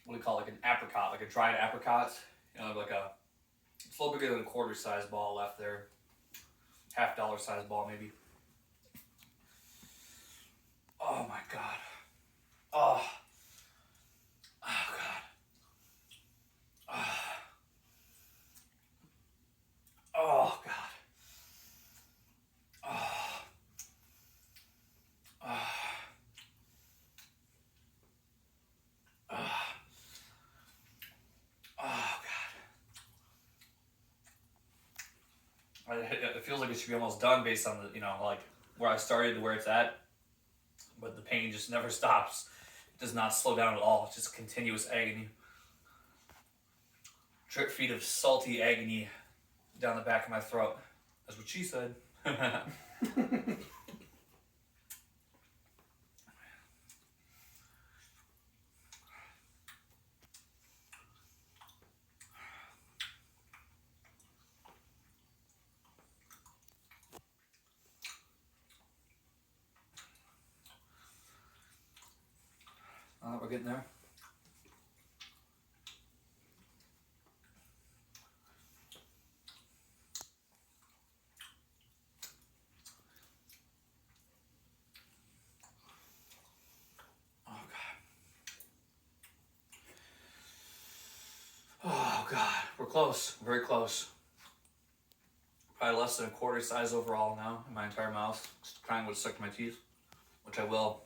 what do you call it, like an apricot, like a dried apricot. It's a little bigger than a quarter size ball left there. $50 size ball maybe. Oh my God. Oh. Oh God. Oh. Oh God. Oh. Oh. Oh. Oh God. It feels like it should be almost done based on the, like where I started to where it's at. But the pain just never stops. It does not slow down at all. It's just continuous agony. Drip feed of salty agony down the back of my throat. That's what she said. We're getting there. Oh God, we're close, very close. Probably less than a quarter size overall now in my entire mouth. Trying would suck my teeth, which I will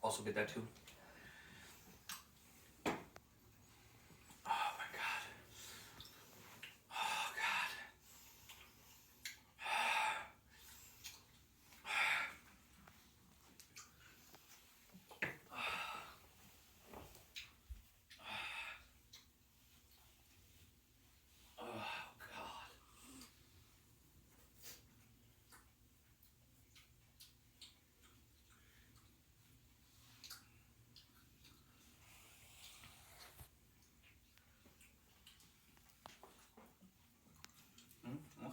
also get that too. Oh my God. Oh God.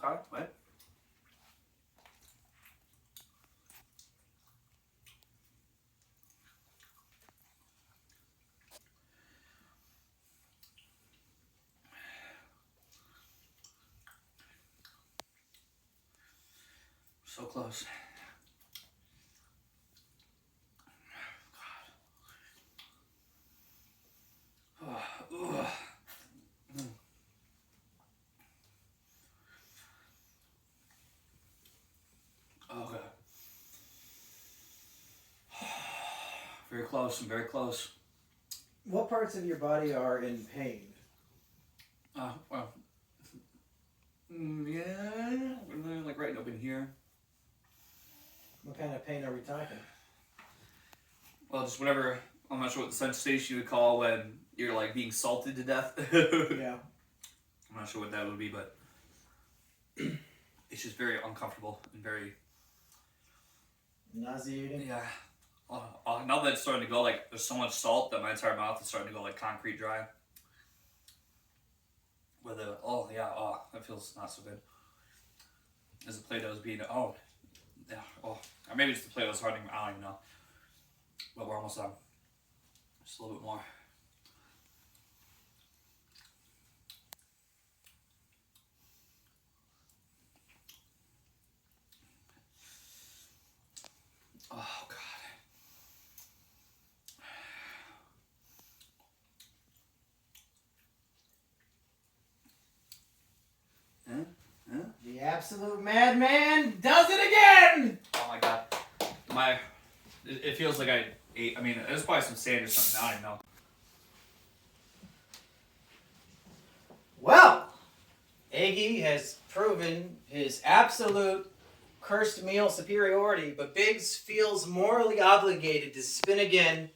Okay, wait. So close. God. Okay. Very close, I'm very close. What parts of your body are in pain? Well. Yeah, like right up in here. What kind of pain are we talking? Well, just whatever, I'm not sure what the sensation you would call when you're like being salted to death. Yeah. I'm not sure what that would be, but it's just very uncomfortable and very... Nauseating? Yeah. Now that it's starting to go, like, there's so much salt that my entire mouth is starting to go like concrete dry. That feels not so good. As the Play-Doh's being, or maybe it's the Play-Doh's hardening, I don't even know. But we're almost done. Just a little bit more. Oh, God. The absolute madman does it again! Oh my God. My It feels like I ate. I mean, there's probably some sand or something. I don't know. Well, Iggy has proven his absolute cursed meal superiority, but Biggs feels morally obligated to spin again.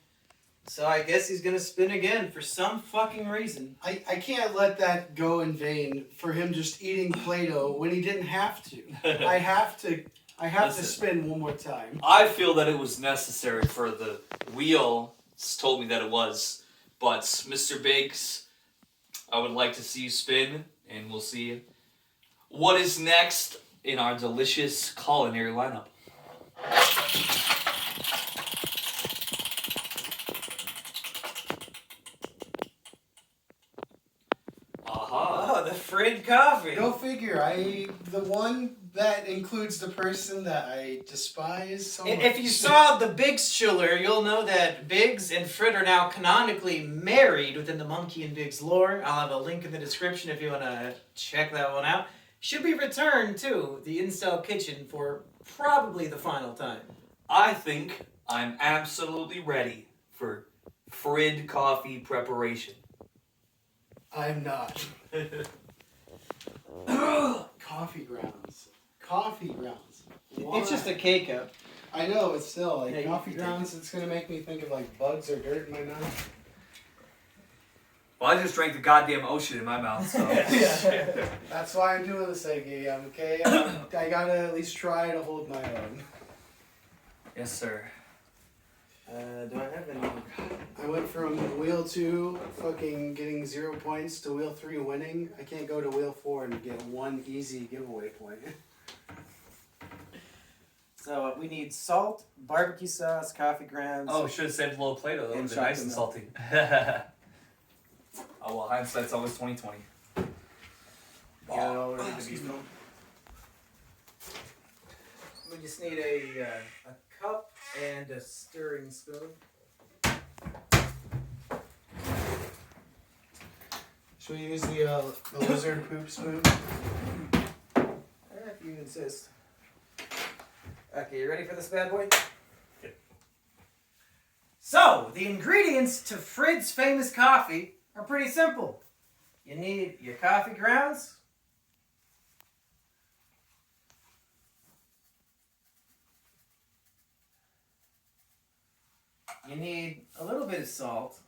So I guess he's gonna spin again for some fucking reason. I can't let that go in vain for him just eating Play-Doh when he didn't have to. I have to Listen. spin one more time. I feel that it was necessary for the wheel. Told me that it was, but Mr. Biggs, I would like to see you spin, and we'll see what is next in our delicious culinary lineup. Aha! Oh, the Frid coffee. Go figure. The one that includes the person that I despise so much. If you saw the Biggs chiller, you'll know that Biggs and Frid are now canonically married within the Monkey and Biggs lore. I'll have a link in the description if you want to check that one out. Should be returned to the Incel Kitchen for probably the final time. I think I'm absolutely ready for Frid coffee preparation. I'm not. Coffee grounds. Coffee grounds. Why? It's just a K-cup. I know, but still, like, Yeah, you coffee can take grounds, it's gonna make me think of, like, bugs or dirt in my mouth. Well, I just drank the goddamn ocean in my mouth, so. Yeah. That's why I'm doing this, Iggy. I'm okay. I gotta at least try to hold my own. Yes, sir. Do I have any? I went from wheel 2 fucking getting 0 points to wheel 3 winning. I can't go to wheel 4 and get one easy giveaway point. So we need salt, barbecue sauce, coffee grounds. Oh, should have saved a little Play-Doh. That would And have been nice and chocolate salty. Oh, well, hindsight's always 20/20. Got it all ready to be filmed. We just need a cup and a stirring spoon. Should we use the lizard poop spoon? If you insist. Okay, you ready for this bad boy? So, the ingredients to Frid's famous coffee are pretty simple. You need your coffee grounds, you need a little bit of salt.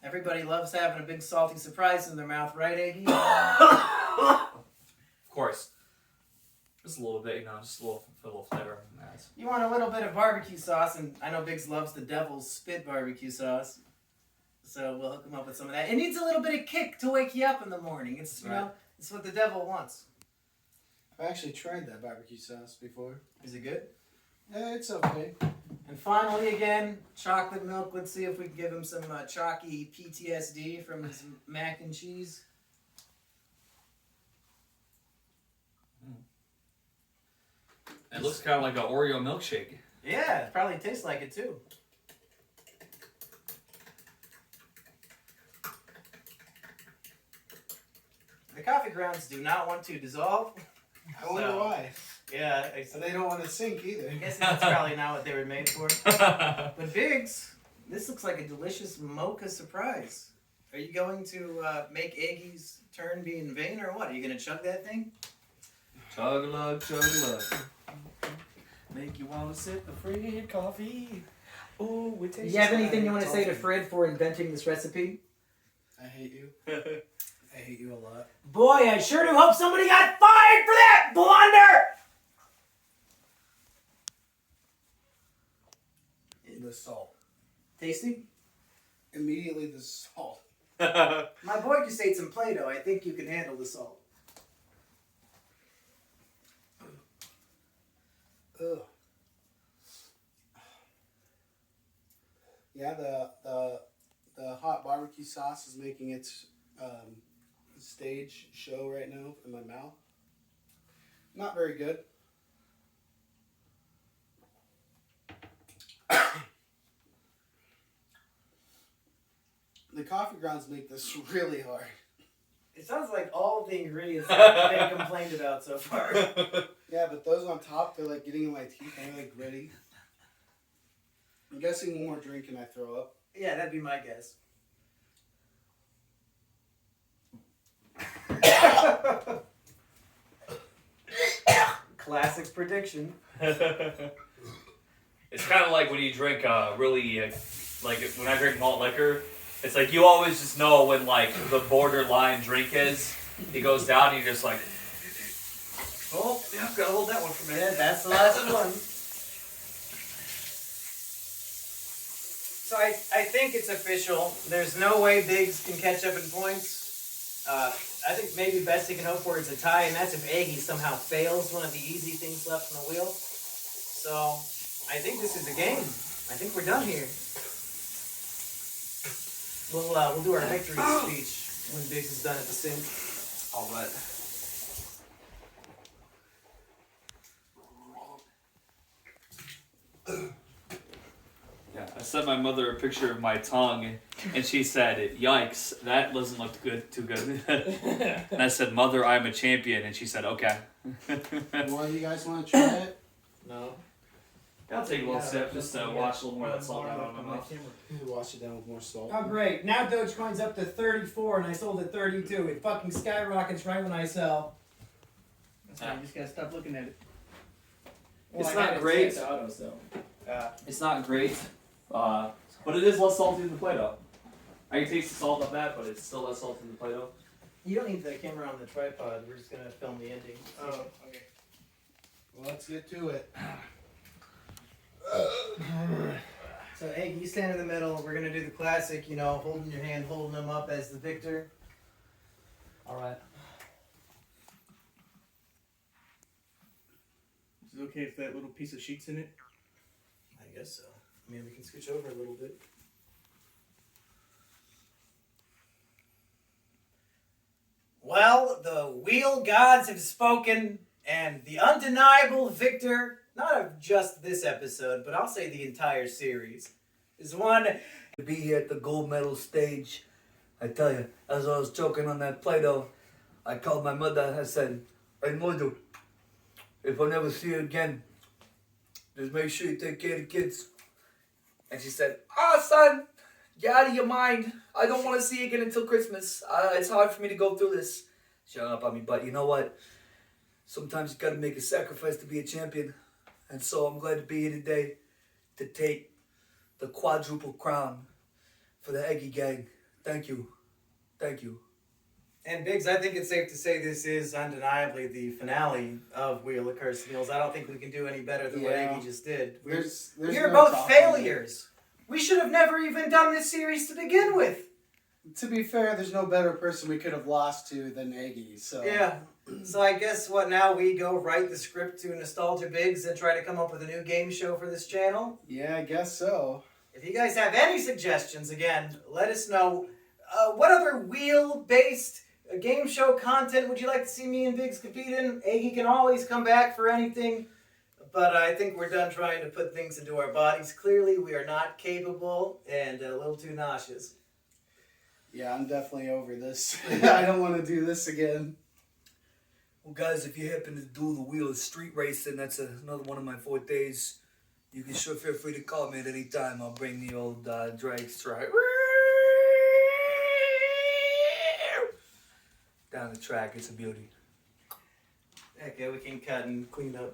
Everybody loves having a big salty surprise in their mouth, right, Iggy? Of course. Just a little bit, just a little flavor. Nice. You want a little bit of barbecue sauce, and I know Biggs loves the Devil's Spit barbecue sauce. So we'll hook him up with some of that. It needs a little bit of kick to wake you up in the morning. It's it's what the devil wants. I've actually tried that barbecue sauce before. Is it good? Yeah, it's okay. And finally, again, chocolate milk. Let's see if we can give him some chalky PTSD from his mac and cheese. It looks kind of like an Oreo milkshake. Yeah, it probably tastes like it too. The coffee grounds do not want to dissolve. I wonder why. Yeah, So they don't want to sink either. I guess that's probably not what they were made for. But Biggs, this looks like a delicious mocha surprise. Are you going to make Iggy's turn be in vain or what? Are you going to chug that thing? Chug-a-lug, chug-a-lug. Make you want to sip the Frid coffee. Oh, it Do tastes you have anything you want to It's say to awesome. Frid for inventing this recipe? I hate you. I hate you a lot. Boy, I sure do hope somebody got fired for that blunder! The salt. Tasty? Immediately the salt. My boy just ate some Play-Doh. I think you can handle the salt. Ugh. Yeah, the hot barbecue sauce is making its stage show right now in my mouth. Not very good. The coffee grounds make this really hard. It sounds like all of the ingredients have been complained about so far. Yeah, but those on top, they're like getting in my teeth and they're like gritty. I'm guessing one more drink and I throw up. Yeah, that'd be my guess. Classic prediction. It's kind of like when you drink really, like when I drink malt liquor, it's like you always just know when like the borderline drink is. He goes down and you're just like, oh, yeah, gotta hold that one for a minute. Yeah, that's the last one. So I think it's official. There's no way Biggs can catch up in points. I think maybe best he can hope for is a tie, and that's if Aggie somehow fails one of the easy things left on the wheel. So I think this is a game. I think we're done here. We'll do our victory speech when Biggs is done at the sink. All right. Yeah, I sent my mother a picture of my tongue, and she said, "Yikes, that doesn't look too good." And I said, "Mother, I'm a champion," and she said, "Okay." More of you guys want to try it? No. I'll take a little sip just to wash a little more of that salt out of my mouth. Wash it down with more salt. Oh great, now Dogecoin's up to 34 and I sold at 32. It fucking skyrockets right when I sell. That's why you just gotta stop looking at it. It's not great. It's not great, but it is less salty than the Play-Doh. I can taste the salt of that, but it's still less salty than the Play-Doh. You don't need the camera on the tripod, we're just gonna film the ending. Oh, okay. Well, let's get to it. So Egg, you stand in the middle, we're gonna do the classic, you know, holding your hand, holding them up as the victor. Alright. Is it okay if that little piece of sheet's in it? I guess so. I mean, we can scooch over a little bit. Well, the wheel gods have spoken, and the undeniable victor, not of just this episode, but I'll say the entire series, is one. To be here at the gold medal stage. I tell you, as I was choking on that Play-Doh, I called my mother. I said, "Hey, mother, if I never see you again, just make sure you take care of the kids." And she said, son, you're out of your mind. I don't want to see you again until Christmas. It's hard for me to go through this." She hung up on me, but you know what? Sometimes you gotta make a sacrifice to be a champion. And so I'm glad to be here today to take the quadruple crown for the Eggy gang. Thank you. Thank you. And Biggs, I think it's safe to say this is undeniably the finale of Wheel of Cursed Meals. I don't think we can do any better than what Yeah. Eggy just did. There's We're no both talking. failures. We should have never even done this series to begin with. To be fair, there's no better person we could have lost to than Aggie. So Yeah. So I guess what now, we go write the script to Nostalgia Biggs and try to come up with a new game show for this channel? Yeah, I guess so. If you guys have any suggestions, again, let us know. What other wheel-based game show content would you like to see me and Biggs compete in? Aggie can always come back for anything, but I think we're done trying to put things into our bodies. Clearly, we are not capable and a little too nauseous. Yeah, I'm definitely over this. I don't want to do this again. Well, guys, if you happen to do the wheel of street racing, that's another one of my fortes. You can sure feel free to call me at any time. I'll bring the old drag strike down the track. It's a beauty. Okay, we can cut and clean up.